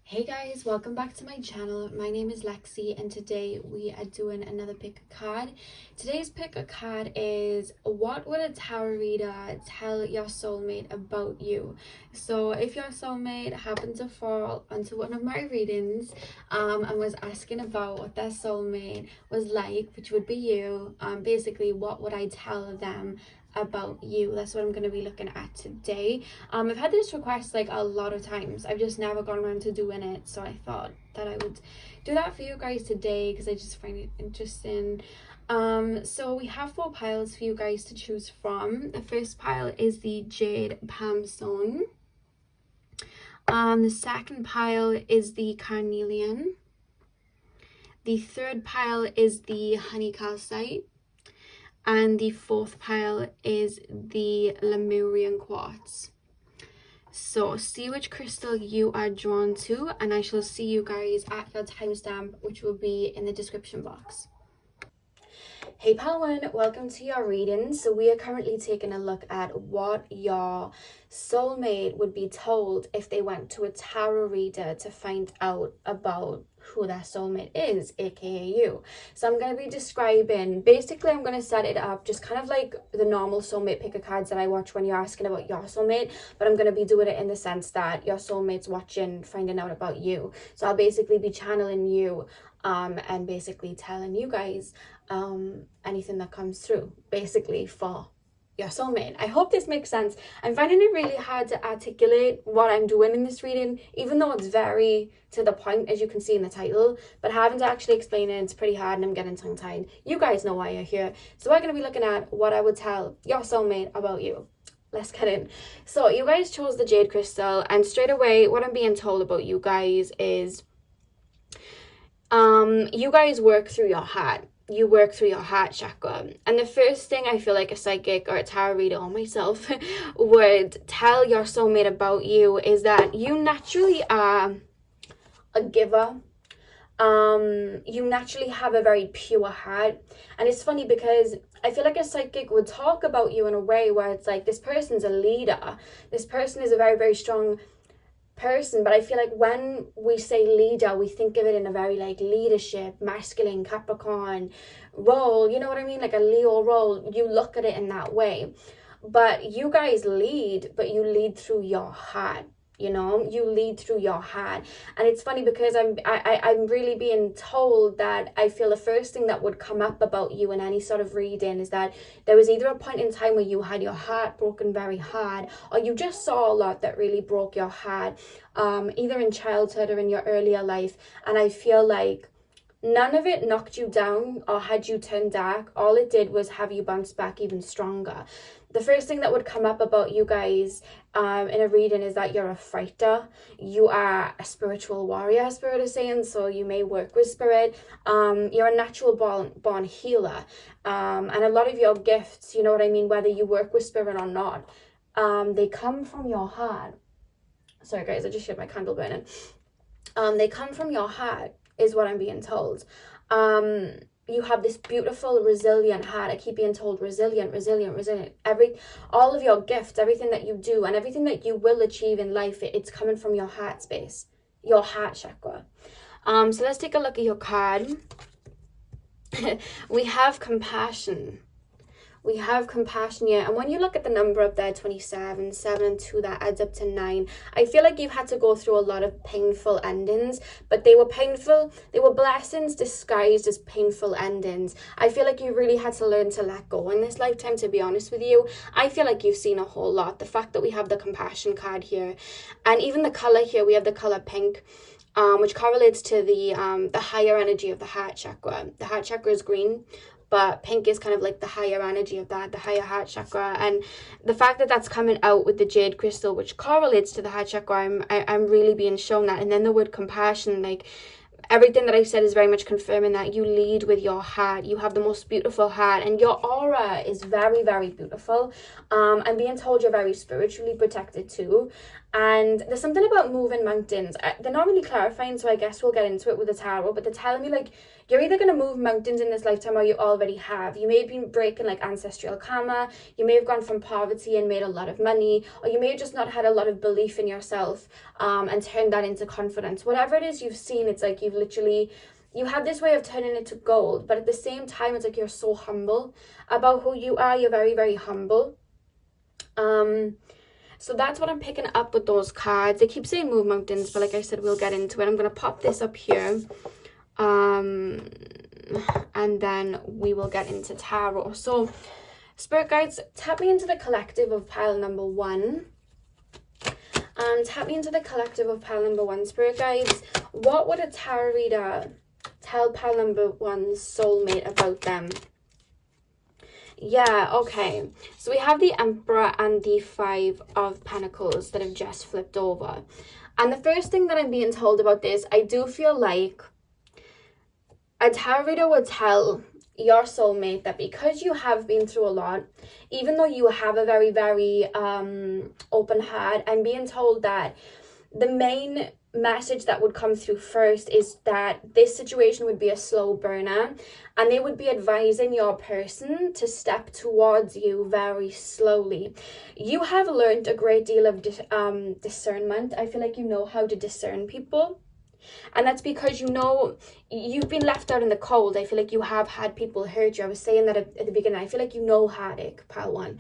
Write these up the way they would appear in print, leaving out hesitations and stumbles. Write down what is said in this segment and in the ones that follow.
Hey guys, welcome back to my channel. My name is Lexi and today we are doing another pick a card. Today's pick a card is, what would a tarot reader tell your soulmate about you? So if your soulmate happened to fall onto one of my readings and was asking about what their soulmate was like, which would be you, basically what would I tell them about you? That's what I'm going to be looking at today. I've had this request like a lot of times. I've just never gone around to doing it, so I thought that I would do that for you guys today because I just find it interesting. So we have 4 piles for you guys to choose from. The first pile is the Jade Palmstone. The second pile is the Carnelian. The third pile is the Honey Calcite. And the fourth pile is the Lemurian Quartz. So see which crystal you are drawn to, and I shall see you guys at your timestamp, which will be in the description box. Hey pal one, welcome to your reading. So we are currently taking a look at what your soulmate would be told if they went to a tarot reader to find out about who their soulmate is, aka you. So I'm going to be describing, basically I'm going to set it up just kind of like the normal soulmate picker cards that I watch when you're asking about your soulmate, but I'm going to be doing it in the sense that your soulmate's watching, finding out about you. So I'll basically be channeling you and basically telling you guys anything that comes through, basically for your soulmate. I hope this makes sense. I'm finding it really hard to articulate what I'm doing in this reading, even though it's very to the point, as you can see in the title, but having to actually explain it, it's pretty hard and I'm getting tongue-tied. You guys know why you're here. So we're going to be looking at what I would tell your soulmate about you. Let's get in. So you guys chose the Jade Crystal, and straight away what I'm being told about you guys is you guys work through your heart. You work through your heart chakra. And the first thing I feel like a psychic or a tarot reader or myself would tell your soulmate about you is that you naturally are a giver. You naturally have a very pure heart. And it's funny because I feel like a psychic would talk about you in a way where it's like, this person's a leader. This person is a very, very strong person, but I feel like when we say leader, we think of it in a very like leadership, masculine, Capricorn role, you know what I mean, like a Leo role. You look at it in that way, but you guys lead, but you lead through your heart. You know, you lead through your heart. And it's funny because I'm really being told that I feel the first thing that would come up about you in any sort of reading is that there was either a point in time where you had your heart broken very hard, or you just saw a lot that really broke your heart, either in childhood or in your earlier life. And I feel like none of it knocked you down or had you turn dark. All it did was have you bounce back even stronger. The first thing that would come up about you guys in a reading is that you're a fighter. You are a spiritual warrior, Spirit is saying, so you may work with Spirit. You're a natural born healer. And a lot of your gifts, you know what I mean, whether you work with Spirit or not, they come from your heart. Sorry guys, I just heard my candle burning. They come from your heart, is what I'm being told. You have this beautiful, resilient heart. I keep being told resilient. All of your gifts, everything that you do and everything that you will achieve in life, it's coming from your heart space, your heart chakra. So let's take a look at your card. We have compassion. We have compassion here. And when you look at the number up there, 27, 7 and 2, that adds up to 9. I feel like you've had to go through a lot of painful endings, but they were painful. They were blessings disguised as painful endings. I feel like you really had to learn to let go in this lifetime, to be honest with you. I feel like you've seen a whole lot. The fact that we have the compassion card here, and even the color here, we have the color pink, which correlates to the higher energy of the heart chakra. The heart chakra is green, but pink is kind of like the higher energy of that, the higher heart chakra. And the fact that that's coming out with the jade crystal, which correlates to the heart chakra, I'm really being shown that. And then the word compassion, like everything that I said is very much confirming that you lead with your heart. You have the most beautiful heart, and your aura is very, very beautiful. I'm being told you're very spiritually protected too. And there's something about moving mountains. They're not really clarifying, so I guess we'll get into it with the tarot, but they're telling me, like, you're either going to move mountains in this lifetime or you already have. You may have been breaking, like, ancestral karma. You may have gone from poverty and made a lot of money, or you may have just not had a lot of belief in yourself and turned that into confidence. Whatever it is you've seen, it's like you have this way of turning it to gold, but at the same time, it's like you're so humble about who you are. You're very, very humble. So that's what I'm picking up with those cards. They keep saying move mountains, but like I said, we'll get into it. I'm going to pop this up here. And then we will get into tarot. So, Spirit Guides, tap me into the collective of pile number 1. Tap me into the collective of pile number 1. Spirit Guides, what would a tarot reader tell pile number 1's soulmate about them? Yeah, okay. So we have the Emperor and the 5 of Pentacles that have just flipped over. And the first thing that I'm being told about this, I do feel like a tarot reader would tell your soulmate that because you have been through a lot, even though you have a very, very open heart, I'm being told that the main message that would come through first is that this situation would be a slow burner, and they would be advising your person to step towards you very slowly. You have learned a great deal of discernment. I feel like you know how to discern people. And that's because you know you've been left out in the cold. I feel like you have had people hurt you. I was saying that at the beginning. I feel like you know heartache, pile 1.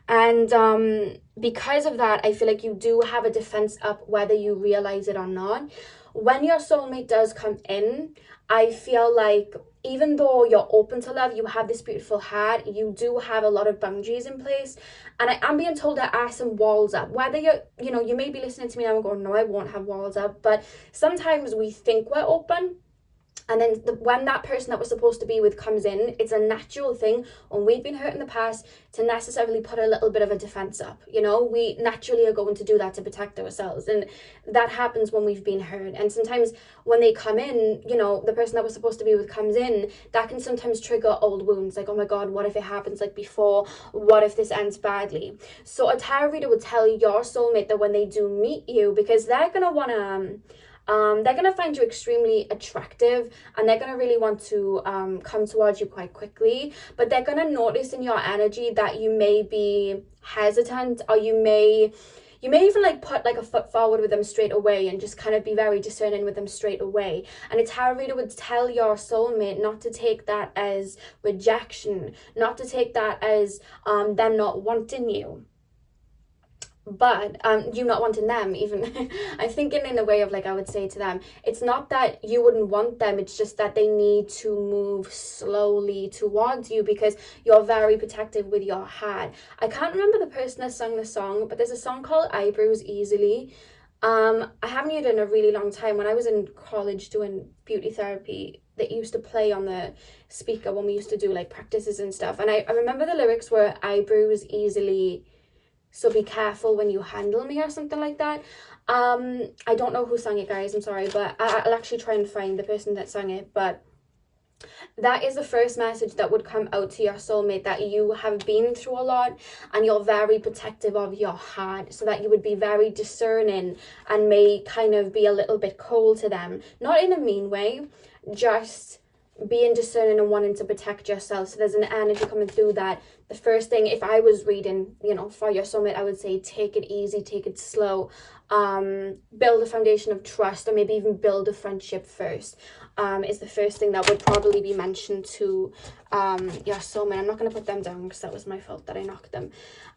And because of that, I feel like you do have a defense up whether you realize it or not. When your soulmate does come in, I feel like even though you're open to love, you have this beautiful heart, you do have a lot of boundaries in place. And I am being told there are some walls up. Whether you may be listening to me now and going, no, I won't have walls up. But sometimes we think we're open. And then when that person that we're supposed to be with comes in, it's a natural thing when we've been hurt in the past to necessarily put a little bit of a defense up. You know, we naturally are going to do that to protect ourselves. And that happens when we've been hurt. And sometimes when they come in, you know, the person that we're supposed to be with comes in, that can sometimes trigger old wounds. Like, oh my God, what if it happens like before? What if this ends badly? So a tarot reader would tell your soulmate that when they do meet you, because they're going to want to... they're going to find you extremely attractive, and they're going to really want to come towards you quite quickly, but they're going to notice in your energy that you may be hesitant, or you may even like put like a foot forward with them straight away and just kind of be very discerning with them straight away. And a tarot reader would tell your soulmate not to take that as rejection, not to take that as them not wanting you. But you not wanting them even. I'm thinking in a way of like, I would say to them, it's not that you wouldn't want them, it's just that they need to move slowly towards you because you're very protective with your heart. I can't remember the person that sang the song, but there's a song called I Bruise Easily. I haven't heard it in a really long time. When I was in college doing beauty therapy, they used to play on the speaker when we used to do like practices and stuff, and I remember the lyrics were I bruise easily, so be careful when you handle me, or something like that. I don't know who sang it, guys, I'm sorry, but I'll actually try and find the person that sang it. But that is the first message that would come out to your soulmate, that you have been through a lot and you're very protective of your heart, so that you would be very discerning and may kind of be a little bit cold to them, not in a mean way, just being discerning and wanting to protect yourself. So there's an energy coming through that the first thing, if I was reading, you know, for your soulmate, I would say take it easy, take it slow, build a foundation of trust, or maybe even build a friendship first, is the first thing that would probably be mentioned to your soulmate. I'm not going to put them down because that was my fault that I knocked them.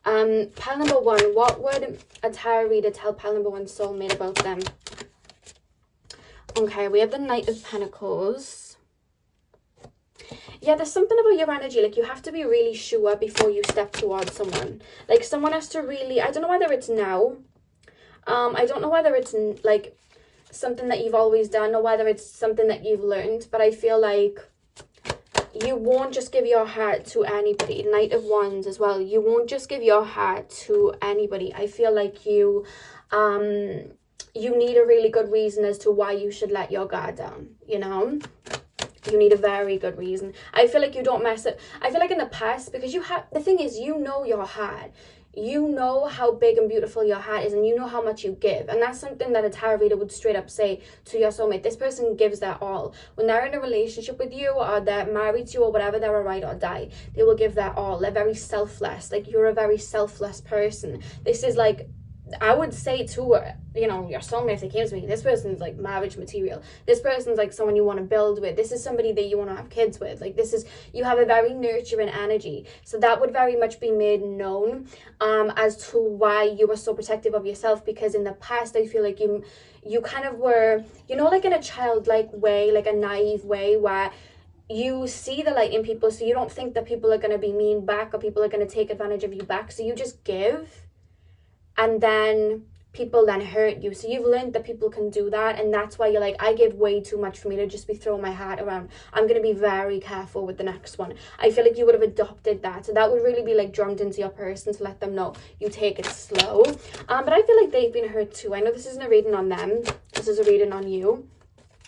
Pile number 1, what would a tarot reader tell pile number 1 soulmate about them? Okay, we have the Knight of Pentacles. Yeah, there's something about your energy, like you have to be really sure before you step towards someone. Like someone has to really, I don't know whether it's now, I don't know whether it's like something that you've always done or whether it's something that you've learned, but I feel like you won't just give your heart to anybody. Knight of Wands as well, you won't just give your heart to anybody. I feel like you you need a really good reason as to why you should let your guard down, you know? You need a very good reason. I feel like you don't mess it. I feel like in the past, because you have, the thing is, you know your heart. You know how big and beautiful your heart is, and you know how much you give. And that's something that a tarot reader would straight up say to your soulmate. This person gives their all. When they're in a relationship with you, or they're married to you, or whatever, they're a ride or die. They will give their all. They're very selfless. Like, you're a very selfless person. This is like, I would say to, you know, your soulmate, if they came to me, this person's like marriage material. This person's like someone you want to build with. This is somebody that you want to have kids with. Like, this is, you have a very nurturing energy. So that would very much be made known as to why you were so protective of yourself. Because in the past, I feel like you kind of were, you know, like in a childlike way, like a naive way, where you see the light in people, so you don't think that people are going to be mean back, or people are going to take advantage of you back. So you just give. And then people then hurt you. So you've learned that people can do that. And that's why you're like, I give way too much for me to just be throwing my heart around. I'm going to be very careful with the next one. I feel like you would have adopted that. So that would really be like drummed into your person to let them know you take it slow. But I feel like they've been hurt too. I know this isn't a reading on them. This is a reading on you.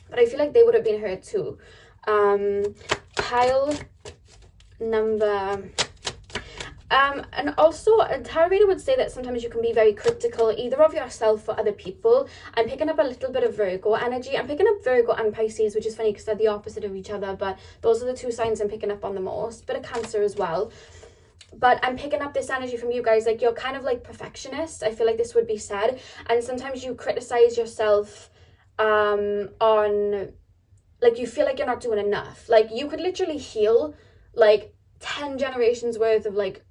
But I feel like they would have been hurt too. Pile number... and also a tarot reader would say that sometimes you can be very critical either of yourself or other people. I'm picking up a little bit of Virgo energy. I'm picking up Virgo and Pisces, which is funny because they're the opposite of each other, but those are the two signs I'm picking up on the most. Bit of Cancer as well. But I'm picking up this energy from you guys, like you're kind of like perfectionists. I feel like this would be said. And sometimes you criticize yourself on, like, you feel like you're not doing enough. Like, you could literally heal like 10 generations worth of like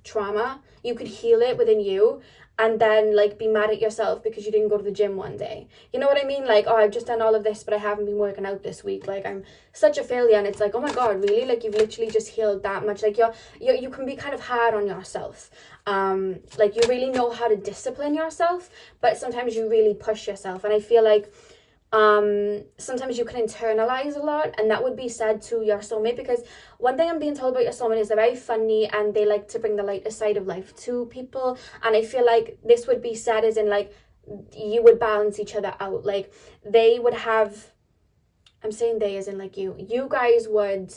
trauma. You could heal it within you, and then like be mad at yourself because you didn't go to the gym one day. You know what I mean? Like, oh, I've just done all of this, but I haven't been working out this week. Like, I'm such a failure. And it's like, oh my God, really? Like, you've literally just healed that much. Like, you can be kind of hard on yourself. Like, you really know how to discipline yourself, but sometimes you really push yourself. And I feel like sometimes you can internalize a lot, and that would be said to your soulmate, because one thing I'm being told about your soulmate is they're very funny and they like to bring the lighter side of life to people. And I feel like this would be said as in like you would balance each other out. Like, they would have, I'm saying they as in like you guys would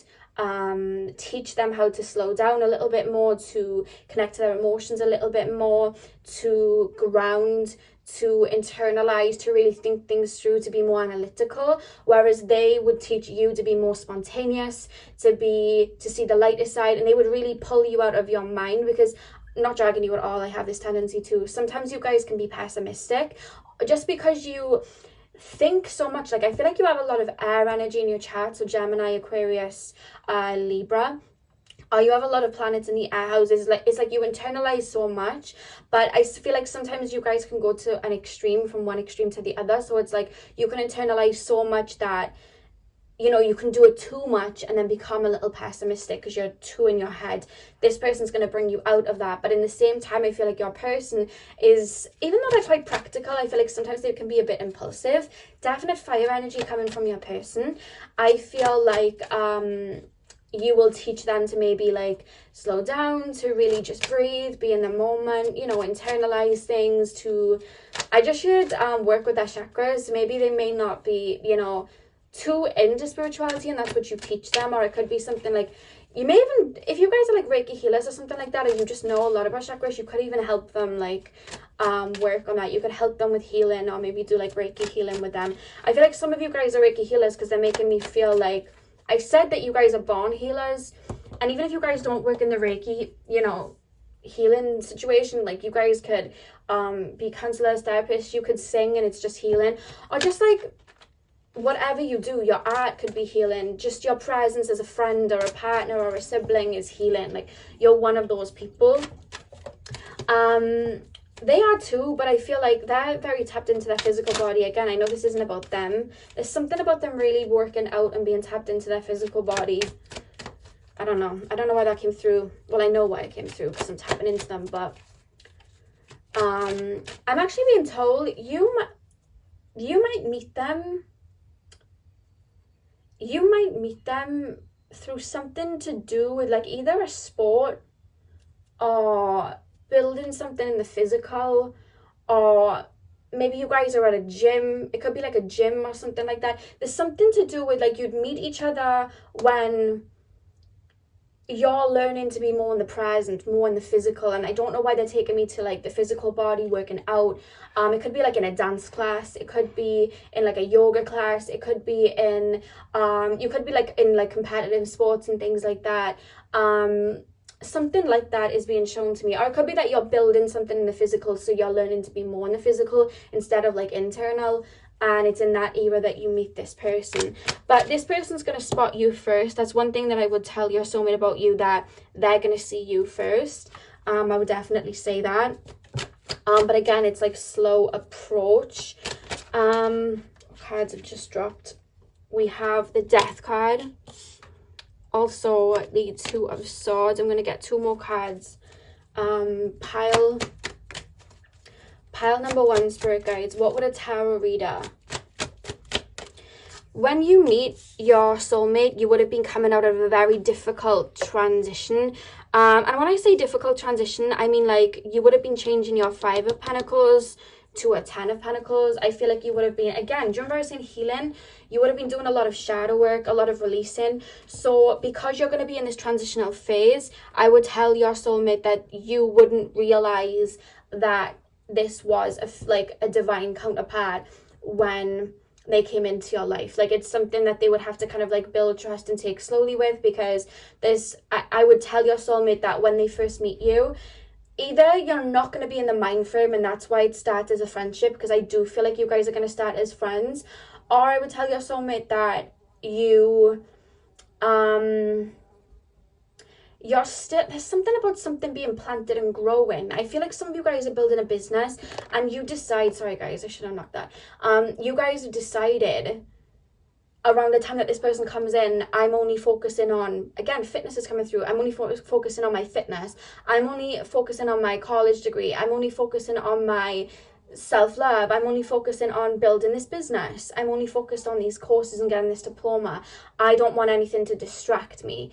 teach them how to slow down a little bit more, to connect to their emotions a little bit more, to ground, to internalize, to really think things through, to be more analytical, whereas they would teach you to be more spontaneous, to see the lighter side, and they would really pull you out of your mind. Because, not dragging you at all, I have this tendency to, sometimes you guys can be pessimistic just because you think so much. Like, I feel like you have a lot of air energy in your chart, so Gemini, Aquarius, Libra, or you have a lot of planets in the air houses. Like, it's like you internalize so much, but I feel like sometimes you guys can go to an extreme, from one extreme to the other. So it's like you can internalize so much that, you know, you can do it too much and then become a little pessimistic because you're too in your head. This person's going to bring you out of that. But in the same time, I feel like your person is, even though they're quite practical, I feel like sometimes they can be a bit impulsive. Definite fire energy coming from your person. I feel like you will teach them to maybe like slow down, to really just breathe, be in the moment, you know, internalize things. To, I just should work with their chakras. Maybe they may not be, you know, too into spirituality, and that's what you teach them. Or it could be something like, you may even, if you guys are like Reiki healers or something like that, and you just know a lot about chakras, you could even help them like work on that. You could help them with healing, or maybe do like Reiki healing with them. I feel like some of you guys are Reiki healers because they're making me feel like, I said that you guys are born healers, and even if you guys don't work in the Reiki, you know, healing situation, like you guys could be counselors, therapists, you could sing and it's just healing, or just like whatever you do, your art could be healing. Just your presence as a friend or a partner or a sibling is healing. Like, you're one of those people. They are too, but I feel like they're very tapped into their physical body. Again, I know this isn't about them. There's something about them really working out and being tapped into their physical body. I don't know why that came through. Well, I know why it came through because I'm tapping into them, but I'm actually being told you might meet them. You might meet them through something to do with like either a sport or building something in the physical, or maybe you guys are at a gym. It could be like a gym or something like that. There's something to do with like you'd meet each other when you're learning to be more in the present, more in the physical. And I don't know why they're taking me to like the physical body, working out. It could be like in a dance class, it could be in like a yoga class, it could be in you could be like in like competitive sports and things like that. Something like that is being shown to me. Or it could be that you're building something in the physical, so you're learning to be more in the physical instead of like internal. And it's in that era that you meet this person. But this person's going to spot you first. That's one thing that I would tell your soulmate about you, that they're going to see you first. I would definitely say that. But again, it's like slow approach. Cards have just dropped. We have the Death card. Also the Two of Swords. I'm going to get 2 more cards. Pile number 1, Spirit Guides. What would a tarot reader... When you meet your soulmate, you would have been coming out of a very difficult transition. And when I say difficult transition, I mean like you would have been changing your 5 of Pentacles to a 10 of Pentacles. I feel like you would have been, again, do you remember I was saying healing? You would have been doing a lot of shadow work, a lot of releasing. So because you're going to be in this transitional phase, I would tell your soulmate that you wouldn't realize that this was a divine counterpart when they came into your life. Like it's something that they would have to kind of like build trust and take slowly with, because I would tell your soulmate that when they first meet you, either you're not going to be in the mind frame and that's why it starts as a friendship, because I do feel like you guys are going to start as friends, or I would tell your soulmate that there's something about something being planted and growing. I feel like some of you guys are building a business and you decide, sorry guys, I should have knocked that. You guys have decided around the time that this person comes in, I'm only focusing on, again, fitness is coming through. I'm only focusing on my fitness. I'm only focusing on my college degree. I'm only focusing on my self-love. I'm only focusing on building this business. I'm only focused on these courses and getting this diploma. I don't want anything to distract me.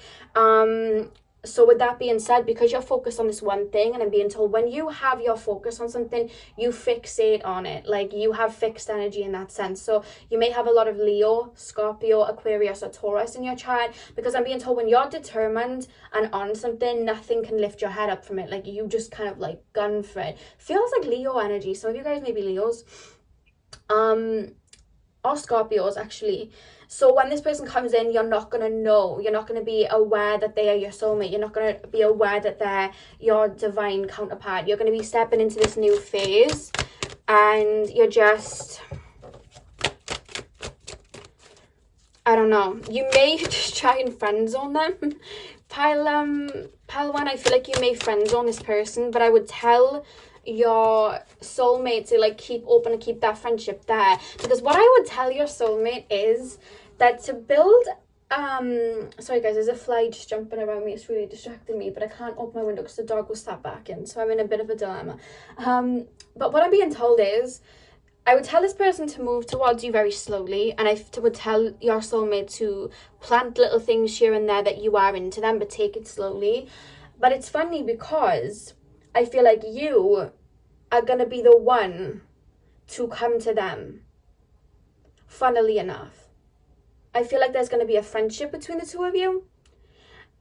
So with that being said, because you're focused on this one thing, and I'm being told when you have your focus on something, you fixate on it. Like you have fixed energy in that sense. So you may have a lot of Leo, Scorpio, Aquarius, or Taurus in your chart, because I'm being told when you're determined and on something, nothing can lift your head up from it. Like you just kind of like gun for it. Feels like Leo energy. Some of you guys may be Leos. Or Scorpios actually. So when this person comes in, you're not going to know. You're not going to be aware that they are your soulmate. You're not going to be aware that they're your divine counterpart. You're going to be stepping into this new phase. And you're just... I don't know. You may just try and friend zone them. Pile 1, I feel like you may friend zone this person. But I would tell your soulmate to like keep open and keep that friendship there, because what I would tell your soulmate is that to build sorry guys, there's a fly just jumping around me. It's really distracting me, but I can't open my window because the dog will start barking, so I'm in a bit of a dilemma. But what I'm being told is I would tell this person to move towards you very slowly, and I would tell your soulmate to plant little things here and there that you are into them, but take it slowly. But it's funny because I feel like you are going to be the one to come to them, funnily enough. I feel like there's going to be a friendship between the two of you.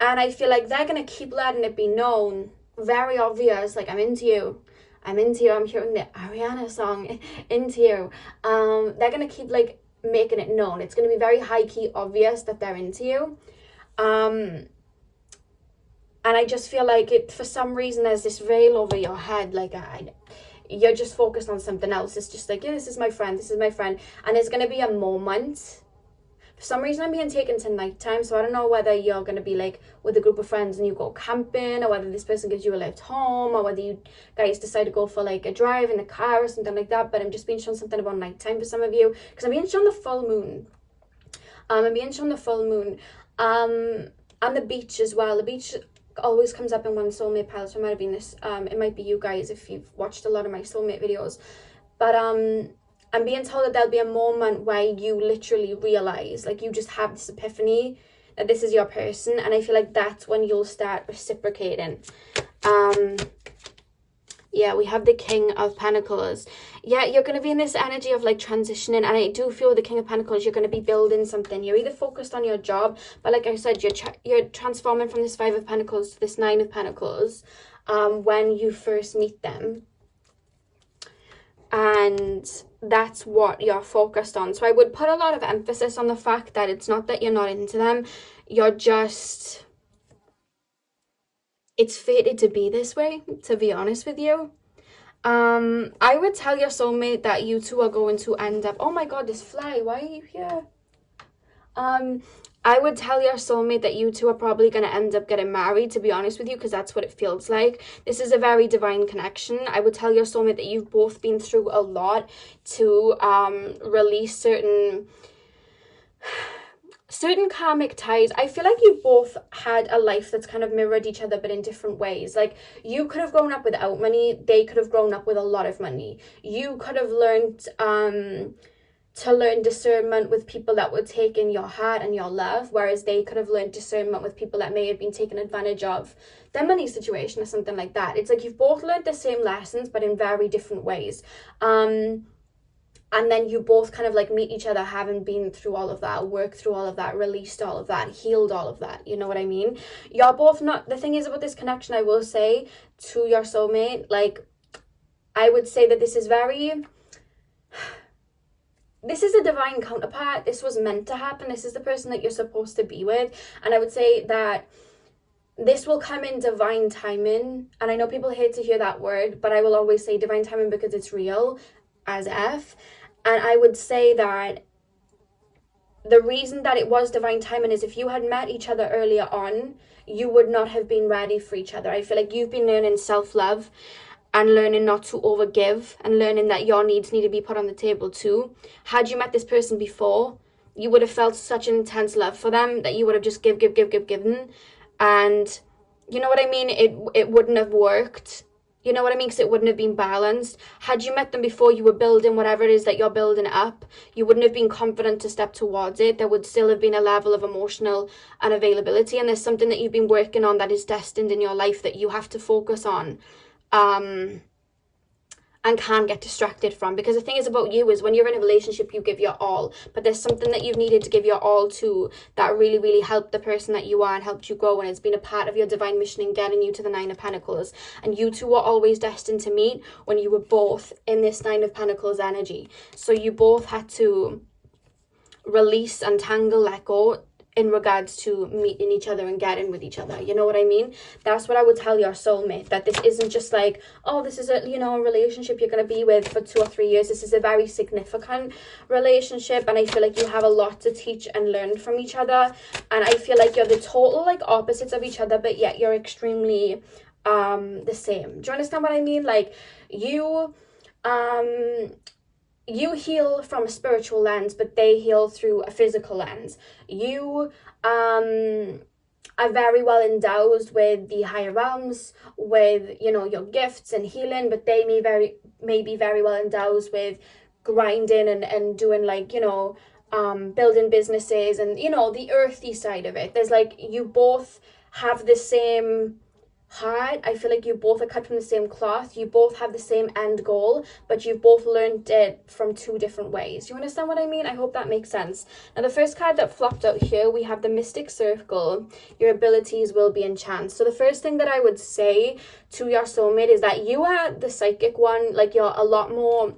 And I feel like they're going to keep letting it be known, very obvious, like, I'm into you. I'm into you. I'm hearing the Ariana song, into you. They're going to keep, like, making it known. It's going to be very high-key obvious that they're into you. And I just feel like it, for some reason, there's this veil over your head. Like, you're just focused on something else. It's just like, yeah, this is my friend. This is my friend. And there's going to be a moment. For some reason, I'm being taken to nighttime. So I don't know whether you're going to be like with a group of friends and you go camping, or whether this person gives you a lift home, or whether you guys decide to go for like a drive in the car or something like that. But I'm just being shown something about nighttime for some of you, because I'm being shown the full moon. I'm being shown the full moon. And the beach as well. The beach always comes up in one soulmate pile, so it might have been this, it might be you guys if you've watched a lot of my soulmate videos. But I'm being told that there'll be a moment where you literally realize, like, you just have this epiphany that this is your person, and I feel like that's when you'll start reciprocating. Yeah, we have the King of Pentacles. Yeah, you're going to be in this energy of like transitioning, and I do feel with the King of Pentacles, you're going to be building something. You're either focused on your job, but like I said, you're transforming from this Five of Pentacles to this Nine of Pentacles when you first meet them. And that's what you're focused on. So I would put a lot of emphasis on the fact that it's not that you're not into them, you're just... It's fated to be this way, to be honest with you. I would tell your soulmate that you two are going to end up... Oh my god, this fly, why are you here? I would tell your soulmate that you two are probably going to end up getting married, to be honest with you, because that's what it feels like. This is a very divine connection. I would tell your soulmate that you've both been through a lot to release certain karmic ties. I feel like you've both had a life that's kind of mirrored each other, but in different ways. Like, you could have grown up without money, they could have grown up with a lot of money. You could have learned to learn discernment with people that would take in your heart and your love, whereas they could have learned discernment with people that may have been taken advantage of their money situation or something like that. It's like you've both learned the same lessons, but in very different ways. And then you both kind of like meet each other having been through all of that, worked through all of that, released all of that, healed all of that. You know what I mean? You're both not... The thing is about this connection, I will say to your soulmate, like, I would say that this is very... This is a divine counterpart. This was meant to happen. This is the person that you're supposed to be with. And I would say that this will come in divine timing. And I know people hate to hear that word, but I will always say divine timing because it's real as F. And I would say that the reason that it was divine timing is if you had met each other earlier on, you would not have been ready for each other. I feel like you've been learning self-love and learning not to overgive, and learning that your needs need to be put on the table too. Had you met this person before, you would have felt such an intense love for them that you would have just given. And you know what I mean? It wouldn't have worked. You know what I mean? Because it wouldn't have been balanced. Had you met them before you were building whatever it is that you're building up, you wouldn't have been confident to step towards it. There would still have been a level of emotional unavailability. And there's something that you've been working on that is destined in your life that you have to focus on. And can get distracted from, because the thing is about you is when you're in a relationship you give your all, but there's something that you've needed to give your all to that really helped the person that you are and helped you grow, and it's been a part of your divine mission in getting you to the Nine of Pentacles. And you two were always destined to meet when you were both in this Nine of Pentacles energy, so you both had to release, untangle, let go in regards to meeting each other and getting with each other. You know what I mean? That's what I would tell your soulmate, that this isn't just like, oh, this is a, you know, a relationship you're going to be with for 2 or 3 years. This is a very significant relationship, and I feel like you have a lot to teach and learn from each other. And I feel like you're the total like opposites of each other, but yet you're extremely the same. Do you understand what I mean? Like, you heal from a spiritual lens, but they heal through a physical lens. You are very well endowed with the higher realms, with, you know, your gifts and healing, but they may be very well endowed with grinding and doing, like, you know, building businesses and, you know, the earthy side of it. There's like, you both have the same heart. I feel like you both are cut from the same cloth. You both have the same end goal, but you've both learned it from 2 different ways. You understand what I mean? I hope that makes sense. Now, the first card that flopped out here, we have the Mystic Circle. Your abilities will be enhanced. So the first thing that I would say to your soulmate is that you are the psychic one. Like, you're a lot more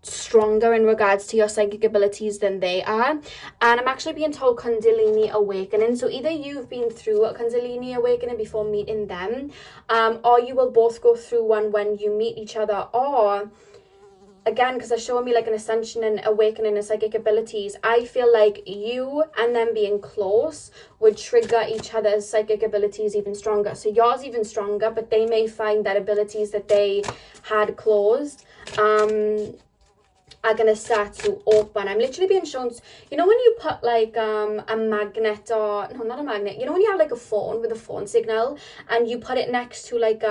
stronger in regards to your psychic abilities than they are, and I'm actually being told Kundalini awakening. So either you've been through a Kundalini awakening before meeting them, or you will both go through one when you meet each other, or again, because they're showing me like an ascension and awakening and psychic abilities, I feel like you and them being close would trigger each other's psychic abilities even stronger. So yours even stronger, but they may find that abilities that they had closed are gonna start to open. I'm literally being shown, you know, when you put like a magnet, or no, not a magnet, you know, when you have like a phone with a phone signal and you put it next to like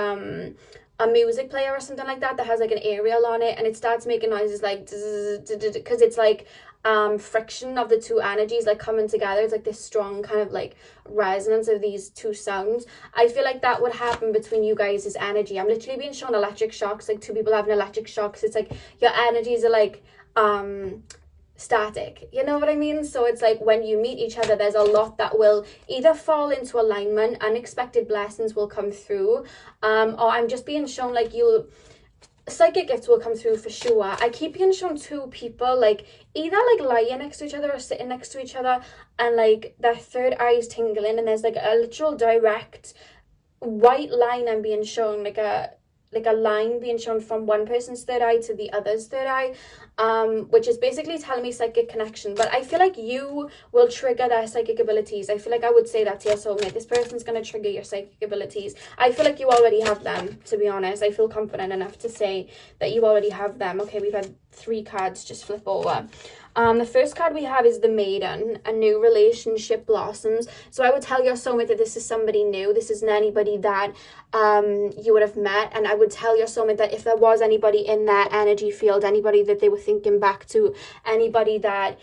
a music player or something like that that has like an aerial on it, and it starts making noises like because it's like friction of the two energies like coming together. It's like this strong kind of like resonance of these two sounds. I feel like that would happen between you guys' energy. I'm literally being shown electric shocks, like two people having electric shocks. It's like your energies are like static, you know what I mean? So it's like when you meet each other, there's a lot that will either fall into alignment, unexpected blessings will come through, or I'm just being shown like psychic gifts will come through for sure. I keep being shown two people like either like lying next to each other or sitting next to each other, and like their third eye is tingling, and there's like a literal direct white line I'm being shown, like a line being shown from one person's third eye to the other's third eye, which is basically telling me psychic connection. But I feel like you will trigger their psychic abilities. I feel like I would say that to your soulmate. This person's going to trigger your psychic abilities. I feel like you already have them, to be honest. I feel confident enough to say that you already have them. Okay, we've had 3 cards just flip over. The first card we have is the Maiden, a new relationship blossoms. So I would tell your soulmate that this is somebody new. This isn't anybody that you would have met. And I would tell your soulmate that if there was anybody in that energy field, anybody that they were thinking back to, anybody that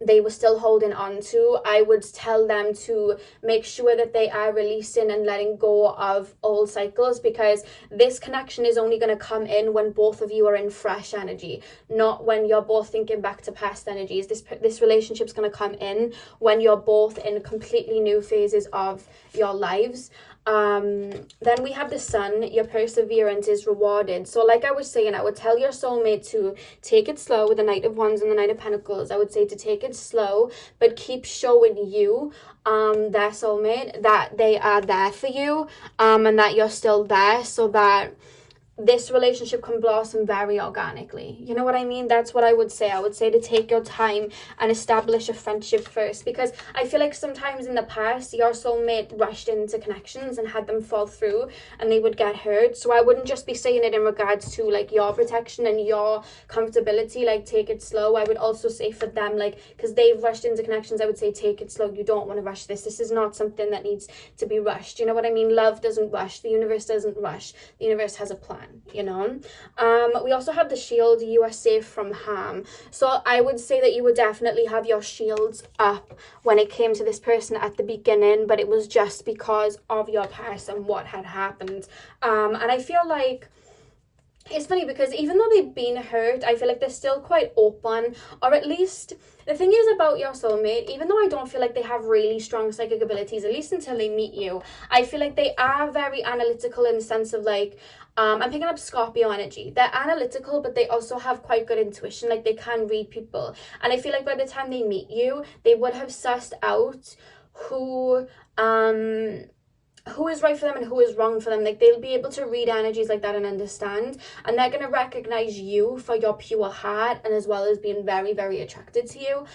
they were still holding on to, I would tell them to make sure that they are releasing and letting go of old cycles, because this connection is only going to come in when both of you are in fresh energy, not when you're both thinking back to past energies. This relationship's going to come in when you're both in completely new phases of your lives. Then we have the Sun. Your perseverance is rewarded. So like I was saying, I would tell your soulmate to take it slow with the Knight of Wands and the Knight of Pentacles. I would say to take it slow, but keep showing you, their soulmate, that they are there for you, and that you're still there, so that this relationship can blossom very organically. You know what I mean? That's what I would say. I would say to take your time and establish a friendship first, because I feel like sometimes in the past your soulmate rushed into connections and had them fall through and they would get hurt. So I wouldn't just be saying it in regards to like your protection and your comfortability, like take it slow. I would also say for them, like, because they've rushed into connections, I would say take it slow. You don't want to rush this. This is not something that needs to be rushed. You know what I mean? Love doesn't rush. The universe doesn't rush. The universe has a plan, you know. We also have the Shield. You are safe from harm. So I would say that you would definitely have your shields up when it came to this person at the beginning, but it was just because of your past and what had happened. And I feel like it's funny because even though they've been hurt, I feel like they're still quite open, or at least the thing is about your soulmate, even though I don't feel like they have really strong psychic abilities, at least until they meet you, I feel like they are very analytical in the sense of like, I'm picking up Scorpio energy. They're analytical, but they also have quite good intuition. Like they can read people. And I feel like by the time they meet you, they would have sussed out who is right for them and who is wrong for them. Like they'll be able to read energies like that and understand, and they're going to recognize you for your pure heart, and as well as being very, very attracted to you.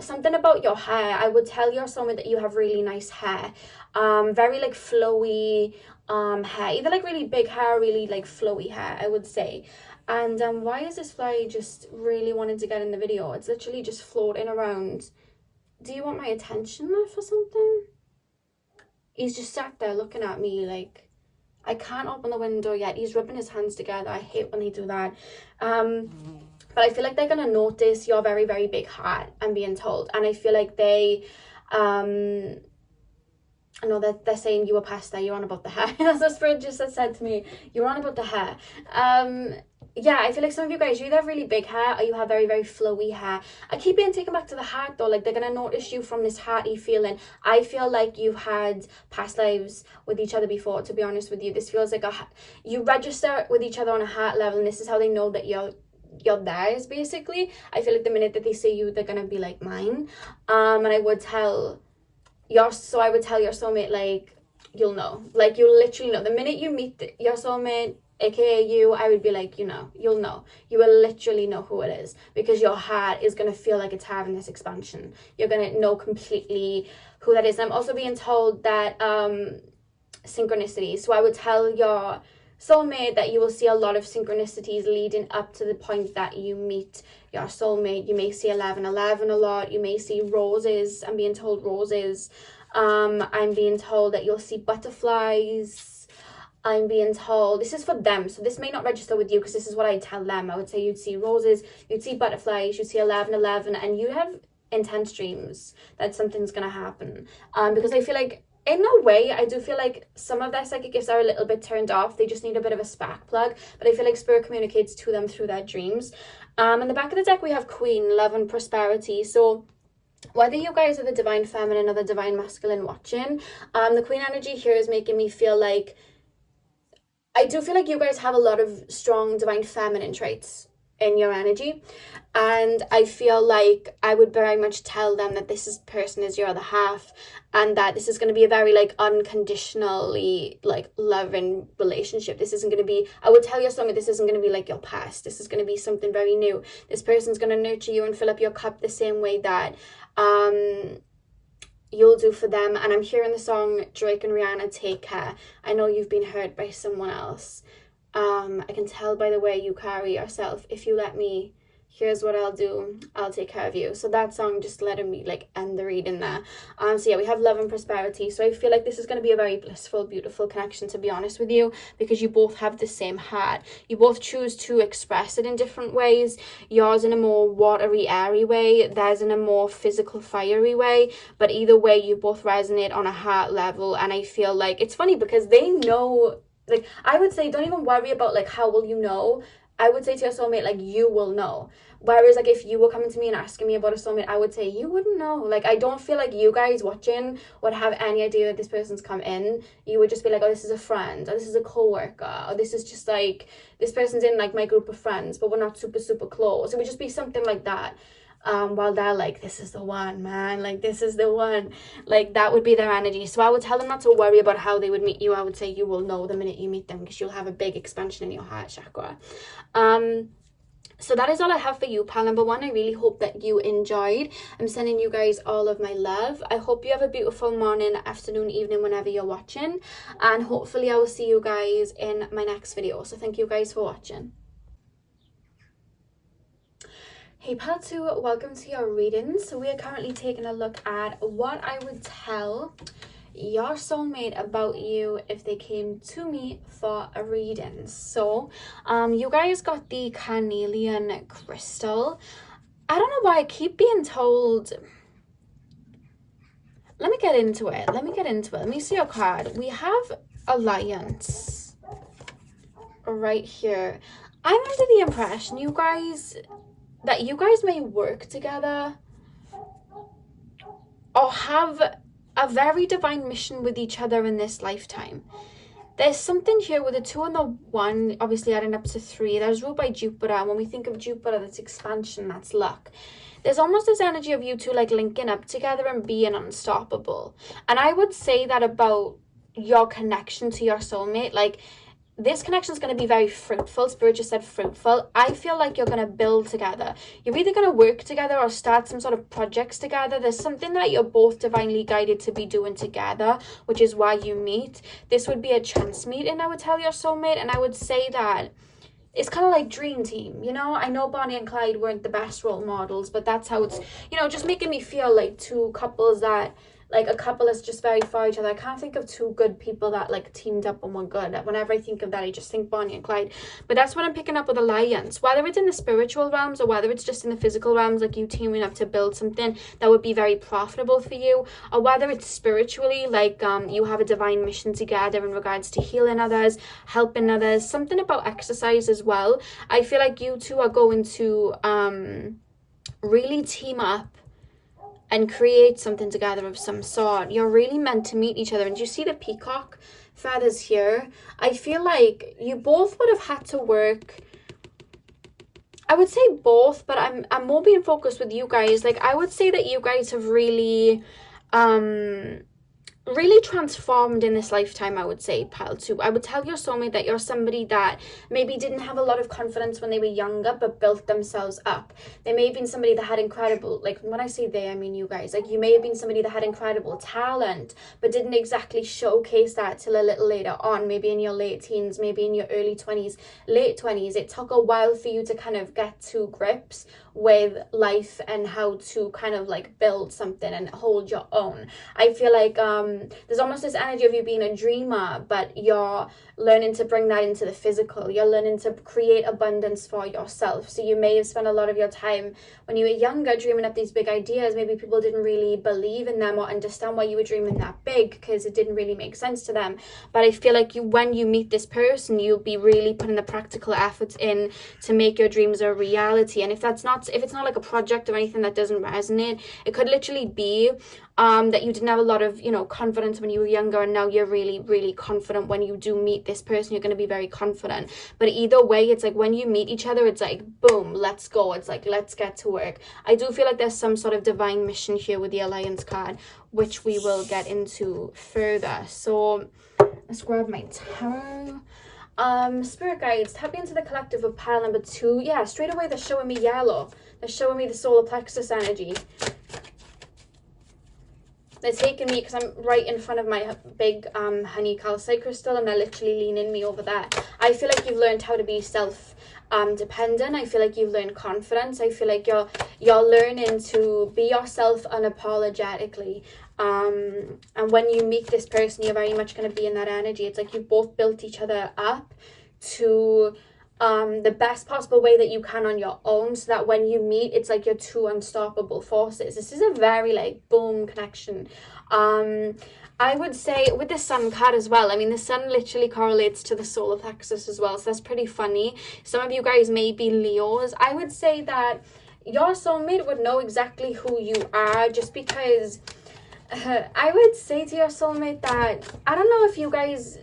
Something about your hair, I would tell your soulmate that you have really nice hair, very like flowy hair, either like really big hair or really like flowy hair, I would say. And why is this fly just really wanting to get in the video? It's literally just floating around. Do you want my attention for something? He's just sat there looking at me like, I can't open the window yet. He's rubbing his hands together. I hate when they do that. But I feel like they're going to notice your very, very big heart, I'm being told. And I feel like they, I know that they're saying you were past there, you're on about the hair. That's what Spirit just said to me. You're on about the hair. Yeah, I feel like some of you guys, you either have really big hair or you have very, very flowy hair. I keep being taken back to the heart though. Like they're going to notice you from this hearty feeling. I feel like you've had past lives with each other before, to be honest with you. This feels like you register with each other on a heart level, and this is how they know that you're theirs, basically. I feel like the minute that they see you, they're going to be like mine. And I would tell your soulmate, like, you'll know. Like, you'll literally know. The minute you meet your soulmate, aka you, I would be like, you'll know. You will literally know who it is, because your heart is going to feel like it's having this expansion. You're going to know completely who that is. And I'm also being told that synchronicity. So I would tell your soulmate that you will see a lot of synchronicities leading up to the point that you meet your soulmate. You may see 1111 a lot. You may see roses. I'm being told roses. I'm being told that you'll see butterflies. I'm being told, this is for them, so this may not register with you because this is what I tell them. I would say you'd see roses, you'd see butterflies, you'd see 1111, and you have intense dreams that something's going to happen. Because I feel like, in a way, I do feel like some of their psychic gifts are a little bit turned off. They just need a bit of a spark plug, but I feel like Spirit communicates to them through their dreams. In the back of the deck, we have Queen, Love and Prosperity. So whether you guys are the Divine Feminine or the Divine Masculine watching, the Queen energy here is making me feel like, I do feel like you guys have a lot of strong Divine Feminine traits in your energy, and I feel like I would very much tell them that this person is your other half, and that this is going to be a very like unconditionally like loving relationship. This isn't going to be, I would tell your soulmate, this isn't going to be like your past. This is going to be something very new. This person's going to nurture you and fill up your cup the same way that you'll do for them. And I'm hearing the song Drake and Rihanna, Take Care. I know you've been hurt by someone else. I can tell by the way you carry yourself. If you let me, here's what I'll do. I'll take care of you. So that song just letting me like end the reading there. So yeah, we have Love and Prosperity. So I feel like this is going to be a very blissful, beautiful connection, to be honest with you, because you both have the same heart. You both choose to express it in different ways. Yours in a more watery, airy way. Theirs in a more physical, fiery way. But either way, you both resonate on a heart level. And I feel like it's funny because they know. Like, I would say, don't even worry about, like, how will you know? I would say to your soulmate, like, you will know. Whereas, like, if you were coming to me and asking me about a soulmate, I would say, you wouldn't know. Like, I don't feel like you guys watching would have any idea that this person's come in. You would just be like, oh, this is a friend, or this is a co-worker, or this is just, like, this person's in, like, my group of friends, but we're not super, super close. It would just be something like that. While they're like, this is the one, man, like, this is the one, like, that would be their energy. So I would tell them not to worry about how they would meet you. I would say you will know the minute you meet them, because you'll have a big expansion in your heart chakra. So that is all I have for you, pal number one. I really hope that you enjoyed. I'm sending you guys all of my love. I hope you have a beautiful morning, afternoon, evening, whenever you're watching, and hopefully I will see you guys in my next video. So thank you guys for watching. Hey pal 2, welcome to your reading. So we are currently taking a look at what I would tell your soulmate about you if they came to me for a reading. So you guys got the carnelian crystal. I don't know why I keep being told. Let me get into it. Let me see your card. We have Alliance right here. I'm under the impression that you guys may work together or have a very divine mission with each other in this lifetime. There's something here with the 2 and the 1, obviously adding up to 3. There's ruled by Jupiter, and when we think of Jupiter, that's expansion, that's luck. There's almost this energy of you two like linking up together and being unstoppable. And I would say that about your connection to your soulmate. Like, this connection is going to be very fruitful. Spirit just said fruitful. I feel like you're going to build together. You're either going to work together or start some sort of projects together. There's something that you're both divinely guided to be doing together, which is why you meet. This would be a chance meeting, I would tell your soulmate. And I would say that it's kind of like Dream Team, you know? I know Bonnie and Clyde weren't the best role models, but that's how it's, you know, just making me feel like two couples that, like, a couple is just very for each other. I can't think of two good people that, like, teamed up and were good. Whenever I think of that, I just think Bonnie and Clyde. But that's what I'm picking up with Alliance. Whether it's in the spiritual realms or whether it's just in the physical realms, like you teaming up to build something that would be very profitable for you, or whether it's spiritually, like you have a divine mission together in regards to healing others, helping others, something about exercise as well. I feel like you two are going to really team up and create something together of some sort. You're really meant to meet each other. And you see the peacock feathers here? I feel like you both would have had to work. I would say both, but I'm more being focused with you guys. Like, I would say that you guys have really really transformed in this lifetime, I would say, pal too. I would tell your soulmate that you're somebody that maybe didn't have a lot of confidence when they were younger, but built themselves up. They may have been somebody that had incredible, like, when I say they, I mean you guys, like, you may have been somebody that had incredible talent, but didn't exactly showcase that till a little later on, maybe in your late teens, maybe in your early 20s, late 20s. It took a while for you to kind of get to grips with life and how to kind of like build something and hold your own. I feel like there's almost this energy of you being a dreamer, but you're learning to bring that into the physical. You're learning to create abundance for yourself. So you may have spent a lot of your time when you were younger dreaming up these big ideas. Maybe people didn't really believe in them or understand why you were dreaming that big, because it didn't really make sense to them. But I feel like when you meet this person, you'll be really putting the practical efforts in to make your dreams a reality. And if it's not like a project or anything that doesn't resonate, it could literally be that you didn't have a lot of, confidence when you were younger, and now you're really, really confident. When you do meet this person, you're going to be very confident. But either way, it's like when you meet each other, it's like, boom, let's go. It's like, let's get to work. I do feel like there's some sort of divine mission here with the Alliance card, which we will get into further. So let's grab my tarot. Spirit guides, tap into the collective of pile number 2. Yeah, straight away they're showing me yellow. They're showing me the solar plexus energy. They're taking me, because I'm right in front of my big honey calcite crystal, and they're literally leaning me over there. I feel like you've learned how to be self-dependent. I feel like you've learned confidence. I feel like you're learning to be yourself unapologetically. And when you meet this person, you're very much going to be in that energy. It's like you've both built each other up to the best possible way that you can on your own, so that when you meet, it's like you're two unstoppable forces. This is a very like boom connection. I would say with the sun card as well, I mean, the sun literally correlates to the solar plexus as well, so that's pretty funny. Some of you guys may be Leos. I would say that your soulmate would know exactly who you are, just because I would say to your soulmate that, I don't know if you guys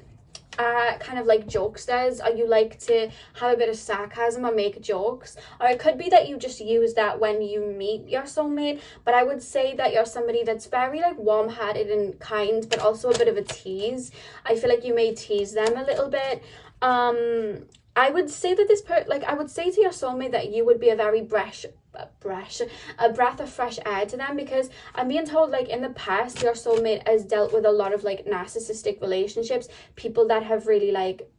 kind of like jokesters, or you like to have a bit of sarcasm or make jokes, or it could be that you just use that when you meet your soulmate. But I would say that you're somebody that's very like warm-hearted and kind, but also a bit of a tease. I feel like you may tease them a little bit. I would say that I would say to your soulmate that you would be a very a breath of fresh air to them, because I'm being told like in the past your soulmate has dealt with a lot of like narcissistic relationships, people that have really like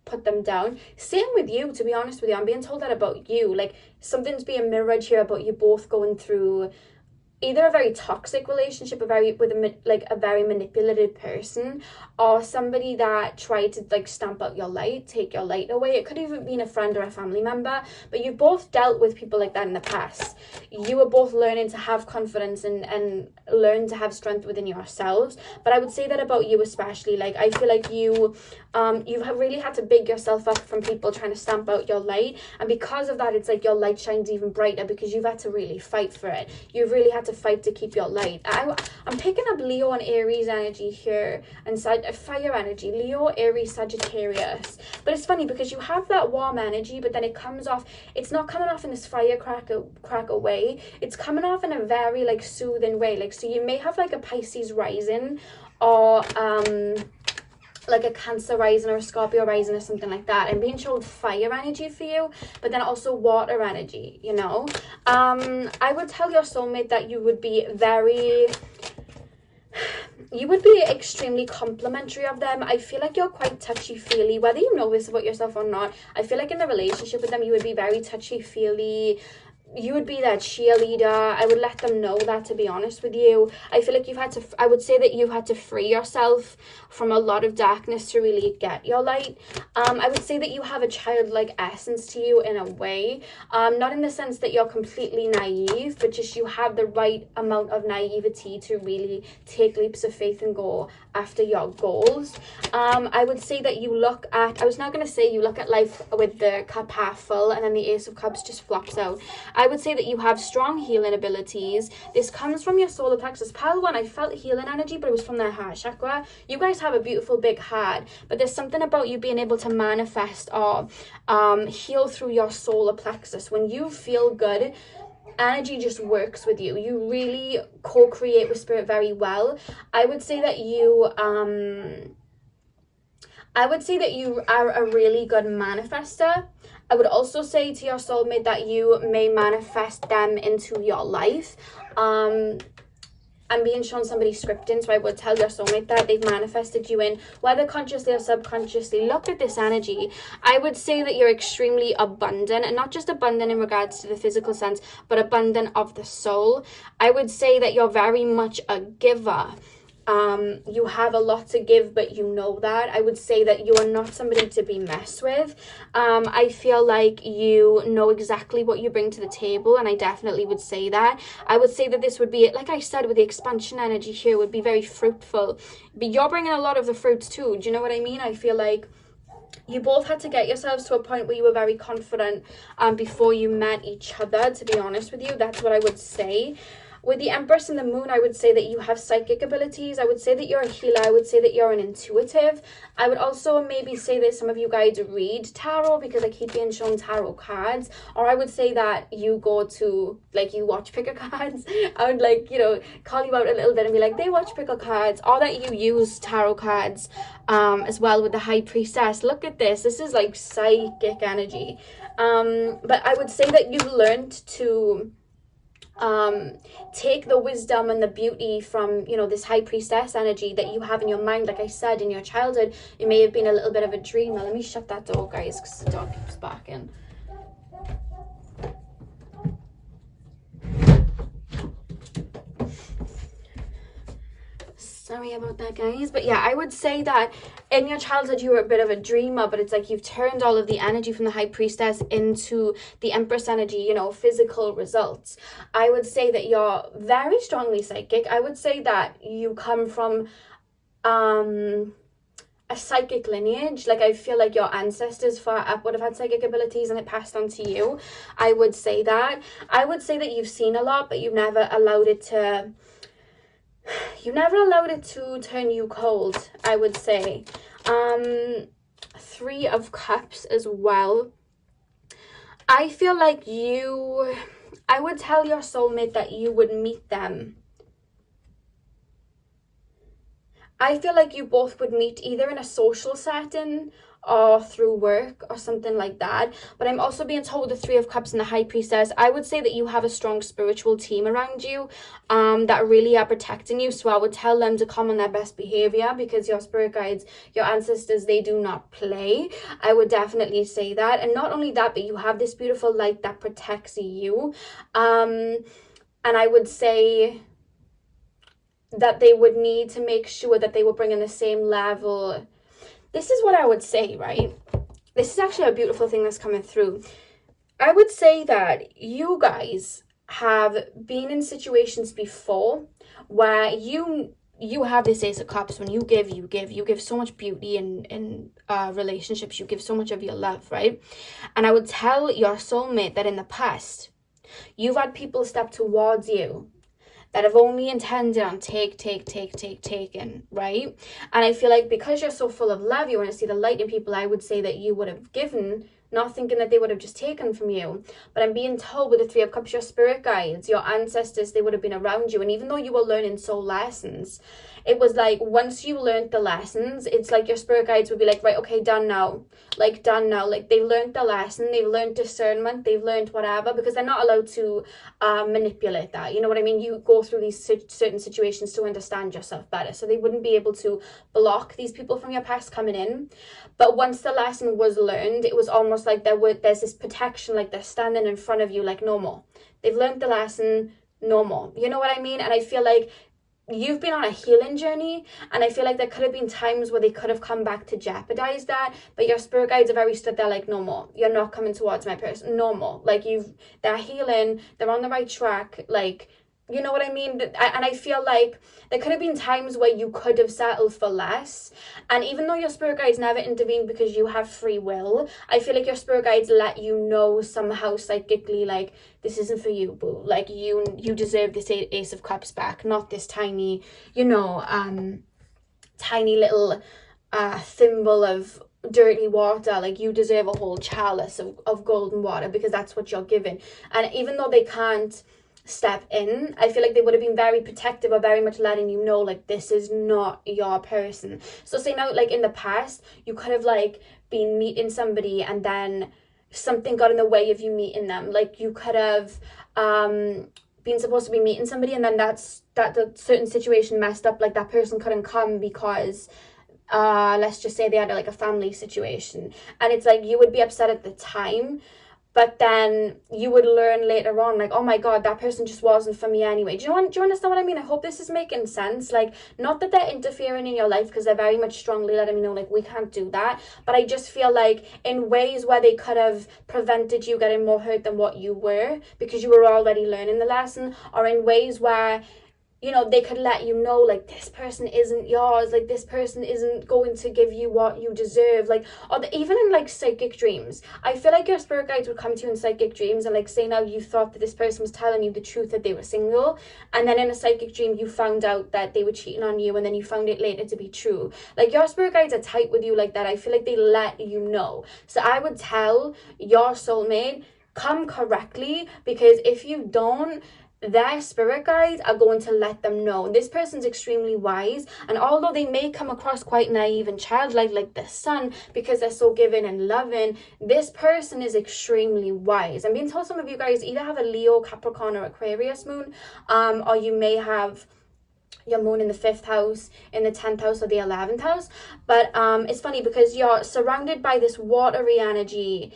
put them down. Same with you, to be honest with you. I'm being told that about you, like something's being mirrored here about you both going through either a very toxic relationship, a very manipulative person, or somebody that tried to like stamp out your light, take your light away. It could even be a friend or a family member, but you both dealt with people like that in the past. You were both learning to have confidence and learn to have strength within yourselves. But I would say that about you especially. Like I feel like you've really had to big yourself up from people trying to stamp out your light, and because of that, it's like your light shines even brighter, because you've had to really fight for it. You've really had to fight to keep your light. I'm picking up Leo and Aries energy here, and fire energy, Leo, Aries, Sagittarius. But it's funny because you have that warm energy, but then it's not coming off in this firecracker way. It's coming off in a very like soothing way. Like, so you may have like a Pisces rising, or like a Cancer rising or a Scorpio rising or something like that. I'm being shown fire energy for you, but then also water energy, I would tell your soulmate that you would be extremely complimentary of them. I feel like you're quite touchy-feely, whether you know this about yourself or not. I feel like in the relationship with them, you would be very touchy-feely. You would be that cheerleader. I would let them know that, to be honest with you. I feel like I would say that you've had to free yourself from a lot of darkness to really get your light. I would say that you have a childlike essence to you in a way. Not in the sense that you're completely naive, but just you have the right amount of naivety to really take leaps of faith and go after your goals. I would say that you look at life with the cup half full, and then the Ace of Cups just flops out. I would say that you have strong healing abilities. This comes from your solar plexus. Pile 1, I felt healing energy, but it was from their heart chakra. You guys have a beautiful big heart, but there's something about you being able to manifest or heal through your solar plexus. When you feel good, energy just works with you. You really co-create with spirit very well. I would say that you are a really good manifester. I would also say to your soulmate that you may manifest them into your life. I'm being shown somebody scripting, so I would tell your soulmate that they've manifested you in, whether consciously or subconsciously. Look at this energy. I would say that you're extremely abundant, and not just abundant in regards to the physical sense, but abundant of the soul. I would say that you're very much a giver. You have a lot to give, but you know that. I would say that you are not somebody to be messed with. I feel like you know exactly what you bring to the table, and I definitely would say that. I would say that this would be, like I said, with the expansion energy here, would be very fruitful. But you're bringing a lot of the fruits too. Do you know what I mean? I feel like you both had to get yourselves to a point where you were very confident before you met each other, to be honest with you. That's what I would say. With the Empress and the Moon, I would say that you have psychic abilities. I would say that you're a healer. I would say that you're an intuitive. I would also maybe say that some of you guys read tarot, because I keep being shown tarot cards. Or I would say that you go to, like, you watch picker cards. I would, like, you know, call you out a little bit and be like, they watch picker cards. Or that you use tarot cards as well with the High Priestess. Look at this. This is like psychic energy. But I would say that you've learned to take the wisdom and the beauty from, you know, this High Priestess energy that you have in your mind. Like I said, in your childhood, it may have been a little bit of a dream. Now let me shut that door, guys, because the dog keeps barking. Sorry about that, guys. But yeah, I would say that in your childhood you were a bit of a dreamer, but it's like you've turned all of the energy from the High Priestess into the Empress energy, you know, physical results. I would say that you're very strongly psychic. I would say that you come from a psychic lineage. Like, I feel like your ancestors far up would have had psychic abilities and it passed on to you. I would say that. I would say that you've seen a lot, but you've never allowed it to turn you cold, I would say. Three of Cups as well. I feel like I would tell your soulmate that you would meet them. I feel like you both would meet either in a social setting or through work or something like that. But I'm also being told with the Three of Cups and the High Priestess, I would say that you have a strong spiritual team around you that really are protecting you. So I would tell them to come on their best behavior, because your spirit guides, your ancestors, they do not play. I would definitely say that. And not only that, but you have this beautiful light that protects you. And I would say that they would need to make sure that they were bringing the same level. This is what I would say, right? This is actually a beautiful thing that's coming through. I would say that you guys have been in situations before where you have this Ace of Cups. When you give so much beauty in relationships. You give so much of your love, right? And I would tell your soulmate that in the past, you've had people step towards you that have only intended on taking, right? And I feel like because you're so full of love, you want to see the light in people, I would say that you would have given, not thinking that they would have just taken from you. But I'm being told with the Three of Cups, your spirit guides, your ancestors, they would have been around you. And even though you were learning soul lessons, it was like once you learned the lessons, it's like your spirit guides would be like, right, okay, done now. Like, done now. Like, they learned the lesson, they've learned discernment, they've learned whatever, because they're not allowed to manipulate that. You know what I mean? You go through these certain situations to understand yourself better. So they wouldn't be able to block these people from your past coming in. But once the lesson was learned, it was almost like there's this protection, like they're standing in front of you like no more. They've learned the lesson, no more. You know what I mean? And I feel like you've been on a healing journey, and I feel like there could have been times where they could have come back to jeopardize that, but your spirit guides have already stood there like, no more. You're not coming towards my person, no more. Like, they're healing, they're on the right track, like, you know what I mean? And I feel like there could have been times where you could have settled for less. And even though your spirit guides never intervene because you have free will, I feel like your spirit guides let you know somehow psychically, like, this isn't for you, boo. Like, you deserve this Ace of Cups back, not this tiny, tiny little thimble of dirty water. Like, you deserve a whole chalice of golden water, because that's what you're given. And even though they can't step in, I feel like they would have been very protective, or very much letting you know, like, this is not your person. So say now, like, in the past, you could have, like, been meeting somebody and then something got in the way of you meeting them. Like, you could have been supposed to be meeting somebody, and then that certain situation messed up, like that person couldn't come because let's just say they had like a family situation, and it's like you would be upset at the time, but then you would learn later on, like, oh my god, that person just wasn't for me anyway. Do you understand what I mean? I hope this is making sense. Like, not that they're interfering in your life, because they're very much strongly letting me know, like, we can't do that, but I just feel like in ways where they could have prevented you getting more hurt than what you were, because you were already learning the lesson, or in ways where, you know, they could let you know, like, this person isn't yours, like, this person isn't going to give you what you deserve, like, or even in, like, psychic dreams. I feel like your spirit guides would come to you in psychic dreams and, like, say now you thought that this person was telling you the truth, that they were single, and then in a psychic dream you found out that they were cheating on you, and then you found it later to be true. Like, your spirit guides are tight with you like that. I feel like they let you know. So I would tell your soulmate, come correctly, because if you don't, their spirit guides are going to let them know. This person's extremely wise, and although they may come across quite naive and childlike, like the sun, because they're so giving and loving, this person is extremely wise. I'm being told some of you guys either have a Leo, Capricorn, or Aquarius moon, or you may have your moon in the 5th house, in the 10th house, or the 11th house. But it's funny because you're surrounded by this watery energy,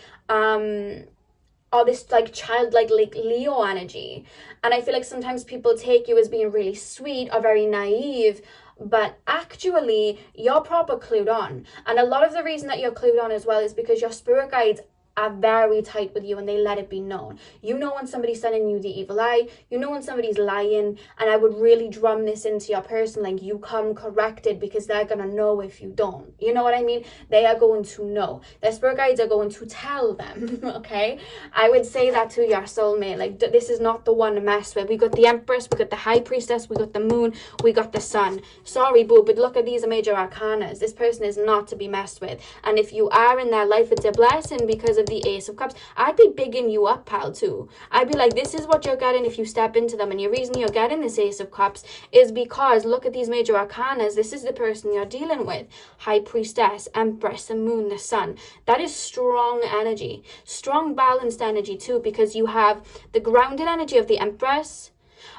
or this like childlike, like Leo energy. And I feel like sometimes people take you as being really sweet or very naive, but actually you're proper clued on. And a lot of the reason that you're clued on as well is because your spirit guides are very tight with you, and they let it be known. You know when somebody's sending you the evil eye, you know when somebody's lying, and I would really drum this into your person, like, you come corrected, because they're gonna know if you don't. You know what I mean? They are going to know. Their spirit guides are going to tell them, okay? I would say that to your soulmate, like, this is not the one to mess with. We got the Empress, we got the High Priestess, we got the Moon, we got the Sun. Sorry, boo, but look at these major arcanas. This person is not to be messed with. And if you are in their life, it's a blessing because of the Ace of Cups. I'd be bigging you up, pal, too. I'd be like, this is what you're getting if you step into them, and your reason you're getting this Ace of Cups is because look at these major arcanas. This is the person you're dealing with. High Priestess, Empress, the Moon, the Sun. That is strong energy, strong balanced energy too, because you have the grounded energy of the Empress,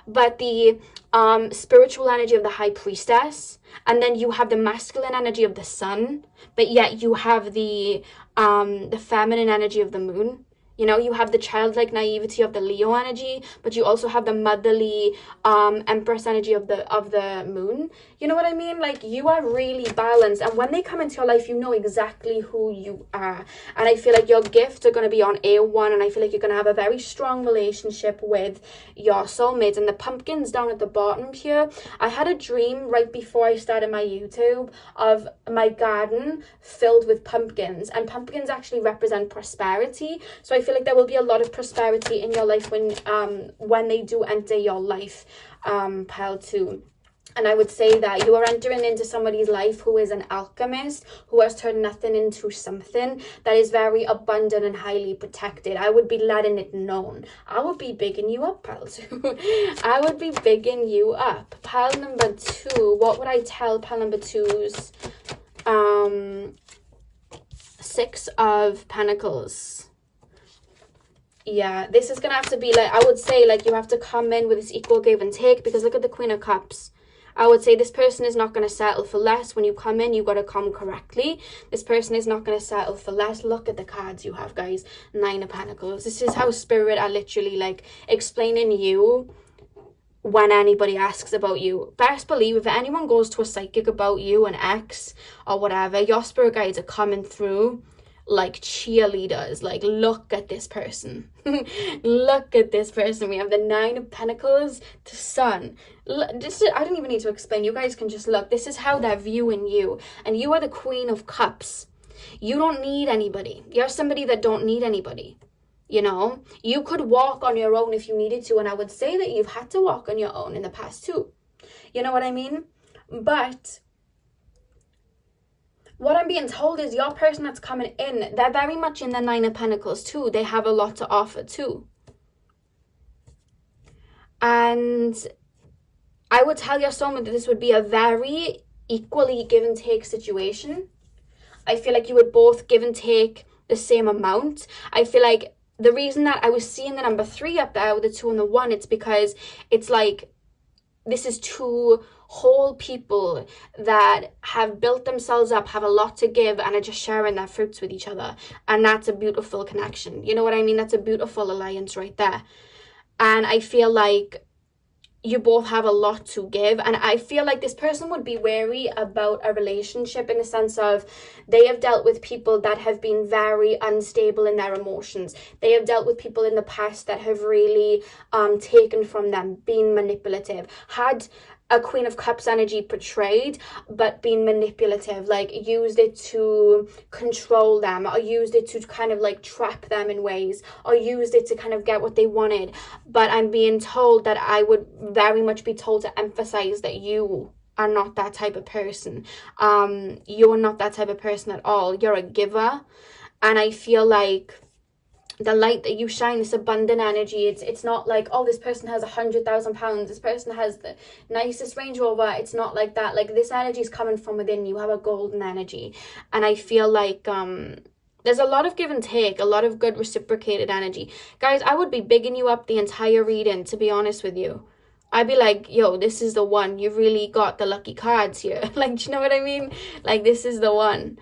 but the spiritual energy of the High Priestess, and then you have the masculine energy of the Sun, but yet you have the feminine energy of the Moon. You know, you have the childlike naivety of the Leo energy, but you also have the motherly Empress energy of the Moon. You know what I mean? Like, you are really balanced, and when they come into your life, you know exactly who you are. And I feel like your gifts are going to be on A1, and I feel like you're going to have a very strong relationship with your soulmates. And the pumpkins down at the bottom here, I had a dream right before I started my YouTube of my garden filled with pumpkins, and pumpkins actually represent prosperity. So I feel like there will be a lot of prosperity in your life when they do enter your life, pile too. And I would say that you are entering into somebody's life who is an alchemist, who has turned nothing into something that is very abundant and highly protected. I would be letting it known. I would be bigging you up, pal two. I would be bigging you up. Pile number 2, what would I tell pile number 2's 6 of Pentacles? Yeah, this is gonna have to be like, I would say, like, you have to come in with this equal give and take, because look at the Queen of Cups. I would say this person is not going to settle for less. When you come in, you got to come correctly. This person is not going to settle for less. Look at the cards you have, guys. 9 of Pentacles. This is how Spirit are literally, like, explaining you when anybody asks about you. Best believe if anyone goes to a psychic about you, an ex or whatever, your spirit guides are coming through like cheerleaders. Like, look at this person. Look at this person. We have the 9 of Pentacles, the Sun. I don't even need to explain. You guys can just look. This is how they're viewing you. And you are the Queen of Cups. You don't need anybody. You're somebody that don't need anybody. You know, you could walk on your own if you needed to. And I would say that you've had to walk on your own in the past too. You know what I mean? But what I'm being told is your person that's coming in, they're very much in the 9 of Pentacles too. They have a lot to offer too. And I would tell your soulmate that this would be a very equally give and take situation. I feel like you would both give and take the same amount. I feel like the reason that I was seeing the number 3 up there with the 2 and the 1, it's because it's like this is two whole people that have built themselves up, have a lot to give, and are just sharing their fruits with each other. And that's a beautiful connection. You know what I mean? That's a beautiful alliance right there. And I feel like you both have a lot to give, and I feel like this person would be wary about a relationship in the sense of they have dealt with people that have been very unstable in their emotions. They have dealt with people in the past that have really taken from them, been manipulative, had a Queen of Cups energy portrayed, but being manipulative, like used it to control them, or used it to kind of like trap them in ways, or used it to kind of get what they wanted. But I'm being told that I would very much be told to emphasize that you are not that type of person. You're not that type of person at all. You're a giver. And I feel like the light that you shine, this abundant energy, it's not like, oh, this person has £100,000, this person has the nicest Range Rover. It's not like that. Like, this energy is coming from within. You have a golden energy, and I feel like there's a lot of give and take, a lot of good reciprocated energy. Guys, I would be bigging you up the entire reading, to be honest with you. I'd be like, yo, this is the one. You really got the lucky cards here. Like, do you know what I mean? Like, this is the one.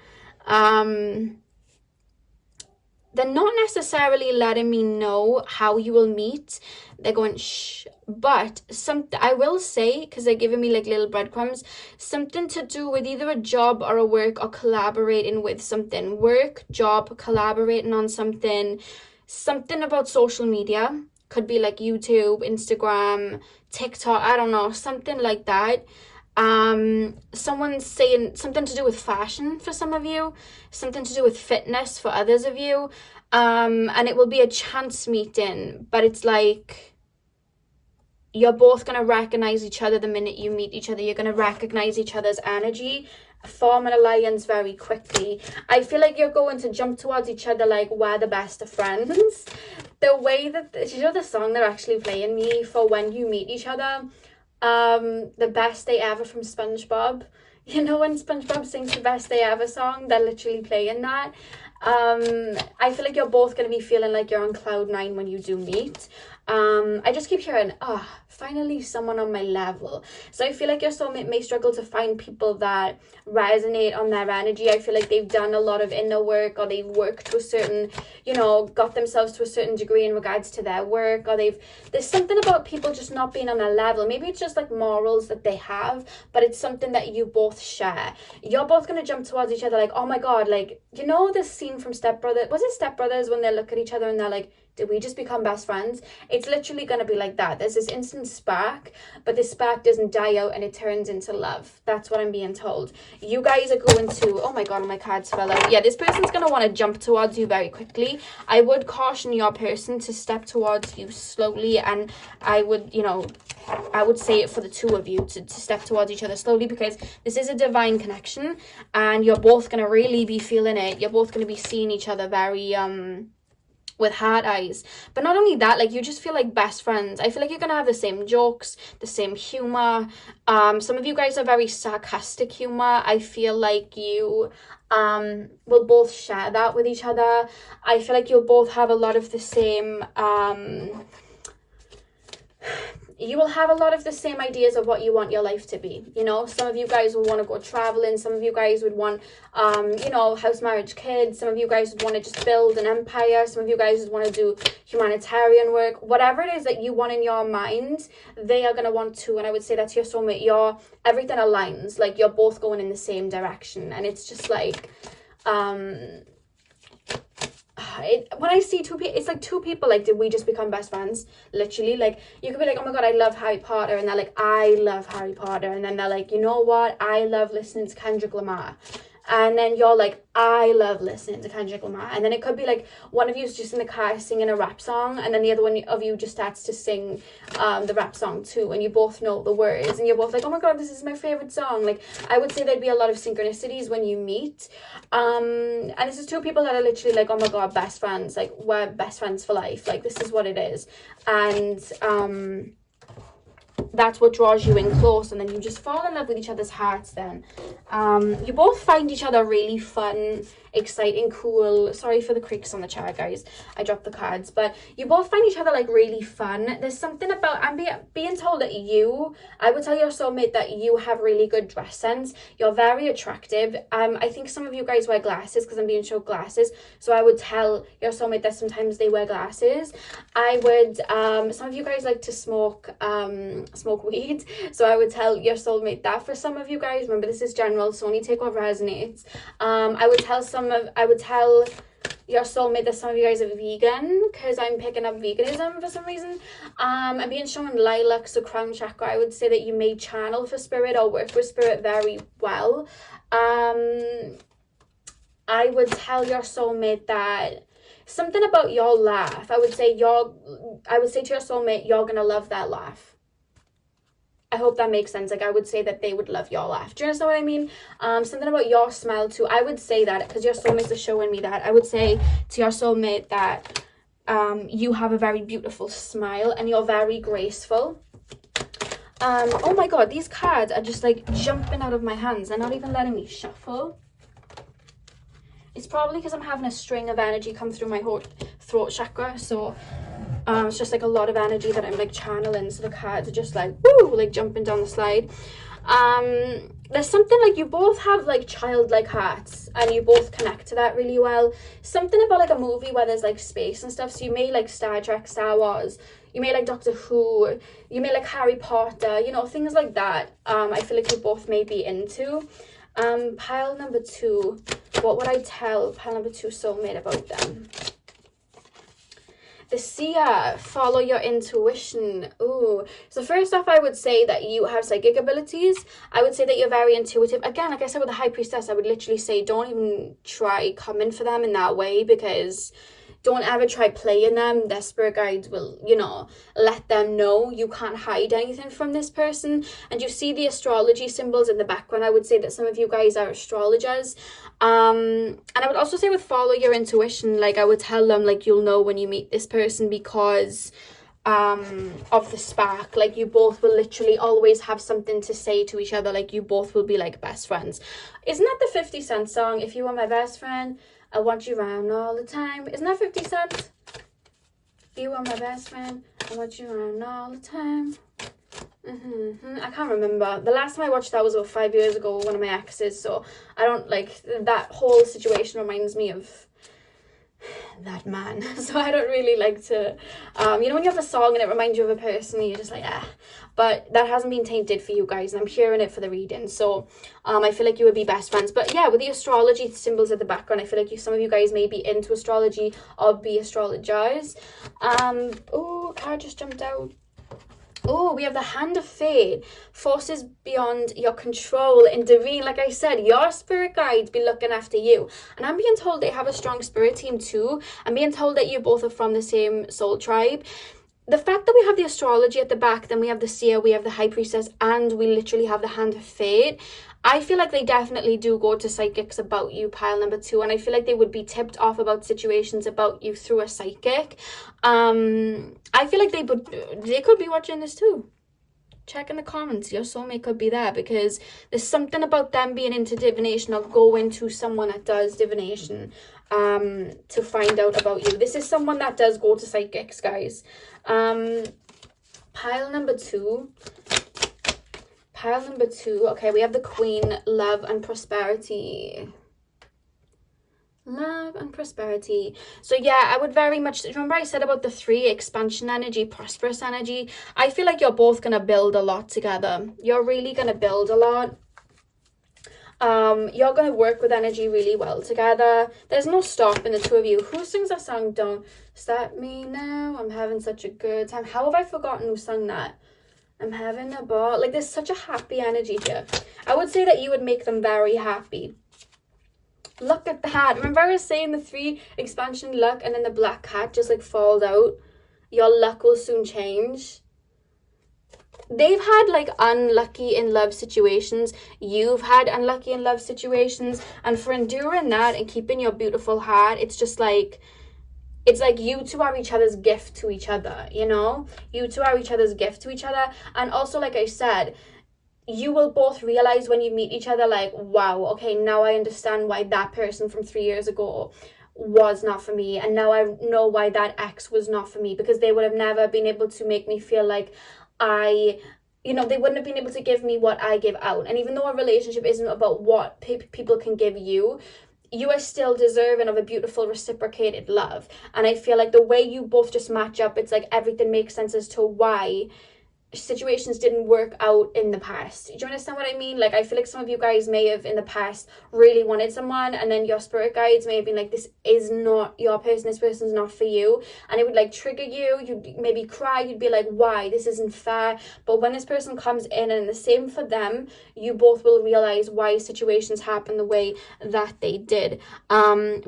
They're not necessarily letting me know how you will meet. They're going, shh. But I will say, because they're giving me like little breadcrumbs, something to do with either a job or a work, or collaborating with something. Work, job, collaborating on something. Something about social media. Could be like YouTube, Instagram, TikTok, I don't know, something like that. Someone's saying something to do with fashion for some of you, something to do with fitness for others of you, and it will be a chance meeting, but it's like you're both going to recognize each other the minute you meet each other. You're going to recognize each other's energy, form an alliance very quickly. I feel like you're going to jump towards each other like we're the best of friends. The way that, you know, the song they're actually playing me for when you meet each other, the best day ever from SpongeBob. You know, when SpongeBob sings the best day ever song, they're literally playing that. I feel like you're both going to be feeling like you're on cloud 9 when you do meet. I just keep hearing, finally someone on my level. So I feel like your soulmate may struggle to find people that resonate on their energy. I feel like they've done a lot of inner work, or they've worked to a certain, you know, got themselves to a certain degree in regards to their work, or there's something about people just not being on their level. Maybe it's just like morals that they have, but it's something that you both share. You're both going to jump towards each other like, oh my God, like, you know this scene from Step Brothers? Was it Step Brothers, when they look at each other and they're like, did we just become best friends? It's literally going to be like that. There's this instant spark, but this spark doesn't die out and it turns into love. That's what I'm being told. You guys are going to, oh my God, my cards fell out. Yeah, this person's going to want to jump towards you very quickly. I would caution your person to step towards you slowly, and I would, you know, I would say it for the two of you to step towards each other slowly, because this is a divine connection and you're both going to really be feeling it. You're both going to be seeing each other very, with heart eyes. But not only that, like, you just feel like best friends. I feel like you're gonna have the same jokes, the same humor. Some of you guys are very sarcastic humor. I feel like you will both share that with each other. I feel like you'll both have a lot of the same you will have a lot of the same ideas of what you want your life to be. You know, some of you guys will want to go traveling. Some of you guys would want, you know, house, marriage, kids. Some of you guys would want to just build an empire. Some of you guys would want to do humanitarian work. Whatever it is that you want in your mind, they are going to want to. And I would say that's your soulmate. Everything aligns. Like, you're both going in the same direction. And it's just like, when I see two people, it's like two people, like, did we just become best friends? Literally, like, you could be like, oh my God, I love Harry Potter, and they're like, I love Harry Potter, and then they're like, you know what, I love listening to Kendrick Lamar. And then you're like, I love listening to Kendrick Lamar. And then it could be like one of you is just in the car singing a rap song, and then the other one of you just starts to sing the rap song too, and you both know the words, and you're both like, oh my God, this is my favorite song. Like, I would say there'd be a lot of synchronicities when you meet. And this is two people that are literally like, oh my God, best friends. Like, we're best friends for life. Like, this is what it is. And that's what draws you in close, and then you just fall in love with each other's hearts then. You both find each other really fun, exciting, cool. Sorry for the creaks on the chair, guys. I dropped the cards. But you both find each other like really fun. There's something about, I'm being told that I would tell your soulmate that you have really good dress sense. You're very attractive. I think some of you guys wear glasses because I'm being shown glasses. So I would tell your soulmate that sometimes they wear glasses. I would, some of you guys like to smoke weed. So I would tell your soulmate that. For some of you guys, remember this is general, so only take what resonates. I would tell your soulmate that some of you guys are vegan, because I'm picking up veganism for some reason. I'm being shown lilac, so crown chakra. I would say that you may channel for spirit or work with spirit very well. I would tell your soulmate that something about your laugh. I would say to your soulmate, you're gonna love that laugh. I hope that makes sense. Like, I would say that they would love your laugh. Do you understand what I mean? Something about your smile too. I would say that because your soulmates are showing me that. I would say to your soulmate that you have a very beautiful smile and you're very graceful. Oh my god, these cards are just like jumping out of my hands. They're not even letting me shuffle. It's probably because I'm having a string of energy come through my whole throat chakra. So it's just like a lot of energy that I'm like channeling, so the cards are just like woo, like jumping down the slide. There's something like you both have like childlike hearts and you both connect to that really well. Something about like a movie where there's like space and stuff, so you may like Star Trek, Star Wars, you may like Doctor Who, you may like Harry Potter, you know, things like that. I feel like you both may be into. Pile number 2, what would I tell pile number 2 soulmate about them? The seer, follow your intuition. Ooh. So first off, I would say that you have psychic abilities. I would say that you're very intuitive. Again, like I said with the high priestess, I would literally say don't even try coming for them in that way, because don't ever try playing them. Their spirit guides will, you know, let them know you can't hide anything from this person. And you see the astrology symbols in the background. I would say that some of you guys are astrologers. And I would also say with follow your intuition, like I would tell them like you'll know when you meet this person because of the spark. Like you both will literally always have something to say to each other. Like you both will be like best friends. Isn't that the 50 Cent song, If You Were My Best Friend, I Want You Around All the Time? Isn't that 50 Cent? You are my best friend, I want you around all the time. I can't remember. The last time I watched that was about 5 years ago with one of my exes, so I don't like that whole situation. Reminds me of that man. So I don't really like to you know when you have a song and it reminds you of a person, you're just like but that hasn't been tainted for you guys, and I'm hearing it for the reading. So I feel like you would be best friends. But yeah, with the astrology symbols at the background, I feel like some of you guys may be into astrology or be astrologers. Oh, card just jumped out. Oh, we have the Hand of Fate. Forces beyond your control intervene. Like I said, your spirit guides be looking after you. And I'm being told they have a strong spirit team too. I'm being told that you both are from the same soul tribe. The fact that we have the astrology at the back, then we have the seer, we have the high priestess, and we literally have the Hand of Fate, I feel like they definitely do go to psychics about you, pile number 2, and I feel like they would be tipped off about situations about you through a psychic. I feel like they could be watching this too. Check in the comments, your soulmate could be there, because there's something about them being into divination or going to someone that does divination to find out about you. This is someone that does go to psychics, guys. Pile number 2. Pile number 2. Okay, we have the Queen, love and prosperity. Love and prosperity. So yeah, I would very much, remember I said about the 3, expansion energy, prosperous energy. I feel like you're both gonna build a lot together. You're really gonna build a lot. You're gonna work with energy really well together. There's no stopping the two of you. Who sings that song, Don't Stop Me Now, I'm Having Such a Good Time? How have I forgotten who sung that? I'm having a ball. Like, there's such a happy energy here. I would say that you would make them very happy. Look at that. Remember I was saying the 3 expansion luck, and then the black cat just like falls out. Your luck will soon change. They've had like unlucky in love situations. You've had unlucky in love situations. And for enduring that and keeping your beautiful heart, it's just like, it's like you two are each other's gift to each other, you know? You two are each other's gift to each other. And also, like I said, you will both realize when you meet each other, like, wow, okay, now I understand why that person from 3 years ago was not for me, and now I know why that ex was not for me, because they would have never been able to make me feel like they wouldn't have been able to give me what I give out. And even though a relationship isn't about what people can give you, you are still deserving of a beautiful reciprocated love. And I feel like the way you both just match up, it's like everything makes sense as to why situations didn't work out in the past. Do you understand what I mean? Like, I feel like some of you guys may have in the past really wanted someone, and then your spirit guides may have been like, this is not your person, this person's not for you, and it would like trigger you. You'd maybe cry, you'd be like, why, this isn't fair. But when this person comes in, and the same for them, you both will realize why situations happen the way that they did,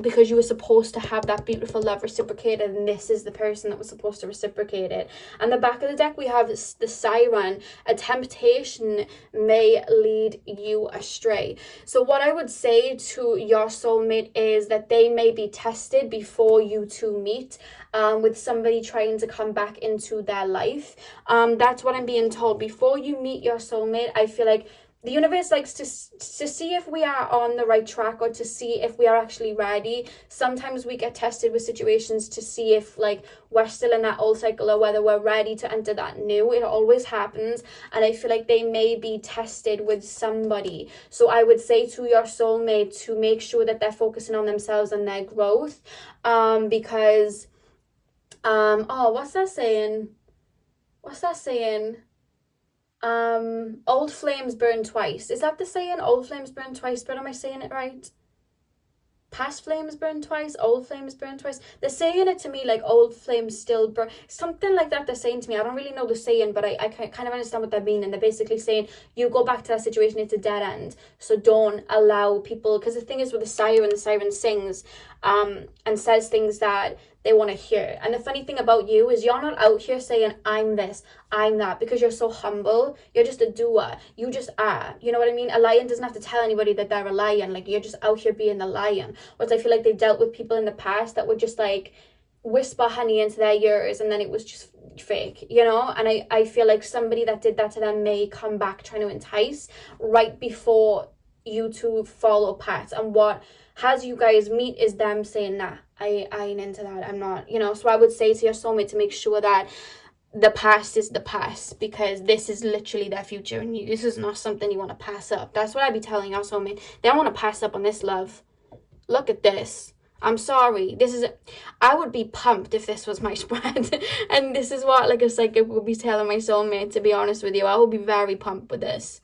because you were supposed to have that beautiful love reciprocated, and this is the person that was supposed to reciprocate it. And the back of the deck, we have the Siren. A temptation may lead you astray. So what I would say to your soulmate is that they may be tested before you two meet, with somebody trying to come back into their life. That's what I'm being told. Before you meet your soulmate, I feel like the universe likes to see if we are on the right track, or to see if we are actually ready. Sometimes we get tested with situations to see if like we're still in that old cycle, or whether we're ready to enter that new. It always happens, and I feel like they may be tested with somebody. So I would say to your soulmate to make sure that they're focusing on themselves and their growth, because what's that saying? Old flames burn twice. Is that the saying? Old flames burn twice. But am I saying it right? Past flames burn twice, old flames burn twice. They're saying it to me like old flames still burn. Something like that they're saying to me. I don't really know the saying, but I kind of understand what they're meaning. They're basically saying, you go back to that situation, it's a dead end. So don't allow people, because the thing is with the siren sings and says things that they want to hear. And the funny thing about you is you're not out here saying, I'm this, I'm that, because you're so humble. You're just a doer. You just are. You know what I mean? A lion doesn't have to tell anybody that they're a lion. Like, you're just out here being the lion. Whereas I feel like they've dealt with people in the past that would just like whisper honey into their ears, and then it was just fake, you know? And I feel like somebody that did that to them may come back trying to entice right before you two fall apart. And what has you guys meet is them saying, nah, I ain't into that, I'm not, you know? So I would say to your soulmate to make sure that the past is the past, because this is literally their future, and this is not something you want to pass up. That's what I'd be telling your soulmate. They don't want to pass up on this love. Look at this. I'm sorry. I would be pumped if this was my spread. And this is what like a psychic would be telling my soulmate, to be honest with you. I would be very pumped with this.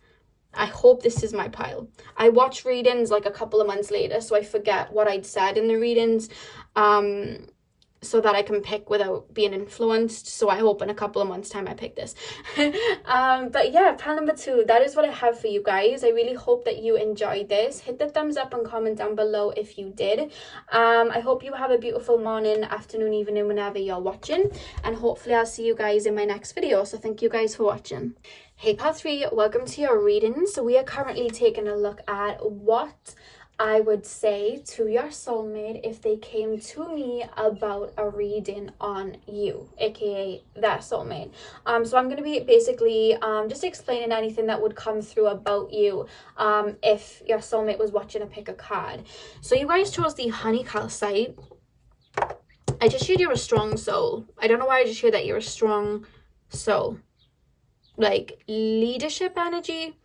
I hope this is my pile. I watch readings like a couple of months later, so I forget what I'd said in the readings, so that I can pick without being influenced. So I hope in a couple of months' time I pick this. But yeah, pile number 2, that is what I have for you guys. I really hope that you enjoyed this. Hit the thumbs up and comment down below if you did. I hope you have a beautiful morning, afternoon, evening, whenever you're watching. And hopefully I'll see you guys in my next video. So thank you guys for watching. Hey Pile 3, welcome to your reading. So we are currently taking a look at what I would say to your soulmate if they came to me about a reading on you, aka that soulmate. So I'm going to be basically just explaining anything that would come through about you if your soulmate was watching a pick a card. So you guys chose the honey calcite. I just heard you're a strong soul. I don't know why I just hear that you're a strong soul. Like leadership energy,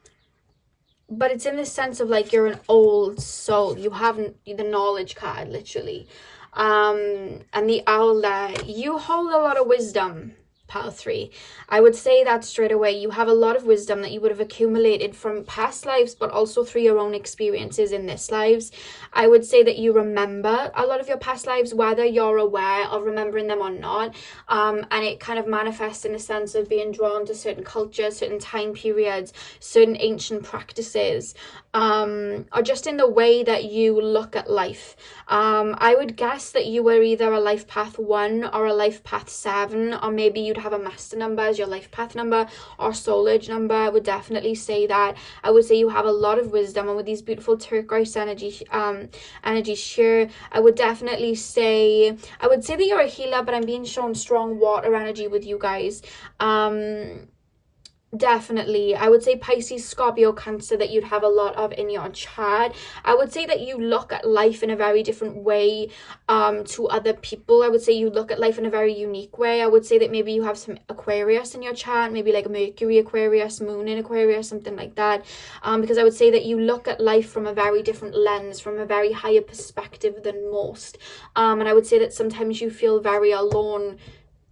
but it's in the sense of like you're an old soul. You haven't the knowledge card literally, and the owl there. You hold a lot of wisdom, Pile 3. I would say that straight away. You have a lot of wisdom that you would have accumulated from past lives, but also through your own experiences in this lives. I would say that you remember a lot of your past lives, whether you're aware of remembering them or not, and it kind of manifests in a sense of being drawn to certain cultures, certain time periods, certain ancient practices, or just in the way that you look at life. I would guess that you were either a life path 1 or a life path 7, or maybe you'd have a master number as your life path number or soul edge number. I would definitely say that. I would say you have a lot of wisdom, and with these beautiful turquoise energies here, I would definitely say, that you're a healer, but I'm being shown strong water energy with you guys. Definitely. I would say Pisces, Scorpio, Cancer that you'd have a lot of in your chart. I would say that you look at life in a very different way to other people. I would say you look at life in a very unique way. I would say that maybe you have some Aquarius in your chart, maybe like Mercury Aquarius, Moon in Aquarius, something like that. Because I would say that you look at life from a very different lens, from a very higher perspective than most. And I would say that sometimes you feel very alone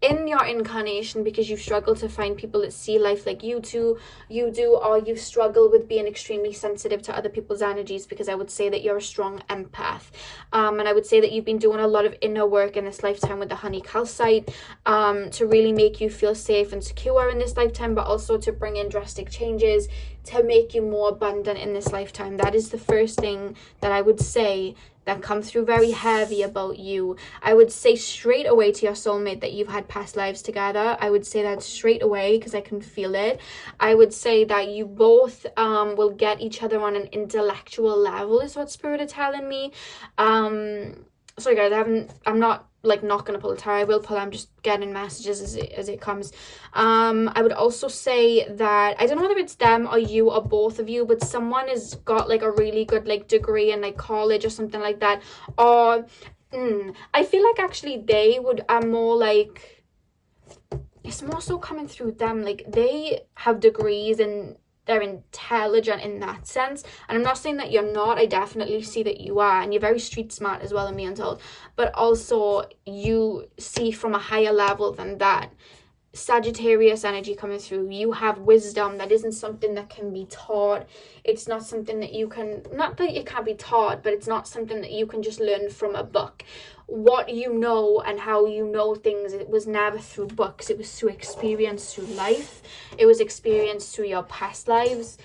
in your incarnation because you struggle to find people that see life like you do, or you struggle with being extremely sensitive to other people's energies, because I would say that you're a strong empath. And I would say that you've been doing a lot of inner work in this lifetime with the honey calcite, to really make you feel safe and secure in this lifetime, but also to bring in drastic changes to make you more abundant in this lifetime. That is the first thing that I would say that come through very heavy about you. I would say straight away to your soulmate that you've had past lives together. I would say that straight away because I can feel it. I would say that you both will get each other on an intellectual level is what Spirit are telling me. Sorry guys, I'm not gonna pull a tarot. I will pull. I'm just getting messages as it comes. I would also say that I don't know whether it's them or you or both of you, but someone has got like a really good like degree in like college or something like that. Or I feel like actually they are more like, it's more so coming through them, like they have degrees and they're intelligent in that sense. And I'm not saying that you're not. I definitely see that you are, and you're very street smart as well, I'm being told. But also you see from a higher level than that. Sagittarius energy coming through. You have wisdom that isn't something that can be taught. It's not something that you can, not that it can't be taught, but it's not something that you can just learn from a book. What you know and how you know things, it was never through books. It was through experience, through life. It was experience through your past lives.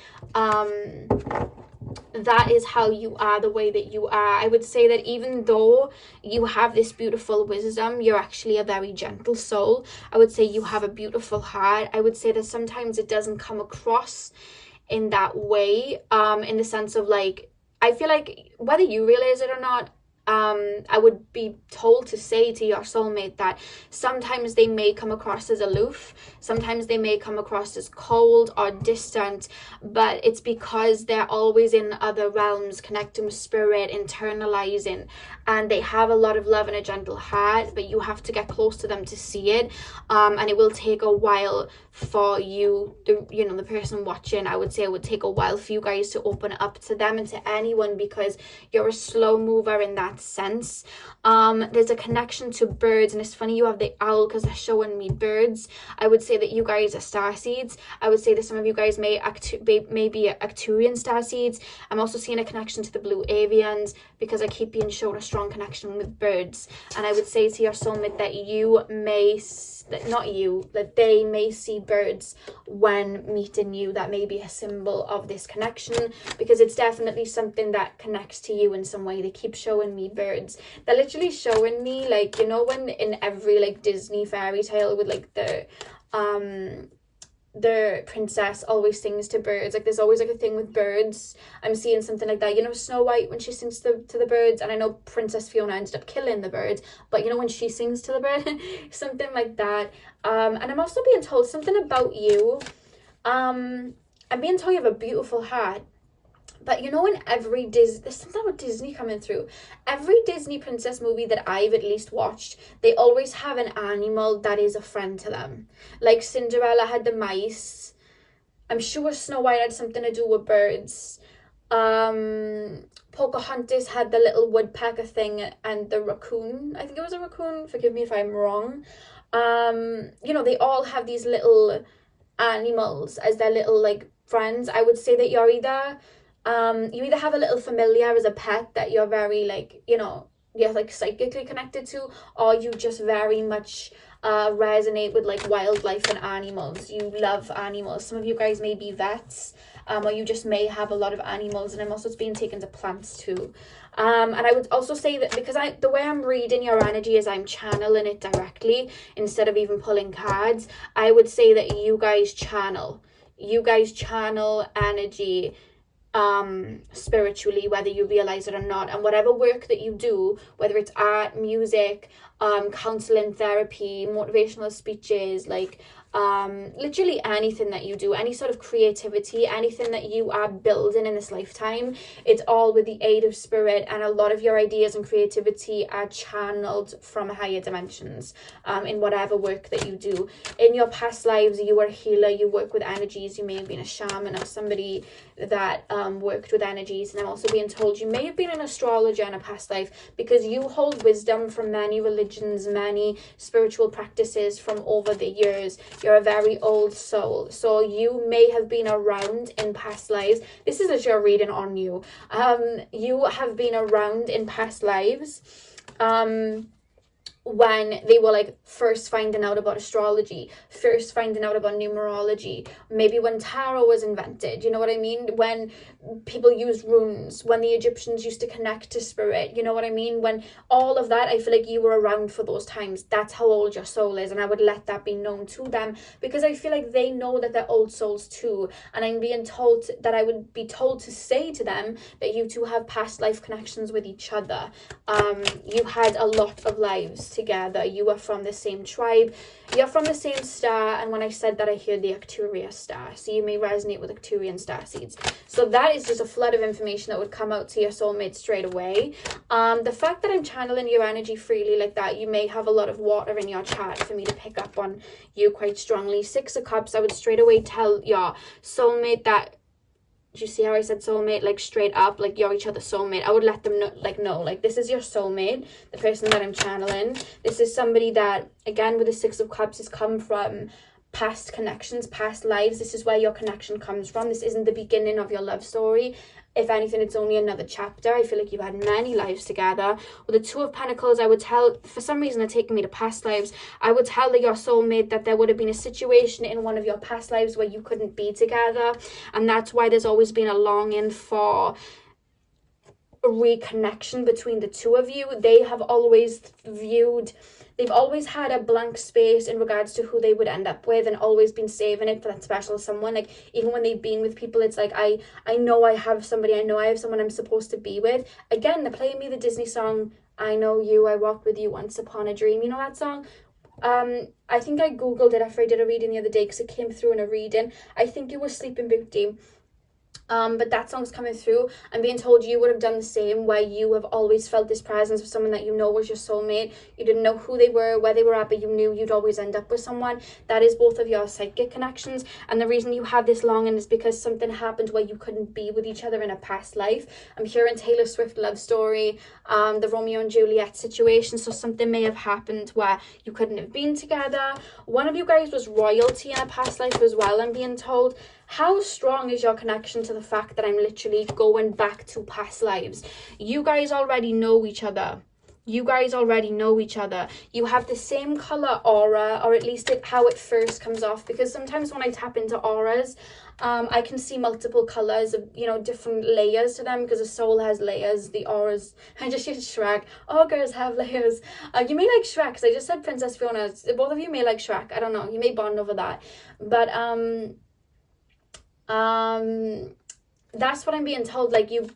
That is how you are the way that you are. I would say that even though you have this beautiful wisdom, you're actually a very gentle soul. I would say you have a beautiful heart. I would say that sometimes it doesn't come across in that way, in the sense of like, I feel like whether you realize it or not, I would be told to say to your soulmate that sometimes they may come across as aloof, sometimes they may come across as cold or distant, but it's because they're always in other realms, connecting with spirit, internalizing, and they have a lot of love and a gentle heart, but you have to get close to them to see it, and it will take a while for you, the person watching. I would say it would take a while for you guys to open up to them and to anyone, because you're a slow mover in that sense. There's a connection to birds, and it's funny you have the owl because they're showing me birds. I would say that you guys are starseeds. I would say that some of you guys may be Acturian starseeds. I'm also seeing a connection to the blue avians because I keep being shown a strong connection with birds. And I would say to your soulmate that that they may see birds when meeting you. That may be a symbol of this connection, because it's definitely something that connects to you in some way. They keep showing me birds. They're literally showing me, like, when in every like Disney fairy tale with like the princess always sings to birds, like there's always like a thing with birds. I'm seeing something like that, Snow White when she sings to the birds, and I know Princess Fiona ended up killing the birds, but when she sings to the bird, something like that. And I'm also being told something about you. I'm being told you have a beautiful heart. But in every Disney, there's something about Disney coming through. Every Disney princess movie that I've at least watched, they always have an animal that is a friend to them. Like Cinderella had the mice. I'm sure Snow White had something to do with birds. Pocahontas had the little woodpecker thing and the raccoon. I think it was a raccoon. Forgive me if I'm wrong. They all have these little animals as their little like friends. I would say that you either have a little familiar as a pet that you're very like, you're like psychically connected to, or you just very much resonate with like wildlife and animals. You love animals. Some of you guys may be vets, or you just may have a lot of animals. And I'm also being taken to plants too. And I would also say that because the way I'm reading your energy is I'm channeling it directly instead of even pulling cards. I would say that you guys channel energy spiritually, whether you realize it or not. And whatever work that you do, whether it's art, music, counseling, therapy, motivational speeches, like literally anything that you do, any sort of creativity, anything that you are building in this lifetime, it's all with the aid of spirit, and a lot of your ideas and creativity are channeled from higher dimensions, in whatever work that you do. In your past lives, you were a healer, you work with energies, you may have been a shaman or somebody that worked with energies, and I'm also being told you may have been an astrologer in a past life, because you hold wisdom from many religions, many spiritual practices from over the years. You're a very old soul, so you may have been around in past lives. This is a reading on you. You have been around in past lives when they were like first finding out about astrology, first finding out about numerology, maybe when tarot was invented, you know what I mean? When people used runes, when the Egyptians used to connect to spirit, you know what I mean? When all of that, I feel like you were around for those times. That's how old your soul is, and I would let that be known to them, because I feel like they know that they're old souls too, and I'm being told that I would be told to say to them that you two have past life connections with each other. You had a lot of lives together. You are from the same tribe, you're from the same star, and when I said that, I heard the Acturius star, so you may resonate with Acturian starseeds. So that is just a flood of information that would come out to your soulmate straight away. The fact that I'm channeling your energy freely like that, you may have a lot of water in your chart for me to pick up on you quite strongly. 6 of Cups, I would straight away tell your soulmate that, do you see how I said soulmate? Like straight up, like you're each other's soulmate. I would let them know, like this is your soulmate, the person that I'm channeling. This is somebody that, again, with the 6 of Cups, has come from past connections, past lives. This is where your connection comes from. This isn't the beginning of your love story. If anything, it's only another chapter. I feel like you've had many lives together. With the 2 of Pentacles, I would tell, for some reason, they're taking me to past lives. I would tell your soulmate that there would have been a situation in one of your past lives where you couldn't be together. And that's why there's always been a longing for a reconnection between the two of you. They have always they've always had a blank space in regards to who they would end up with, and always been saving it for that special someone. Like, even when they've been with people, it's like, I know I have somebody, I know I have someone I'm supposed to be with. Again, they're playing me the Disney song, I Know You, I Walked With You Once Upon a Dream. You know that song? I think I googled it after I did a reading the other day, because it came through in a reading. I think it was Sleeping Beauty. But that song's coming through. I'm being told you would have done the same, where you have always felt this presence of someone that you know was your soulmate. You didn't know who they were, where they were at, but you knew you'd always end up with someone. That is both of your psychic connections, and the reason you have this longing is because something happened where you couldn't be with each other in a past life. I'm hearing Taylor Swift love story, the Romeo and Juliet situation, so something may have happened where you couldn't have been together. One of you guys was royalty in a past life as well, I'm being told. How strong is your connection to the fact that I'm literally going back to past lives? You guys already know each other. You guys already know each other. You have the same color aura, or at least how it first comes off, because sometimes when I tap into auras, I can see multiple colors of, different layers to them, because a soul has layers. The auras, I just used Shrek. All girls have layers. You may like Shrek, because I just said Princess Fiona. Both of you may like Shrek. I don't know. You may bond over that. But, that's what I'm being told. Like, you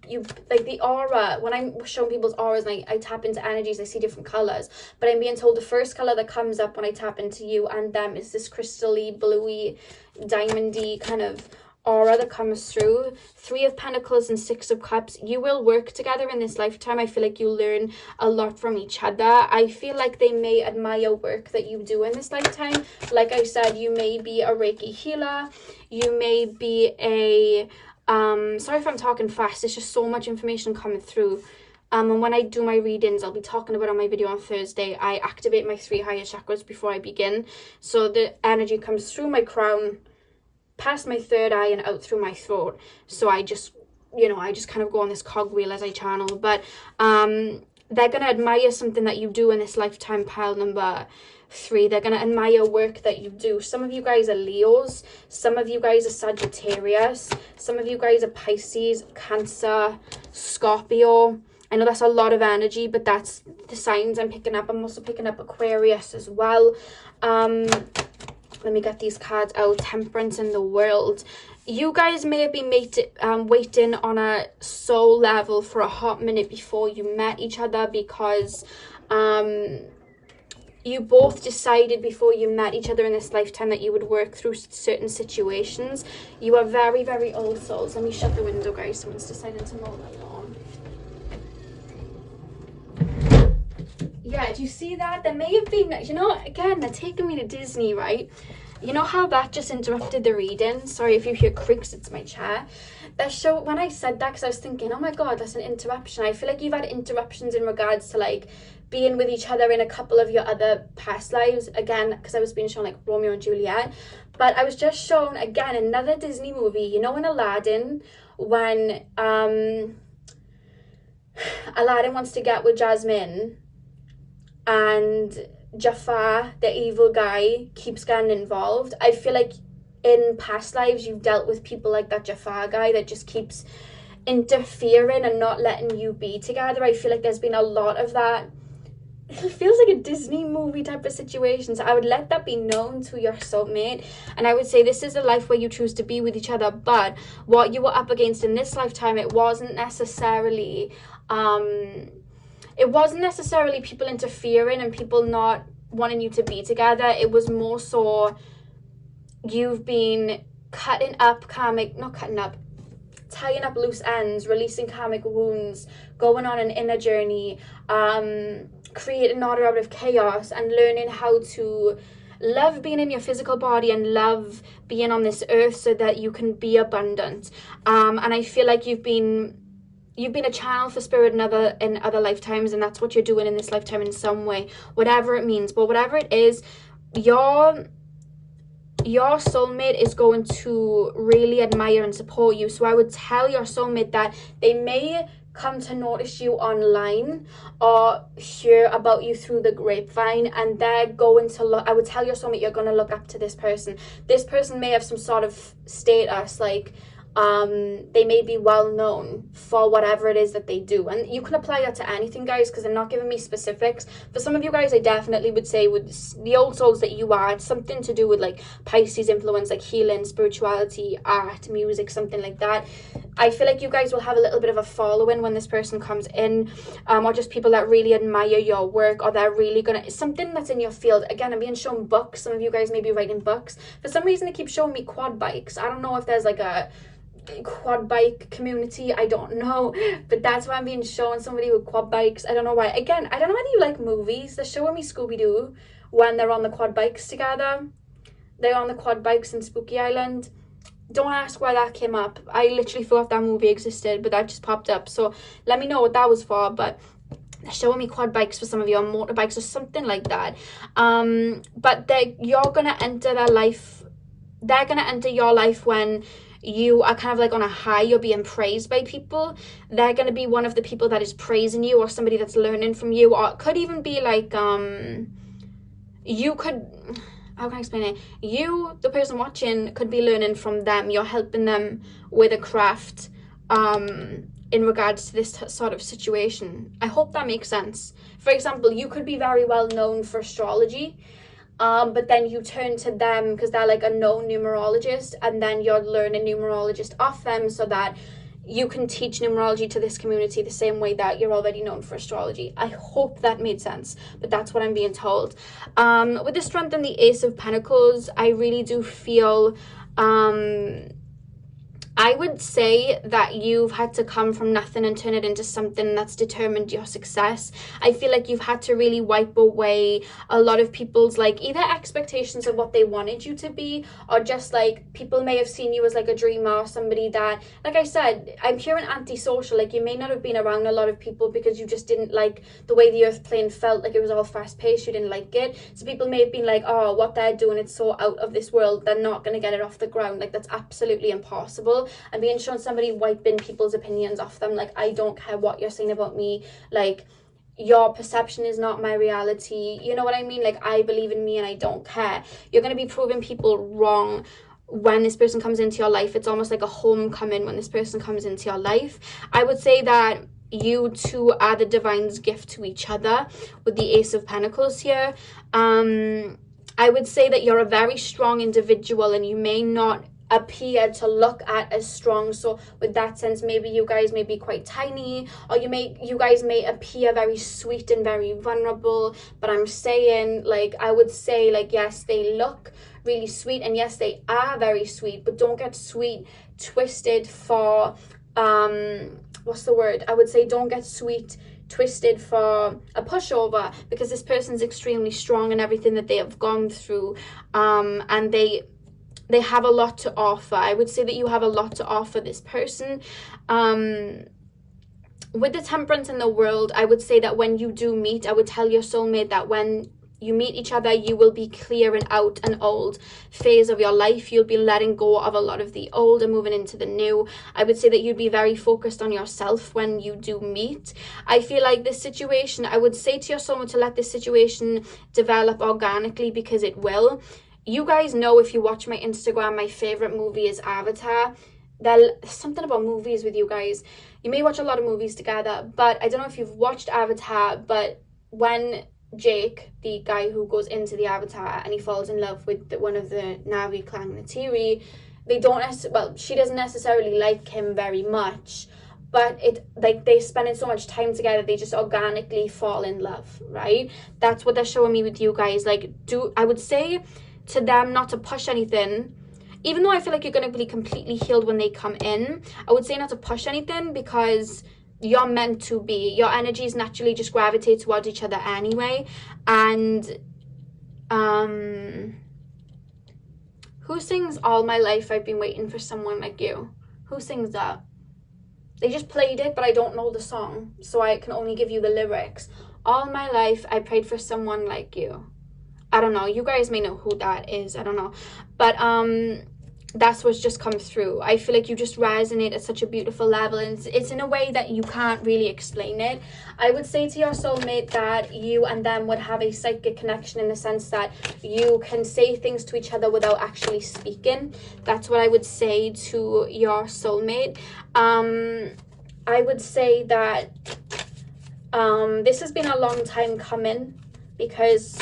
like the aura, when I'm showing people's auras and I tap into energies, I see different colors, but I'm being told the first color that comes up when I tap into you and them is this crystally, bluey, diamondy kind of aura that comes through. 3 of Pentacles and 6 of Cups. You will work together in this lifetime. I feel like you learn a lot from each other. I feel like they may admire work that you do in this lifetime. Like I said, you may be a Reiki healer. You may be a sorry if I'm talking fast, it's just so much information coming through. And when I do my readings, I'll be talking about on my video on Thursday, I activate my 3 higher chakras before I begin. So the energy comes through my crown, past my 3rd eye, and out through my throat. So I just kind of go on this cogwheel as I channel. But they're going to admire something that you do in this lifetime, pile number 3. They're going to admire work that you do. Some of you guys are Leos. Some of you guys are Sagittarius. Some of you guys are Pisces, Cancer, Scorpio. I know that's a lot of energy, but that's the signs I'm picking up. I'm also picking up Aquarius as well. Let me get these cards out. Temperance in the World. You guys may have been waiting on a soul level for a hot minute before you met each other, because you both decided before you met each other in this lifetime that you would work through certain situations. You are very, very old souls. Let me shut the window, guys. Someone's decided to mow that lawn. Yeah, do you see that? There may have been, you know, again, they're taking me to Disney, right? You know how that just interrupted the reading? Sorry if you hear creaks, it's my chair. That show, when I said that, because I was thinking, oh my God, that's an interruption. I feel like you've had interruptions in regards to like being with each other in a couple of your other past lives. Again, because I was being shown like Romeo and Juliet. But I was just shown, again, another Disney movie. You know in Aladdin, when Aladdin wants to get with Jasmine, and Jafar, the evil guy, keeps getting involved. I feel like in past lives you've dealt with people like that Jafar guy that just keeps interfering and not letting you be together. I feel like there's been a lot of that. It feels like a Disney movie type of situation. So I would let that be known to your soulmate, and I would say this is a life where you choose to be with each other, but what you were up against in this lifetime, it wasn't necessarily people interfering and people not wanting you to be together. It was more so you've been tying up loose ends, releasing karmic wounds, going on an inner journey, creating order out of chaos, and learning how to love being in your physical body and love being on this earth so that you can be abundant. And I feel like you've been a channel for spirit in other lifetimes, and that's what you're doing in this lifetime in some way, whatever it means. But whatever it is, your soulmate is going to really admire and support you. So I would tell your soulmate that they may come to notice you online or hear about you through the grapevine, and they're going to look. I would tell your soulmate you're going to look up to this person. This person may have some sort of status, like they may be well known for whatever it is that they do, and you can apply that to anything, guys, because they're not giving me specifics. For some of you guys, I definitely would say with the old souls that you are, it's something to do with like Pisces influence, like healing, spirituality, art, music, something like that. I feel like you guys will have a little bit of a following when this person comes in, or just people that really admire your work, or they're really gonna, something that's in your field. Again, I'm being shown books. Some of you guys may be writing books. For some reason, they keep showing me quad bikes. I don't know if there's like a quad bike community, I don't know, but that's why I'm being shown somebody with quad bikes. I don't know why. Again, I don't know whether you like movies. They're showing me Scooby-Doo when they're on the quad bikes together. They're on the quad bikes in Spooky Island. Don't ask why that came up. I literally thought that movie existed, but that just popped up. So let me know what that was for. But they're showing me quad bikes for some of you, on motorbikes or something like that. But you're gonna enter their life. They're gonna enter your life when you are kind of like on a high. You're being praised by people. They're going to be one of the people that is praising you, or somebody that's learning from you, or it could even be like you could, how can I explain it, you, the person watching, could be learning from them. You're helping them with a craft in regards to this sort of situation. I hope that makes sense. For example, you could be very well known for astrology, but then you turn to them because they're like a known numerologist, and then you're learning numerologist off them so that you can teach numerology to this community the same way that you're already known for astrology. I hope that made sense, but that's what I'm being told. With the Strength and the Ace of Pentacles, I really do feel I would say that you've had to come from nothing and turn it into something that's determined your success. I feel like you've had to really wipe away a lot of people's like either expectations of what they wanted you to be, or just like people may have seen you as like a dreamer or somebody that, like I said, I'm hearing antisocial. Like you may not have been around a lot of people because you just didn't like the way the earth plane felt. Like it was all fast paced, you didn't like it. So people may have been like, oh, what they're doing, it's so out of this world, they're not going to get it off the ground. Like that's absolutely impossible. And being shown somebody wiping people's opinions off them, like I don't care what you're saying about me, like your perception is not my reality, you know what I mean? Like I believe in me and I don't care. You're going to be proving people wrong when this person comes into your life. It's almost like a homecoming when this person comes into your life. I would say that you two are the divine's gift to each other with the Ace of Pentacles here. I would say that you're a very strong individual, and you may not appear to look at as strong. So with that sense, maybe you guys may be quite tiny, or you guys may appear very sweet and very vulnerable. But I'm saying, like, I would say, like, yes, they look really sweet, and yes, they are very sweet, but don't get sweet twisted for what's the word? I would say don't get sweet twisted for a pushover, because this person's extremely strong in everything that they have gone through, and they have a lot to offer. I would say that you have a lot to offer this person. With the temperance in the world, I would say that when you do meet, I would tell your soulmate that when you meet each other, you will be clearing out an old phase of your life. You'll be letting go of a lot of the old and moving into the new. I would say that you'd be very focused on yourself when you do meet. I feel like this situation, I would say to your soulmate to let this situation develop organically, because it will. You guys know, if you watch my Instagram, my favorite movie is Avatar. There's something about movies with you guys. You may watch a lot of movies together, but I don't know if you've watched Avatar, but when Jake, the guy who goes into the Avatar, and he falls in love with one of the Navi clan, Natiri, she doesn't necessarily like him very much, but they spend so much time together, they just organically fall in love, right? That's what they're showing me with you guys. Like, I would say to them not to push anything, even though I feel like you're going to be completely healed when they come in. I would say not to push anything, because you're meant to be. Your energies naturally just gravitate towards each other anyway. And who sings All My Life I've Been Waiting for Someone Like You? Who sings that? They just played it, but I don't know the song, so I can only give you the lyrics. All my life I prayed for someone like you. I don't know. You guys may know who that is. I don't know. But that's what's just come through. I feel like you just resonate at such a beautiful level, and it's in a way that you can't really explain it. I would say to your soulmate that you and them would have a psychic connection, in the sense that you can say things to each other without actually speaking. That's what I would say to your soulmate. I would say that this has been a long time coming, because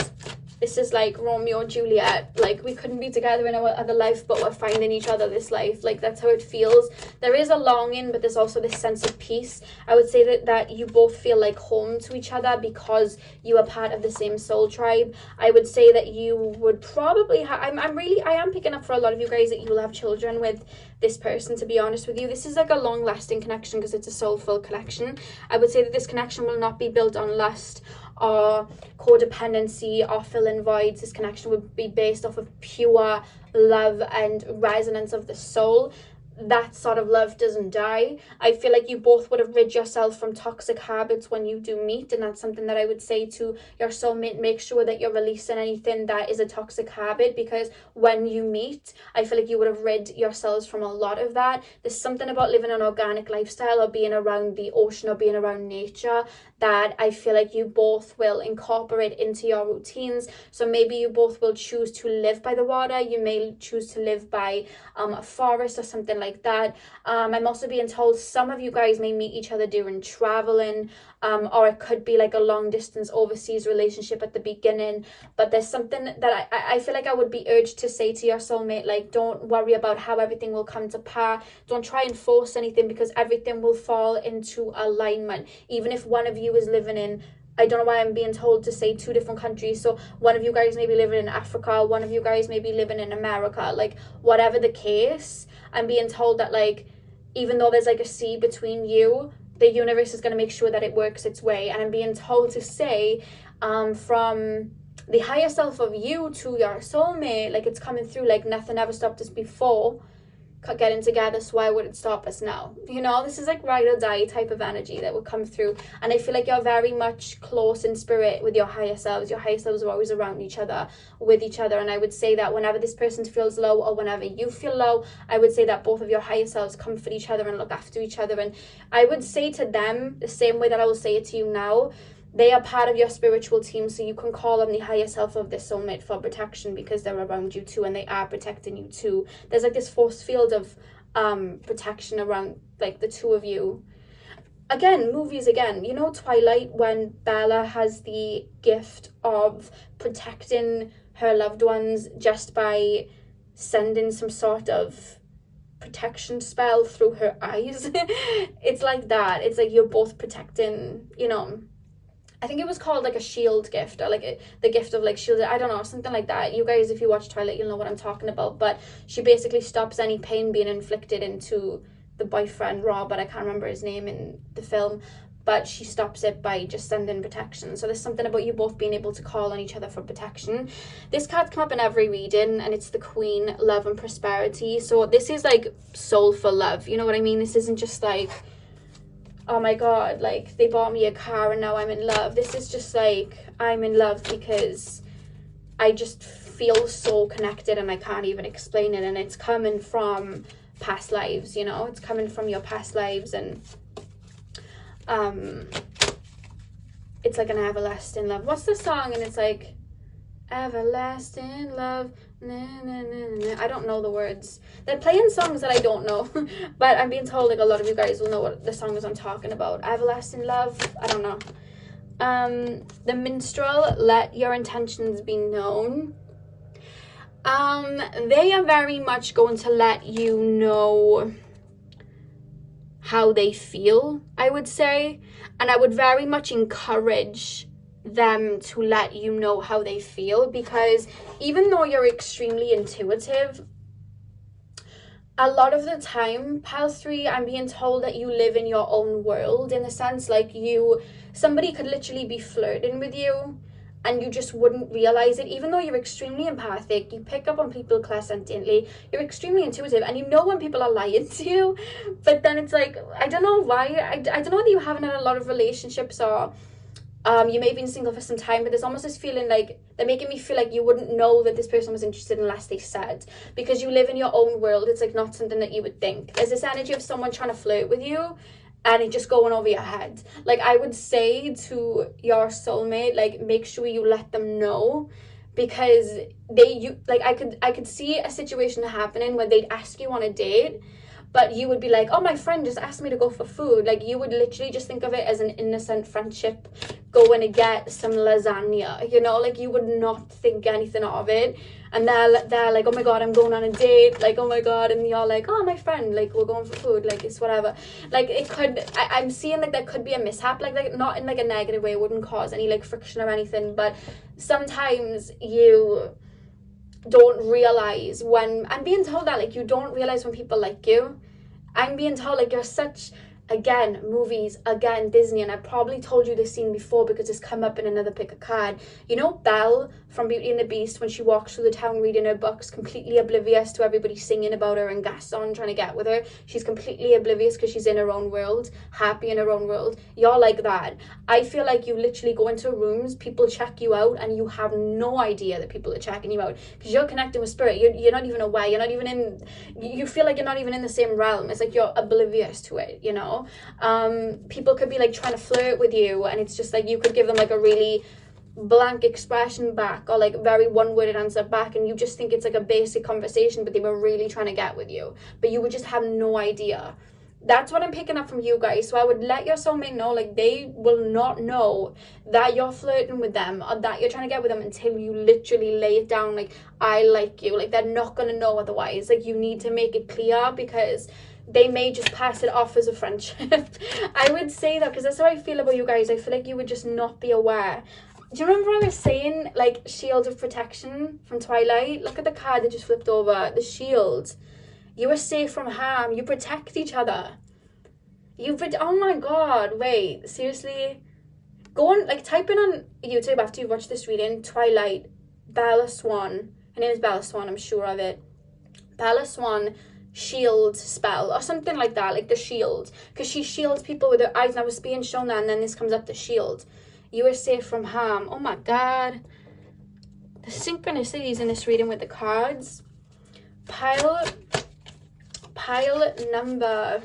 this is like Romeo and Juliet. Like, we couldn't be together in our other life, but we're finding each other this life. Like, that's how it feels. There is a longing, but there's also this sense of peace. I would say that you both feel like home to each other, because you are part of the same soul tribe. I would say that you would probably have, I am picking up for a lot of you guys that you will have children with this person, to be honest with you. This is like a long-lasting connection, because it's a soulful connection. I would say that this connection will not be built on lust or codependency or filling voids. This connection would be based off of pure love and resonance of the soul. That sort of love doesn't die. I feel like you both would have rid yourself from toxic habits when you do meet, and that's something that I would say to your soulmate. Make sure that you're releasing anything that is a toxic habit, because when you meet, I feel like you would have rid yourselves from a lot of that. There's something about living an organic lifestyle, or being around the ocean, or being around nature, that I feel like you both will incorporate into your routines. So maybe you both will choose to live by the water. You may choose to live by a forest or something like that. I'm also being told some of you guys may meet each other during traveling, or it could be like a long distance overseas relationship at the beginning. But there's something that I feel like I would be urged to say to your soulmate, like, don't worry about how everything will come to pass. Don't try and force anything, because everything will fall into alignment. Even if one of you is living in, I don't know why I'm being told to say 2 different countries. So one of you guys may be living in Africa, one of you guys may be living in America. Like, whatever the case, I'm being told that, like, even though there's like a sea between you, the universe is going to make sure that it works its way. And I'm being told to say, from the higher self of you to your soulmate, like, it's coming through like nothing ever stopped us before getting together, so why would it stop us now? You know, this is like ride or die type of energy that will come through. And I feel like you're very much close in spirit with your higher selves. Your higher selves are always around each other, with each other. And I would say that whenever this person feels low, or whenever you feel low, I would say that both of your higher selves comfort each other and look after each other. And I would say to them the same way that I will say it to you now. They are part of your spiritual team, so you can call on the higher self of this soulmate for protection, because they're around you too, and they are protecting you too. There's like this force field of protection around like the two of you. Again, movies again. You know Twilight, when Bella has the gift of protecting her loved ones just by sending some sort of protection spell through her eyes. It's like that. It's like you're both protecting, you know, I think it was called like a shield gift, or like the gift of like shield, I don't know, something like that. You guys, if you watch Twilight, you'll know what I'm talking about. But she basically stops any pain being inflicted into the boyfriend, Rob, but I can't remember his name in the film, but she stops it by just sending protection. So there's something about you both being able to call on each other for protection. This card's come up in every reading, and it's the Queen, love and prosperity. So this is like soulful love, you know what I mean? This isn't just like, oh my god, like they bought me a car and now I'm in love. This is just like, I'm in love because I just feel so connected and I can't even explain it. And it's coming from past lives, you know, it's coming from your past lives. And it's like an everlasting love. What's the song? And it's like, everlasting love, na, na, na, na. I don't know the words. They're playing songs that I don't know, but I'm being told like a lot of you guys will know what the song is I'm talking about. Everlasting love, I don't know. The minstrel, let your intentions be known. They are very much going to let you know how they feel, I would say, and I would very much encourage them to let you know how they feel, because even though you're extremely intuitive, a lot of the time, Pal 3, I'm being told that you live in your own world, in a sense, like somebody could literally be flirting with you and you just wouldn't realize it. Even though you're extremely empathic, you pick up on people clairsentiently, you're extremely intuitive, and you know when people are lying to you. But then it's like, I don't know why, I don't know whether you haven't had a lot of relationships, or you may have been single for some time, but there's almost this feeling like they're making me feel like you wouldn't know that this person was interested unless they said, because you live in your own world. It's like not something that you would think. There's this energy of someone trying to flirt with you and it just going over your head. Like, I would say to your soulmate, like, make sure you let them know, because I could see a situation happening where they'd ask you on a date, but you would be like, oh, my friend just asked me to go for food. Like, you would literally just think of it as an innocent friendship, going to get some lasagna, you know, like you would not think anything of it. And they're like, oh my god, I'm going on a date, like, oh my god, and you're like, oh, my friend, like, we're going for food, like, it's whatever. Like, it could, I'm seeing like there could be a mishap, like not in like a negative way, it wouldn't cause any like friction or anything, but sometimes you don't realize when, I'm being told that, like, you don't realize when people like you. I'm being told, like, you're such, again, movies, again, Disney, and I probably told you this scene before because it's come up in another pick a card. You know Belle from Beauty and the Beast, when she walks through the town reading her books, completely oblivious to everybody singing about her and Gaston trying to get with her. She's completely oblivious because she's in her own world, happy in her own world. You're like that. I feel like you literally go into rooms, people check you out, and you have no idea that people are checking you out because you're connecting with spirit. You're not even aware. You're not even in, you feel like you're not even in the same realm. It's like you're oblivious to it, you know? People could be like trying to flirt with you, and it's just like you could give them like a really blank expression back, or like very one-worded answer back, and you just think it's like a basic conversation, but they were really trying to get with you, but you would just have no idea. That's what I'm picking up from you guys. So I would let your soulmate know, like, they will not know that you're flirting with them or that you're trying to get with them until you literally lay it down, like, I like you. Like, they're not gonna know otherwise. Like, you need to make it clear, because they may just pass it off as a friendship. I would say that because that's how I feel about you guys. I feel like you would just not be aware. Do you remember I was saying, like, shield of protection from Twilight? Look at the card that just flipped over. The shield. You are safe from harm. You protect each other. Oh my god, wait, seriously? Go on, like, type in on YouTube after you've watched this reading, Twilight, Bella Swan. Her name is Bella Swan, I'm sure of it. Bella Swan shield spell or something like that, like the shield, because she shields people with her eyes, and I was being shown that, and then this comes up, the shield. You are safe from harm. Oh my god, the synchronicities in this reading with the cards. Pile number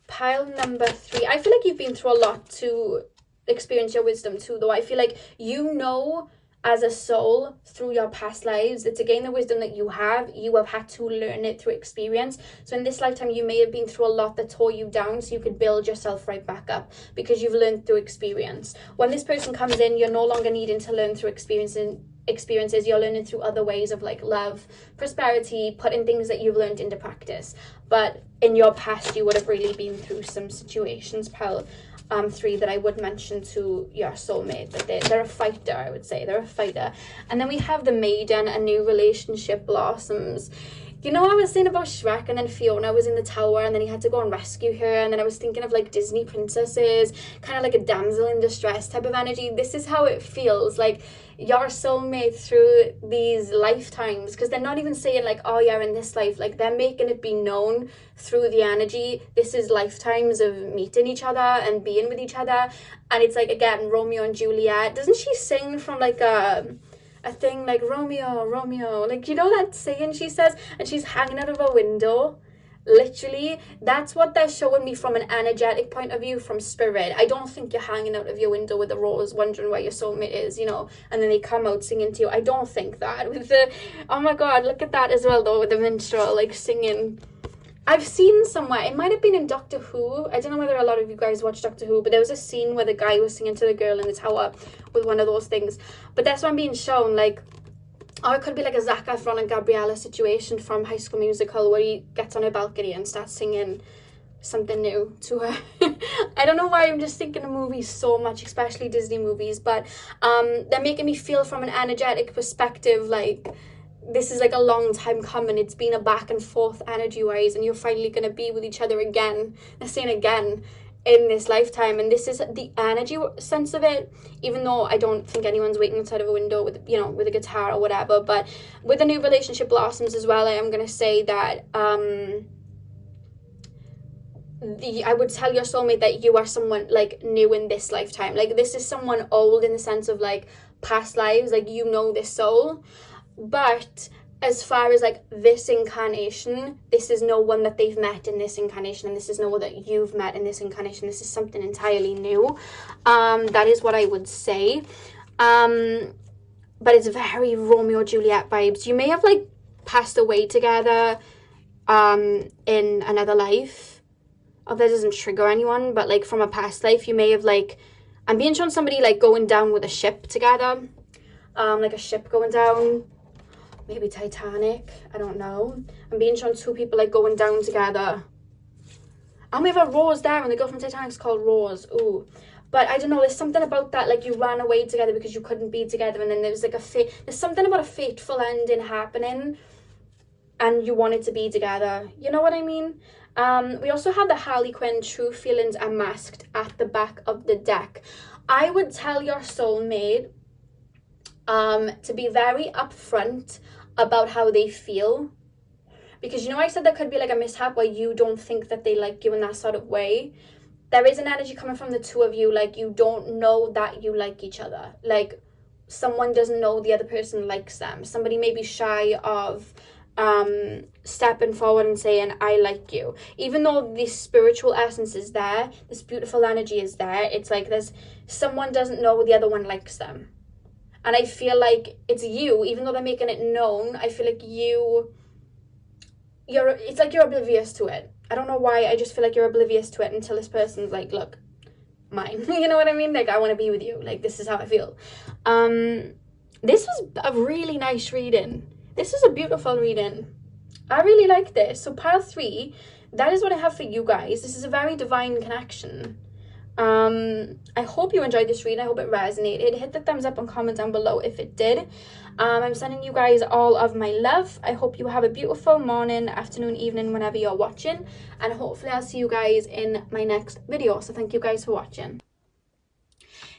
3. I feel like you've been through a lot to experience your wisdom too, though. I feel like you know, as a soul, through your past lives, that to gain the wisdom that you have had to learn it through experience. So in this lifetime, you may have been through a lot that tore you down, so you could build yourself right back up, because you've learned through experience. When this person comes in, you're no longer needing to learn through experience, and experiences. You're learning through other ways of like love, prosperity, putting things that you've learned into practice. But in your past, you would have really been through some situations, pal. 3 that I would mention to your soulmate, that they're a fighter. I would say they're a fighter. And then we have the Maiden, a new relationship blossoms. You know, I was saying about Shrek, and then Fiona was in the tower, and then he had to go and rescue her, and then I was thinking of like Disney princesses, kind of like a damsel in distress type of energy. This is how it feels, like your soulmate through these lifetimes, because they're not even saying like, oh yeah, in this life, like they're making it be known through the energy. This is lifetimes of meeting each other and being with each other. And it's like, again, Romeo and Juliet. Doesn't she sing from like a thing like Romeo, Romeo, like, you know that saying she says, and she's hanging out of a window? Literally, that's what they're showing me from an energetic point of view, from spirit. I don't think you're hanging out of your window with a rose wondering where your soulmate is, you know, and then they come out singing to you. I don't think that. With the, oh my god, look at that as well though, with the minstrel like singing. I've seen somewhere, it might have been in Doctor Who, I don't know whether a lot of you guys watch Doctor Who, but there was a scene where the guy was singing to the girl in the tower with one of those things. But that's what I'm being shown, like, or it could be like a Zac Efron and Gabriella situation from High School Musical, where he gets on her balcony and starts singing something new to her. I don't know why I'm just thinking of movies so much, especially Disney movies, but they're making me feel from an energetic perspective like this is like a long time coming. It's been a back and forth energy wise, and you're finally going to be with each other again. They're saying again in this lifetime, and this is the energy sense of it, even though I don't think anyone's waiting outside of a window with, you know, with a guitar or whatever. But with the new relationship blossoms as well, I am going to say that I would tell your soulmate that you are someone like new in this lifetime. Like this is someone old in the sense of like past lives, like you know this soul. But as far as like this incarnation, this is no one that they've met in this incarnation, and this is no one that you've met in this incarnation. This is something entirely new. That is what I would say. But it's very Romeo Juliet vibes. You may have like passed away together in another life. Oh, that doesn't trigger anyone, but like from a past life, you may have like, I'm being shown somebody like going down with a ship together. Like a ship going down. Maybe Titanic, I don't know. I'm being shown 2 people like going down together. I may have a Rose there, and the girl from Titanic's called Rose. Ooh. But I don't know, there's something about that, like you ran away together because you couldn't be together, and then there was like there's something about a fateful ending happening, and you wanted to be together. You know what I mean? We also have the Harley Quinn True Feelings Unmasked at the back of the deck. I would tell your soulmate to be very upfront about how they feel, because you know I said there could be like a mishap where you don't think that they like you in that sort of way. There is an energy coming from the 2 of you, like you don't know that you like each other, like someone doesn't know the other person likes them. Somebody may be shy of stepping forward and saying I like you, even though this spiritual essence is there, this beautiful energy is there. It's like there's someone doesn't know the other one likes them. And I feel like it's you, even though they're making it known, I feel like it's like you're oblivious to it. I don't know why, I just feel like you're oblivious to it until this person's like, look, mine. You know what I mean? Like, I want to be with you. Like, this is how I feel. This was a really nice reading. This is a beautiful reading. I really like this. So pile 3, that is what I have for you guys. This is a very divine connection. I hope you enjoyed this reading. I hope it resonated. Hit the thumbs up and comment down below if it did. I'm sending you guys all of my love. I hope you have a beautiful morning, afternoon, evening, whenever you're watching, and hopefully I'll see you guys in my next video. So thank you guys for watching.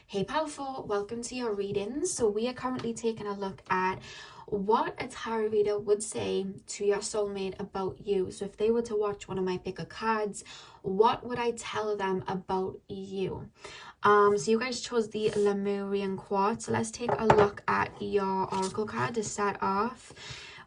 Hey pile 4, welcome to your readings. So we are currently taking a look at what a tarot reader would say to your soulmate about you. So if they were to watch one of my pick a cards, what would I tell them about you? So you guys chose the Lemurian quartz. So let's take a look at your oracle card to start off.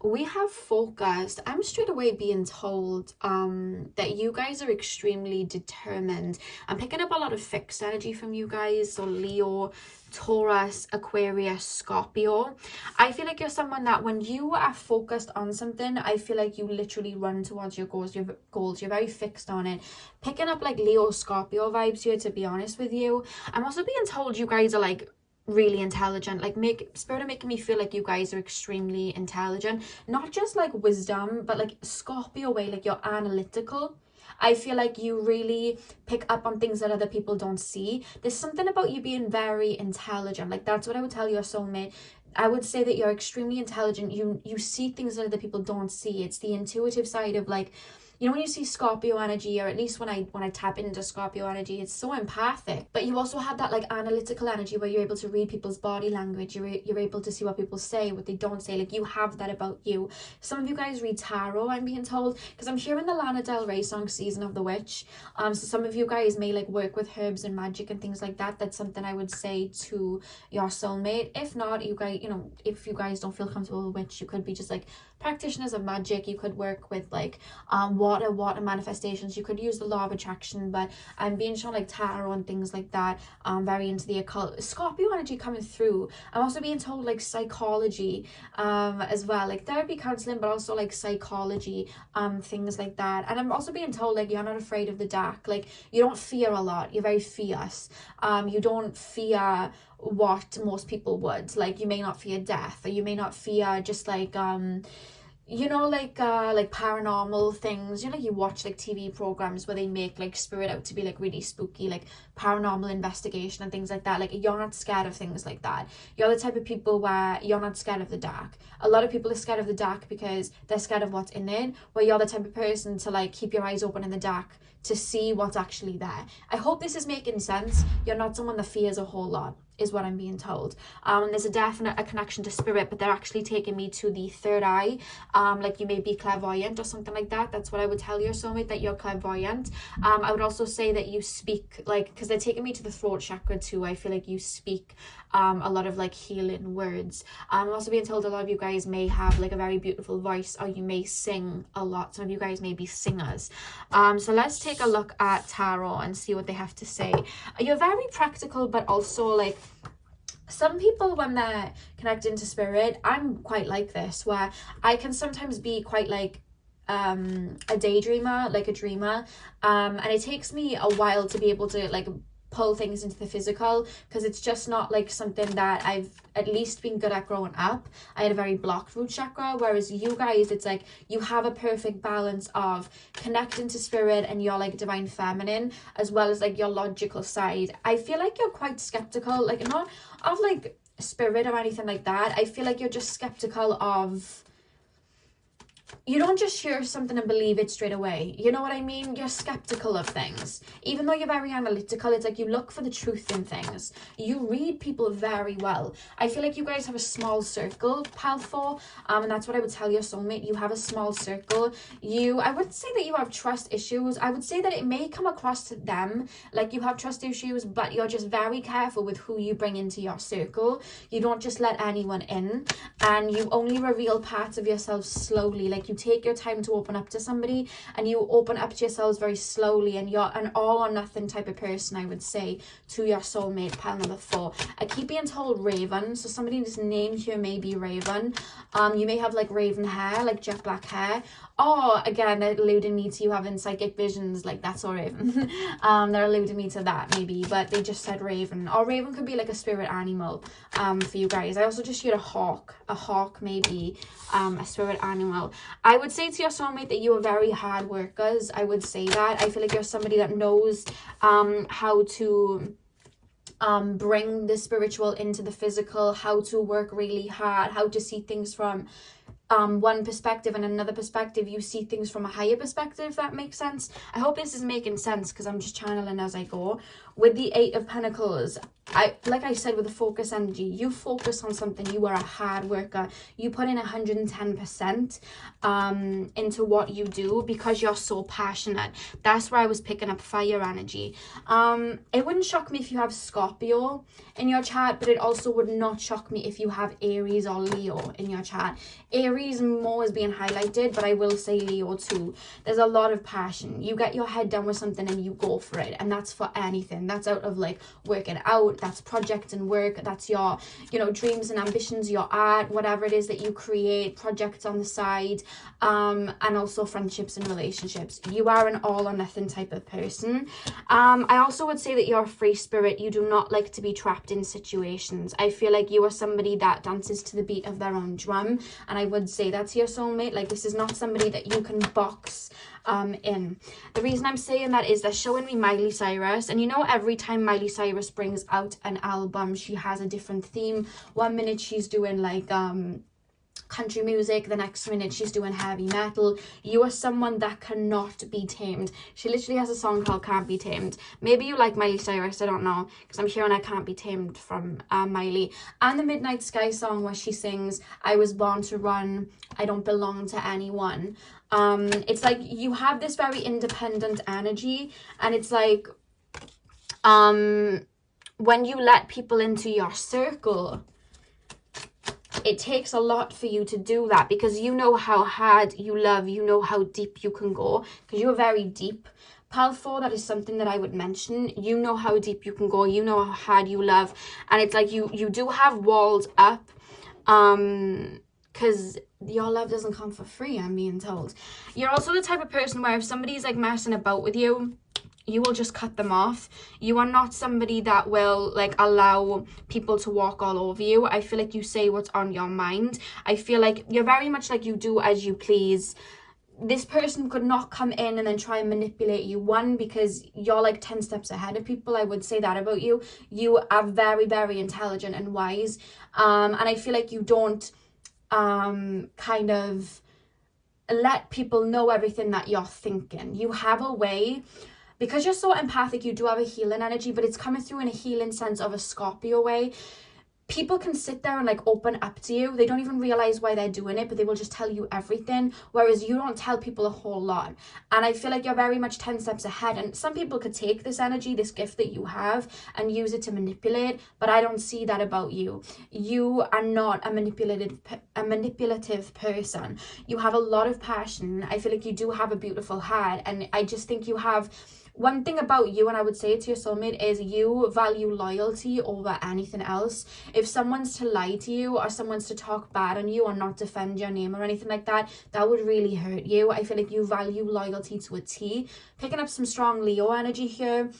We have focused. I'm straight away being told that you guys are extremely determined. I'm picking up a lot of fixed energy from you guys. So Leo, Taurus, Aquarius, Scorpio. I feel like you're someone that when you are focused on something, I feel like you literally run towards your goals. You're very fixed on it. Picking up like Leo, Scorpio vibes here, to be honest with you. I'm also being told you guys are like really intelligent. Like, Spirit are making me feel like you guys are extremely intelligent, not just like wisdom, but like Scorpio way, like you're analytical. I feel like you really pick up on things that other people don't see. There's something about you being very intelligent. Like, that's what I would tell your soulmate. I would say that you're extremely intelligent. You see things that other people don't see. It's the intuitive side of, like, you know, when you see Scorpio energy, or at least when I tap into Scorpio energy, it's so empathic. But you also have that like analytical energy where you're able to read people's body language. You're able to see what people say, what they don't say. Like, you have that about you. Some of you guys read tarot, I'm being told, because I'm hearing the Lana Del Rey song Season of the Witch. So some of you guys may like work with herbs and magic and things like that. That's something I would say to your soulmate. If not, you guys, you know, if you guys don't feel comfortable with witch, you could be just like practitioners of magic. You could work with like water manifestations. You could use the law of attraction, but I'm being shown like tarot and things like that. Very into the occult. Scorpio energy coming through. I'm also being told like psychology as well, like therapy, counseling, but also like psychology, things like that. And I'm also being told like you're not afraid of the dark. Like, you don't fear a lot. You're very fierce. You don't fear what most people would. Like, you may not fear death, or you may not fear just like you know, like paranormal things. You know, you watch like TV programs where they make like spirit out to be like really spooky, like paranormal investigation and things like that. Like, you're not scared of things like that. You're the type of people where you're not scared of the dark. A lot of people are scared of the dark because they're scared of what's in it, where you're the type of person to like keep your eyes open in the dark to see what's actually there. I hope this is making sense. You're not someone that fears a whole lot, is what I'm being told. There's a definite connection to spirit, but they're actually taking me to the third eye. Like, you may be clairvoyant or something like that. That's what I would tell your soulmate, that you're clairvoyant. I would also say that you speak, like, because they're taking me to the throat chakra too. I feel like you speak a lot of like healing words. I'm also being told a lot of you guys may have like a very beautiful voice, or you may sing a lot. Some of you guys may be singers. So let's take a look at tarot and see what they have to say. You're very practical, but also like, some people, when they're connected to spirit, I'm quite like this, where I can sometimes be quite like a daydreamer, like a dreamer, and it takes me a while to be able to like pull things into the physical, because it's just not like something that I've at least been good at growing up. I had a very blocked root chakra, whereas you guys, it's like you have a perfect balance of connecting to spirit and your like divine feminine, as well as like your logical side. I feel like you're quite skeptical, like not of like spirit or anything like that. I feel like you're just skeptical of, you don't just hear something and believe it straight away. You know what I mean? You're skeptical of things. Even though you're very analytical, it's like you look for the truth in things. You read people very well. I feel like you guys have a small circle, pal 4, and that's what I would tell your soulmate. You have a small circle. I wouldn't say that you have trust issues. I would say that it may come across to them like you have trust issues, but you're just very careful with who you bring into your circle. You don't just let anyone in, and you only reveal parts of yourself slowly. Like, you take your time to open up to somebody, and you open up to yourselves very slowly, and you're an all or nothing type of person, I would say, to your soulmate, pal number 4. I keep being told Raven, so somebody's name here may be Raven. You may have like raven hair, like jet black hair, or again, they're alluding me to you having psychic visions, like that's all Raven. They're alluding me to that maybe, but they just said Raven, or Raven could be like a spirit animal for you guys. I also just hear a hawk maybe a spirit animal. I would say to your soulmate that you are very hard workers. I would say that. I feel like you're somebody that knows how to bring the spiritual into the physical, how to work really hard, how to see things from one perspective, and another perspective you see things from a higher perspective, if that makes sense. I hope this is making sense, because I'm just channeling as I go. With the 8 of Pentacles, like I said, with the focus energy, you focus on something. You are a hard worker. You put in 110% into what you do, because you're so passionate. That's where I was picking up fire energy. It wouldn't shock me if you have Scorpio in your chart, but it also would not shock me if you have Aries or Leo in your chart. Aries Aries more is being highlighted, but I will say Leo too. There's a lot of passion. You get your head down with something and you go for it, and that's for anything. That's out of like working out, that's projects and work, that's your, you know, dreams and ambitions, your art, whatever it is that you create, projects on the side, and also friendships and relationships. You are an all or nothing type of person. I also would say that you're a free spirit. You do not like to be trapped in situations. I feel like you are somebody that dances to the beat of their own drum, and I would say that's your soulmate. Like, this is not somebody that you can box in. The reason I'm saying that is they're showing me Miley Cyrus, and you know, every time Miley Cyrus brings out an album, she has a different theme. One minute she's doing like country music, the next minute she's doing heavy metal. You are someone that cannot be tamed. She literally has a song called Can't Be Tamed. Maybe you like Miley Cyrus, I don't know, because I'm hearing I Can't Be Tamed from Miley. And the Midnight Sky song where she sings I was born to run, I don't belong to anyone. It's like you have this very independent energy, and it's like when you let people into your circle, it takes a lot for you to do that, because you know how hard you love, you know how deep you can go, because you're very deep. Pal 4, that is something that I would mention. You know how deep you can go, you know how hard you love, and it's like you do have walls up, because your love doesn't come for free, I'm being told. You're also the type of person where if somebody's like messing about with you, you will just cut them off. You are not somebody that will like allow people to walk all over you. I feel like you say what's on your mind. I feel like you're very much like you do as you please. This person could not come in and then try and manipulate you. One, because you're like 10 steps ahead of people. I would say that about you. You are very, very intelligent and wise. And I feel like you don't kind of let people know everything that you're thinking. You have a way, because you're so empathic, you do have a healing energy, but it's coming through in a healing sense of a Scorpio way. People can sit there and like open up to you. They don't even realize why they're doing it, but they will just tell you everything, whereas you don't tell people a whole lot. And I feel like you're very much 10 steps ahead, and some people could take this energy, this gift that you have, and use it to manipulate, but I don't see that about you. You are not a manipulative person. You have a lot of passion. I feel like you do have a beautiful heart, and I just think you have one thing about you, and I would say it to your soulmate, is you value loyalty over anything else. If someone's to lie to you, or someone's to talk bad on you or not defend your name or anything like that, that would really hurt you. I feel like you value loyalty to a T. Picking up some strong Leo energy here.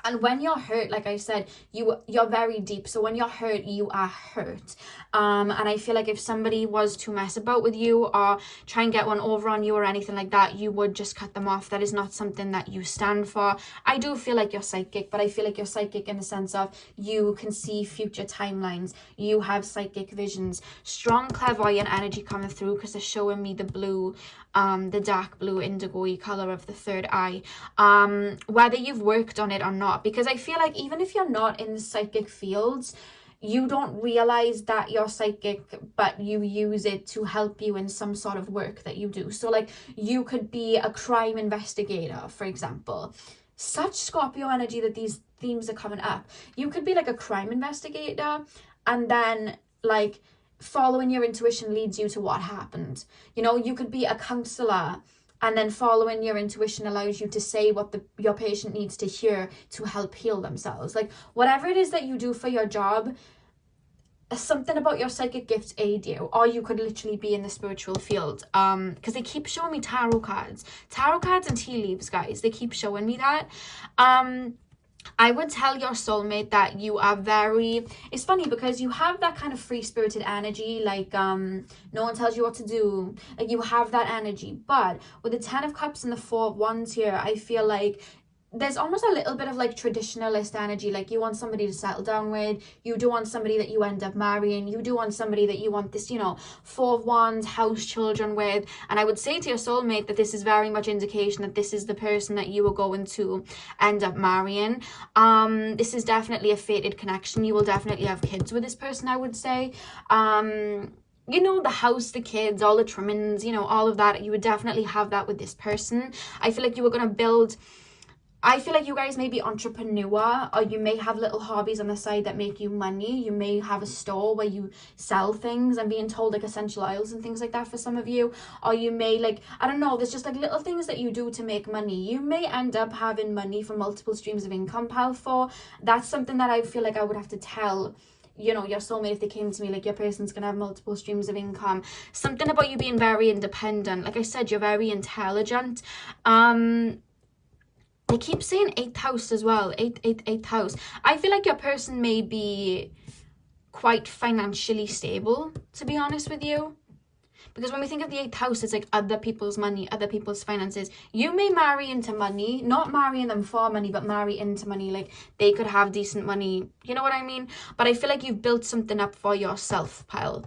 And when you're hurt, like I said, you're very deep. So when you're hurt, you are hurt. And I feel like if somebody was to mess about with you or try and get one over on you or anything like that, you would just cut them off. That is not something that you stand for. I do feel like you're psychic, but I feel like you're psychic in the sense of you can see future timelines. You have psychic visions. Strong clairvoyant energy coming through, because they're showing me the blue, the dark blue indigo-y color of the third eye. Whether you've worked on it or not, because I feel like even if you're not in the psychic fields, you don't realize that you're psychic, but you use it to help you in some sort of work that you do. So like you could be a crime investigator, for example. Such Scorpio energy that these themes are coming up. You could be like a crime investigator, and then like following your intuition leads you to what happened. You know, you could be a counselor, and then following your intuition allows you to say what your patient needs to hear to help heal themselves. Like whatever it is that you do for your job, something about your psychic gifts aid you. Or you could literally be in the spiritual field, because they keep showing me tarot cards and tea leaves, guys. They keep showing me that. I would tell your soulmate that you are very, it's funny because you have that kind of free-spirited energy, like no one tells you what to do, like you have that energy. But with the 10 of Cups and the 4 of Wands here, I feel like there's almost a little bit of like traditionalist energy. Like you want somebody to settle down with, you do want somebody that you end up marrying, you do want somebody that you want this, you know, 4 of Wands, house children with. And I would say to your soulmate that this is very much indication that this is the person that you are going to end up marrying. This is definitely a fated connection. You will definitely have kids with this person, I would say. You know, the house, the kids, all the trimmings, you know, all of that, you would definitely have that with this person. I feel like you were going to build I feel like you guys may be entrepreneur, or you may have little hobbies on the side that make you money. You may have a store where you sell things. I'm being told like essential oils and things like that for some of you. Or you may like, I don't know, there's just like little things that you do to make money. You may end up having money from multiple streams of income, pal, for. That's something that I feel like I would have to tell, you know, your soulmate if they came to me, like your person's gonna have multiple streams of income. Something about you being very independent. Like I said, you're very intelligent. They keep saying 8th house as well. 8th house. I feel like your person may be quite financially stable, to be honest with you. Because when we think of the 8th house, it's like other people's money, other people's finances. You may marry into money, not marrying them for money, but marry into money. Like they could have decent money. You know what I mean? But I feel like you've built something up for yourself, pal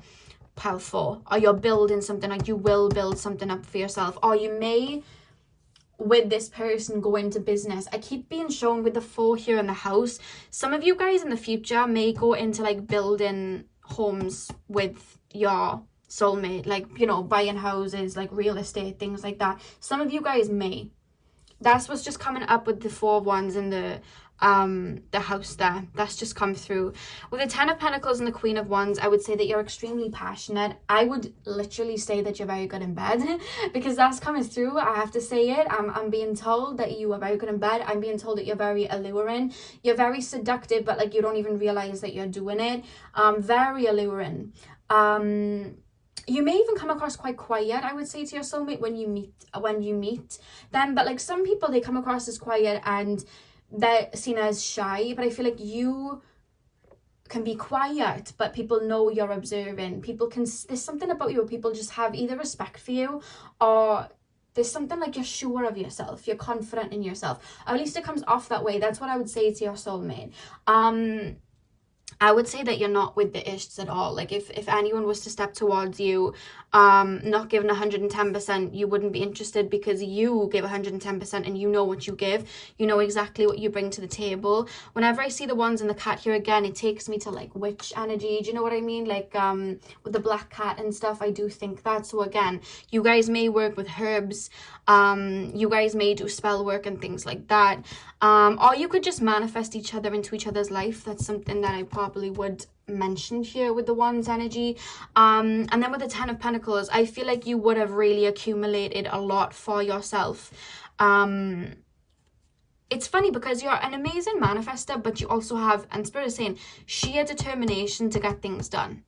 4. Or you're building something, like you will build something up for yourself. Or you may, with this person, go into business. I keep being shown with the 4 here in the house. Some of you guys in the future may go into like building homes with your soulmate, like, you know, buying houses, like real estate, things like that. Some of you guys may. That's what's just coming up with the 4 of Wands in the house there. That's just come through. With the 10 of Pentacles and the Queen of Wands, I would say that you're extremely passionate. I would literally say that you're very good in bed because that's coming through. I have to say it. I'm being told that you are very good in bed. I'm being told that you're very alluring. You're very seductive, but like you don't even realize that you're doing it. Very alluring. You may even come across quite quiet, I would say, to your soulmate when you meet them. But like some people, they come across as quiet and they're seen as shy. But I feel like you can be quiet, but people know you're observing. There's something about you where people just have either respect for you, or there's something like you're sure of yourself. You're confident in yourself. Or at least it comes off that way. That's what I would say to your soulmate. I would say that you're not with the ishts at all. Like if anyone was to step towards you, not giving 110%, you wouldn't be interested because you give 110% and you know what you give. You know exactly what you bring to the table. Whenever I see the Wands and the cat here again, it takes me to like witch energy. Do you know what I mean? Like with the black cat and stuff, I do think that. So again, you guys may work with herbs. You guys may do spell work and things like that. Or you could just manifest each other into each other's life. That's something that I probably would mention here with the Wands energy. And then with the 10 of Pentacles, I feel like you would have really accumulated a lot for yourself. It's funny because you're an amazing manifester, but you also have, and Spirit is saying, sheer determination to get things done.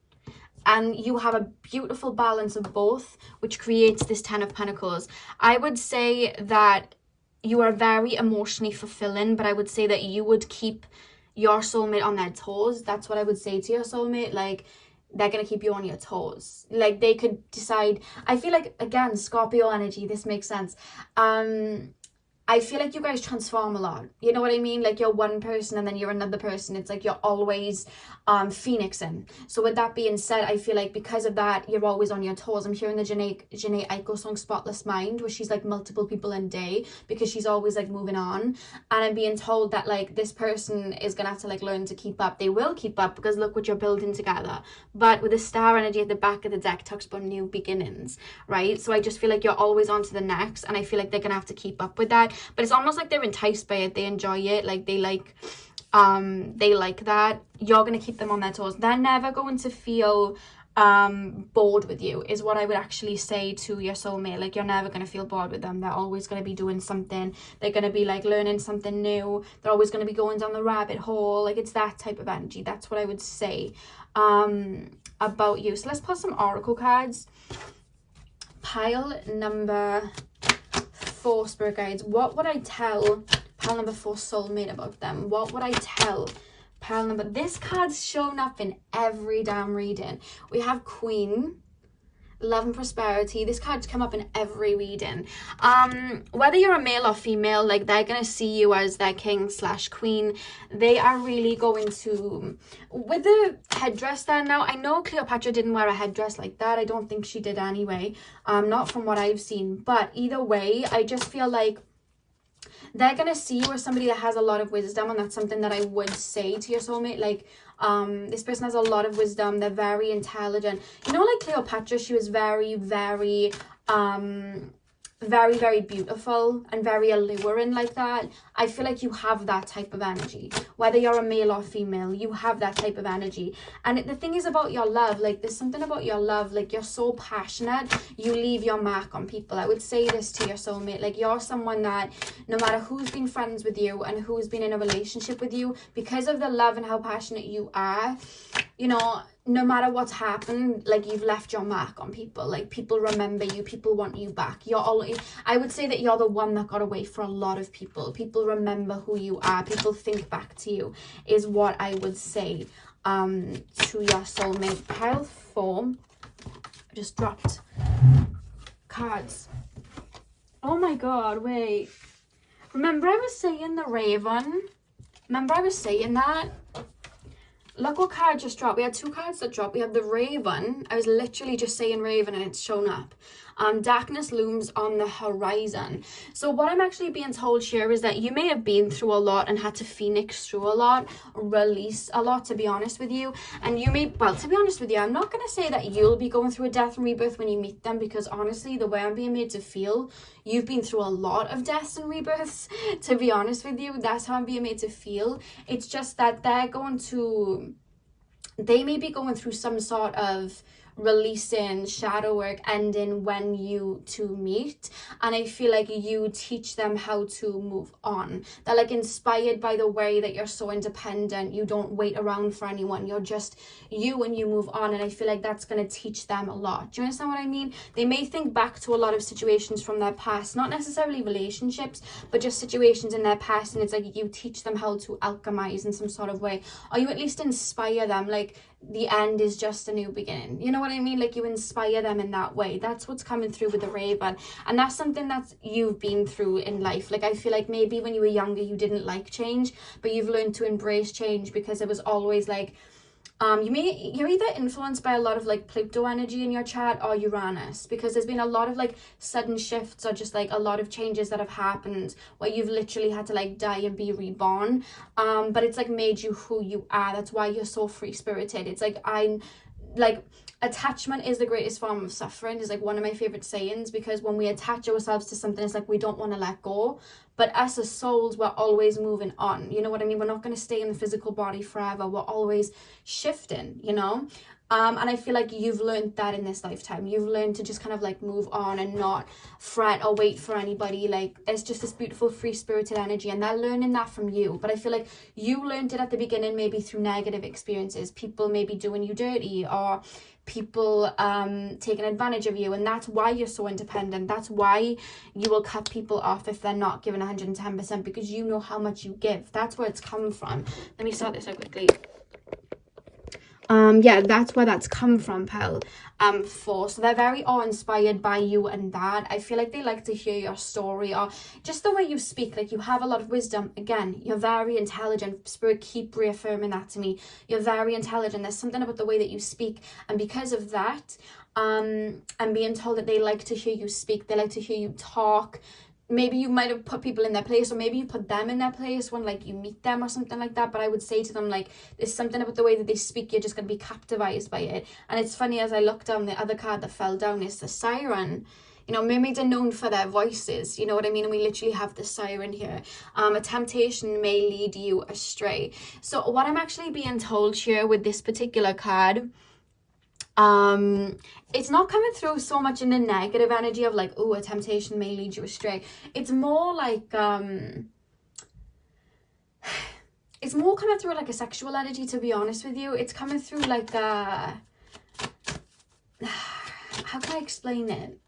And you have a beautiful balance of both, which creates this 10 of Pentacles. I would say that you are very emotionally fulfilling, but I would say that you would keep your soulmate on their toes. That's what I would say to your soulmate. Like, they're going to keep you on your toes. Like, they could decide. I feel like, again, Scorpio energy, this makes sense. I feel like you guys transform a lot. You know what I mean? Like, you're one person and then you're another person. It's like you're always phoenixing. So with that being said, I feel like because of that, you're always on your toes. I'm hearing the Janae Aiko song Spotless Mind, where she's like multiple people in a day because she's always like moving on. And I'm being told that like this person is going to have to like learn to keep up. They will keep up because look what you're building together. But with the star energy at the back of the deck, talks about new beginnings, right? So I just feel like you're always on to the next. And I feel like they're going to have to keep up with that. But it's almost like they're enticed by it. They enjoy it. Like they like that. You're going to keep them on their toes. They're never going to feel bored with you, is what I would actually say to your soulmate. Like, you're never going to feel bored with them. They're always going to be doing something. They're going to be like learning something new. They're always going to be going down the rabbit hole. Like, it's that type of energy. That's what I would say about you. So let's pull some oracle cards. Pile number 4, spirit guides. What would I tell pile number 4 soulmate about them? What would I tell pile number... This card's shown up in every damn reading. We have Queen, Love and Prosperity. This card's come up in every reading. Whether you're a male or female, like, they're gonna see you as their king / queen. They are really going to... With the headdress there now, I know Cleopatra didn't wear a headdress like that. I don't think she did anyway. Not from what I've seen. But either way, I just feel like they're gonna see you as somebody that has a lot of wisdom, and that's something that I would say to your soulmate. Like, this person has a lot of wisdom. They're very intelligent. You know, like Cleopatra, she was very, very very, very beautiful and very alluring like that. I feel like you have that type of energy. Whether you're a male or female, you have that type of energy. And the thing is about your love, like there's something about your love, like you're so passionate, you leave your mark on people. I would say this to your soulmate, like you're someone that no matter who's been friends with you and who's been in a relationship with you, because of the love and how passionate you are, you know, no matter what's happened, like you've left your mark on people. Like people remember you, people want you back. You're always, I would say that you're the one that got away for a lot of people. People remember who you are, people think back to you, is what I would say to your soulmate. Pile 4, I just dropped cards. Oh my god, wait, remember I was saying the Raven? Remember I was saying that? Look what card just dropped. We had 2 cards that dropped. We have the Raven. I was literally just saying Raven and it's shown up. Darkness looms on the horizon. So what I'm actually being told here is that you may have been through a lot and had to phoenix through a lot, release a lot, to be honest with you. And you may, well, to be honest with you, I'm not going to say that you'll be going through a death and rebirth when you meet them, because honestly, the way I'm being made to feel, you've been through a lot of deaths and rebirths, to be honest with you. That's how I'm being made to feel. It's just that they may be going through some sort of releasing, shadow work, ending when you two meet, and I feel like you teach them how to move on. They're like inspired by the way that you're so independent, you don't wait around for anyone, you're just you and you move on, and I feel like that's going to teach them a lot. Do you understand what I mean? They may think back to a lot of situations from their past, not necessarily relationships, but just situations in their past, and it's like you teach them how to alchemize in some sort of way, or you at least inspire them, like the end is just a new beginning. You know what I mean? Like you inspire them in that way. That's what's coming through with the Raven. And that's something that you've been through in life. Like I feel like maybe when you were younger, you didn't like change, but you've learned to embrace change, because it was always like, you're either influenced by a lot of like Pluto energy in your chart or Uranus, because there's been a lot of like sudden shifts or just like a lot of changes that have happened where you've literally had to like die and be reborn, but it's like made you who you are. That's why you're so free spirited. It's like attachment is the greatest form of suffering, is like one of my favorite sayings, because when we attach ourselves to something, it's like we don't want to let go. But us as souls, we're always moving on. You know what I mean? We're not going to stay in the physical body forever. We're always shifting, you know? And I feel like you've learned that in this lifetime. You've learned to just kind of like move on and not fret or wait for anybody. Like it's just this beautiful free-spirited energy, and they're learning that from you. But I feel like you learned it at the beginning, maybe through negative experiences, people maybe doing you dirty, or people taking advantage of you, and that's why you're so independent. That's why you will cut people off if they're not giving 110%, because you know how much you give. That's where it's come from. Let me start this out quickly. Yeah, that's where that's come from, pal. So they're very awe-inspired by you and that. I feel like they like to hear your story, or just the way you speak. Like you have a lot of wisdom. Again, you're very intelligent. Spirit, keep reaffirming that to me. You're very intelligent. There's something about the way that you speak, and because of that, I'm being told that they like to hear you speak. They like to hear you talk. Maybe you might have put people in their place, or maybe you put them in their place when like you meet them or something like that. But I would say to them, like, there's something about the way that they speak, you're just going to be captivated by it. And it's funny, as I look down, the other card that fell down is the Siren. You know, mermaids are known for their voices, you know what I mean? And we literally have the Siren here. A temptation may lead you astray. So what I'm actually being told here with this particular card, it's not coming through so much in the negative energy of like, oh, a temptation may lead you astray. It's more like it's more coming through like a sexual energy, to be honest with you. It's coming through like how can I explain it?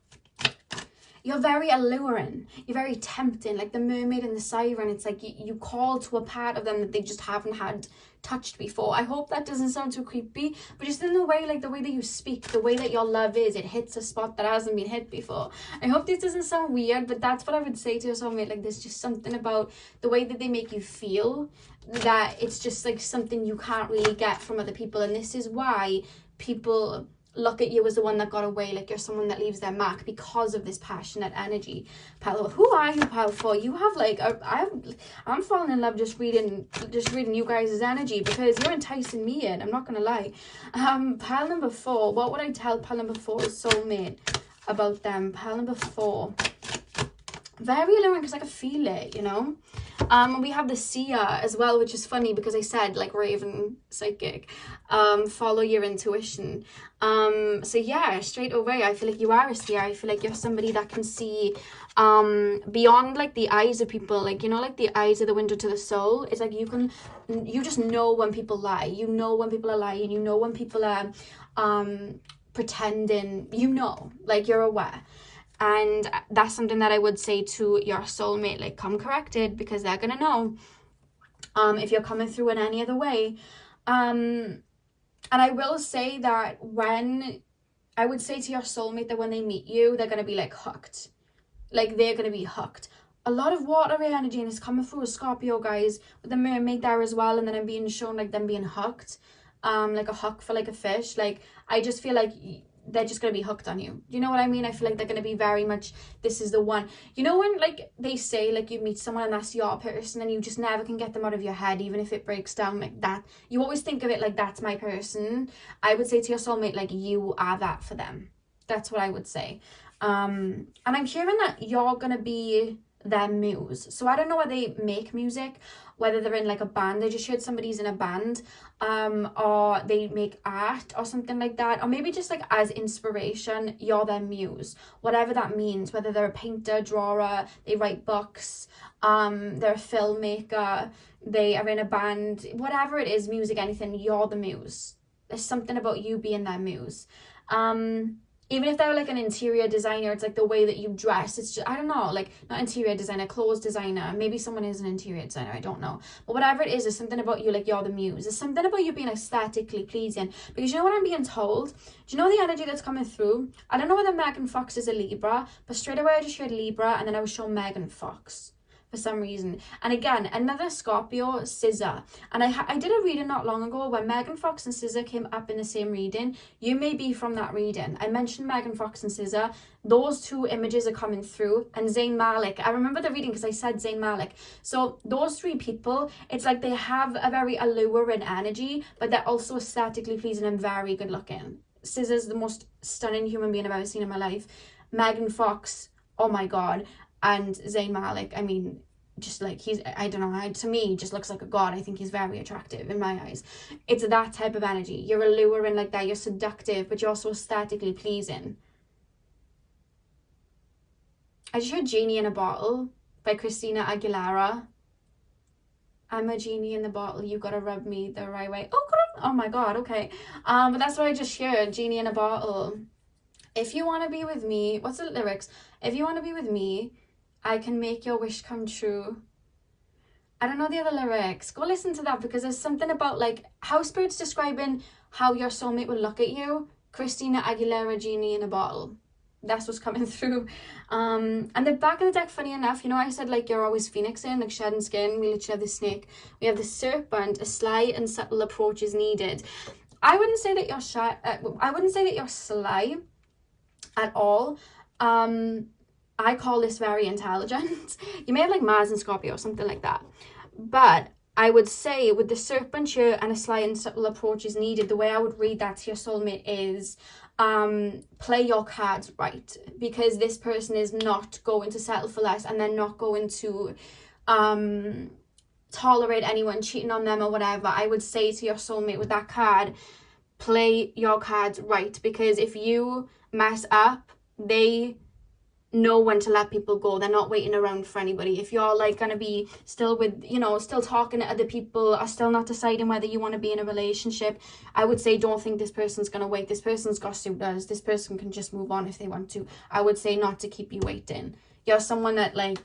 You're very alluring, you're very tempting, like the mermaid and the siren. It's like you call to a part of them that they just haven't had touched before. I hope that doesn't sound too creepy, but just in the way, like the way that you speak, the way that your love is, it hits a spot that hasn't been hit before. I hope this doesn't sound weird, but that's what I would say to someone. Like there's just something about the way that they make you feel that it's just like something you can't really get from other people. And this is why people look at you as the one that got away, like you're someone that leaves their mark, because of this passionate energy. Pal, who are you, pal? For you have like I'm falling in love just reading you guys' energy, because you're enticing me in, I'm not gonna lie. Pal number 4, what would I tell pal number 4's soulmate about them? Pal number 4, very alluring because I can feel it, you know. We have the seer as well, which is funny because I said like Raven psychic, follow your intuition. So yeah, straight away I feel like you are a seer. I feel like you're somebody that can see beyond like the eyes of people, like, you know, like the eyes are the window to the soul. It's like you just know when people lie, you know when people are lying, you know when people are pretending, you know, like you're aware. And that's something that I would say to your soulmate, like, come corrected, because they're gonna know if you're coming through in any other way. And I will say that I would say to your soulmate that when they meet you, they're gonna be like hooked. Like, they're gonna be hooked. A lot of watery energy, and it's coming through a Scorpio, guys, with the mermaid there as well, and then I'm being shown like them being hooked, like a hook for like a fish. Like, I just feel like they're just going to be hooked on you. You know what I mean? I feel like they're going to be very much, this is the one. You know when like they say like you meet someone and that's your person and you just never can get them out of your head, even if it breaks down like that. You always think of it like, that's my person. I would say to your soulmate, like, you are that for them. That's what I would say. And I'm hearing that you're going to be their muse. So I don't know whether they make music, whether they're in like a band. I just heard somebody's in a band, or they make art or something like that, or maybe just like as inspiration, you're their muse, whatever that means, whether they're a painter, drawer, they write books, they're a filmmaker, they are in a band, whatever it is, music, anything, you're the muse. There's something about you being their muse. Even if they're like an interior designer, it's like the way that you dress. It's just, I don't know, like, not interior designer, clothes designer. Maybe someone is an interior designer, I don't know. But whatever it is, there's something about you, like, you're the muse. There's something about you being aesthetically pleasing. Because you know what I'm being told? Do you know the energy that's coming through? I don't know whether Megan Fox is a Libra, but straight away I just heard Libra, and then I was shown Megan Fox for some reason. And again, another Scorpio, Scissor. And I did a reading not long ago where Megan Fox and Scissor came up in the same reading. You may be from that reading. I mentioned Megan Fox and Scissor. Those two images are coming through. And Zayn Malik. I remember the reading because I said Zayn Malik. So those three people, it's like they have a very alluring energy, but they're also aesthetically pleasing and very good looking. Scissor's the most stunning human being I've ever seen in my life. Megan Fox, oh my god. And Zayn Malik, I mean, just like, he's, I don't know, to me, just looks like a god. I think he's very attractive in my eyes. It's that type of energy. You're alluring like that, you're seductive, but you're also aesthetically pleasing. I just heard Genie in a Bottle by Christina Aguilera. I'm a genie in the bottle, you gotta rub me the right way. Oh my god, okay. But that's what I just heard, Genie in a Bottle. If you want to be with me, what's the lyrics? If you want to be with me, I can make your wish come true. I don't know the other lyrics. Go listen to that, because there's something about like how Spirit's describing how your soulmate will look at you. Christina Aguilera, Genie in a Bottle. That's what's coming through. And the back of the deck, funny enough, you know, I said like you're always phoenixing, like shedding skin. We literally have the snake. We have the serpent. A sly and subtle approach is needed. I wouldn't say that you're shy. I wouldn't say that you're sly at all. I call this very intelligent. You may have like Mars and Scorpio or something like that. But I would say with the serpent here and a sly and subtle approach is needed, the way I would read that to your soulmate is play your cards right. Because this person is not going to settle for less, and they're not going to tolerate anyone cheating on them or whatever. I would say to your soulmate with that card, play your cards right. Because if you mess up, they know when to let people go. They're not waiting around for anybody. If you're like gonna be still with, you know, still talking to other people, or still not deciding whether you want to be in a relationship, I would say don't think this person's gonna wait. This person's got suitors. This person can just move on if they want to. I would say not to keep you waiting. You're someone that like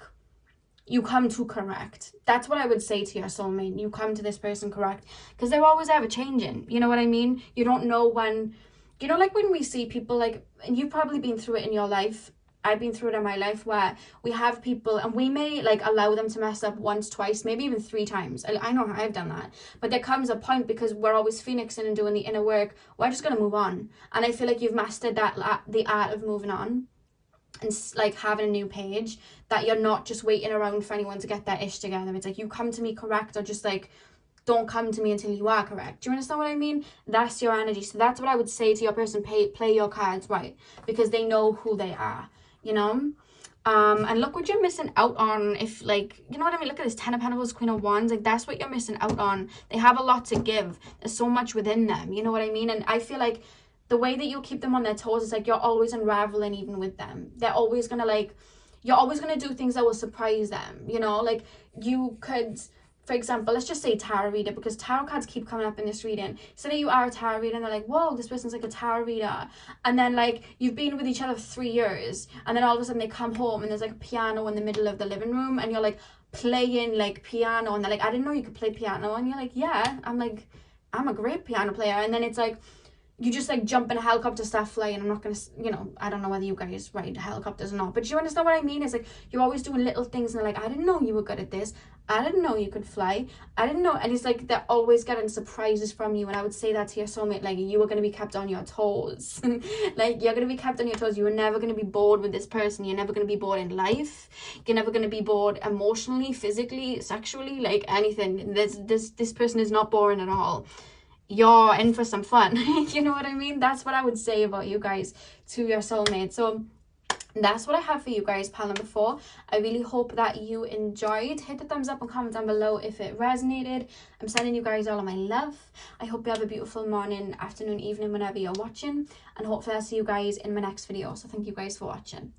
you come to correct. That's what I would say to your soulmate. You come to this person correct, because they're always ever changing. You know what I mean? You don't know when, you know, like when we see people like, and you've probably been through it in your life, I've been through it in my life, where we have people and we may like allow them to mess up once, twice, maybe even 3 times. I know I've done that. But there comes a point, because we're always phoenixing and doing the inner work, we're just going to move on. And I feel like you've mastered that, the art of moving on and like having a new page, that you're not just waiting around for anyone to get their ish together. It's like you come to me correct, or just like don't come to me until you are correct. Do you understand what I mean? That's your energy. So that's what I would say to your person. Play your cards right, because they know who they are. You know, And look what you're missing out on. If, like, you know what I mean, look at this, 10 of Pentacles, Queen of Wands, like that's what you're missing out on. They have a lot to give. There's so much within them, you know what I mean? And I feel like the way that you keep them on their toes is like you're always unraveling even with them. They're always gonna, like, you're always gonna do things that will surprise them, you know? Like, you could, for example, let's just say tarot reader, because tarot cards keep coming up in this reading. Say that you are a tarot reader and they're like, whoa, this person's like a tarot reader. And then, like, you've been with each other for 3 years, and then all of a sudden they come home and there's like a piano in the middle of the living room, and you're like playing like piano, and they're like, I didn't know you could play piano. And you're like, yeah, I'm a great piano player. And then it's like, you just like jump in a helicopter, start flying. I'm not gonna, you know, I don't know whether you guys ride helicopters or not, but you understand what I mean? It's like you're always doing little things, and they're like, I didn't know you were good at this. I didn't know you could fly. I didn't know. And it's like they're always getting surprises from you. And I would say that to your soulmate, like, you are going to be kept on your toes. Like, you're going to be kept on your toes. You are never going to be bored with this person. You're never going to be bored in life. You're never going to be bored emotionally, physically, sexually, like anything. This person is not boring at all. You're in for some fun. You know what I mean? That's what I would say about you guys to your soulmate. So that's what I have for you guys, pile number 4. I really hope that you enjoyed. Hit the thumbs up and comment down below if it resonated. I'm sending you guys all of my love. I hope you have a beautiful morning, afternoon, evening, whenever you're watching, and hopefully I'll see you guys in my next video. So thank you guys for watching.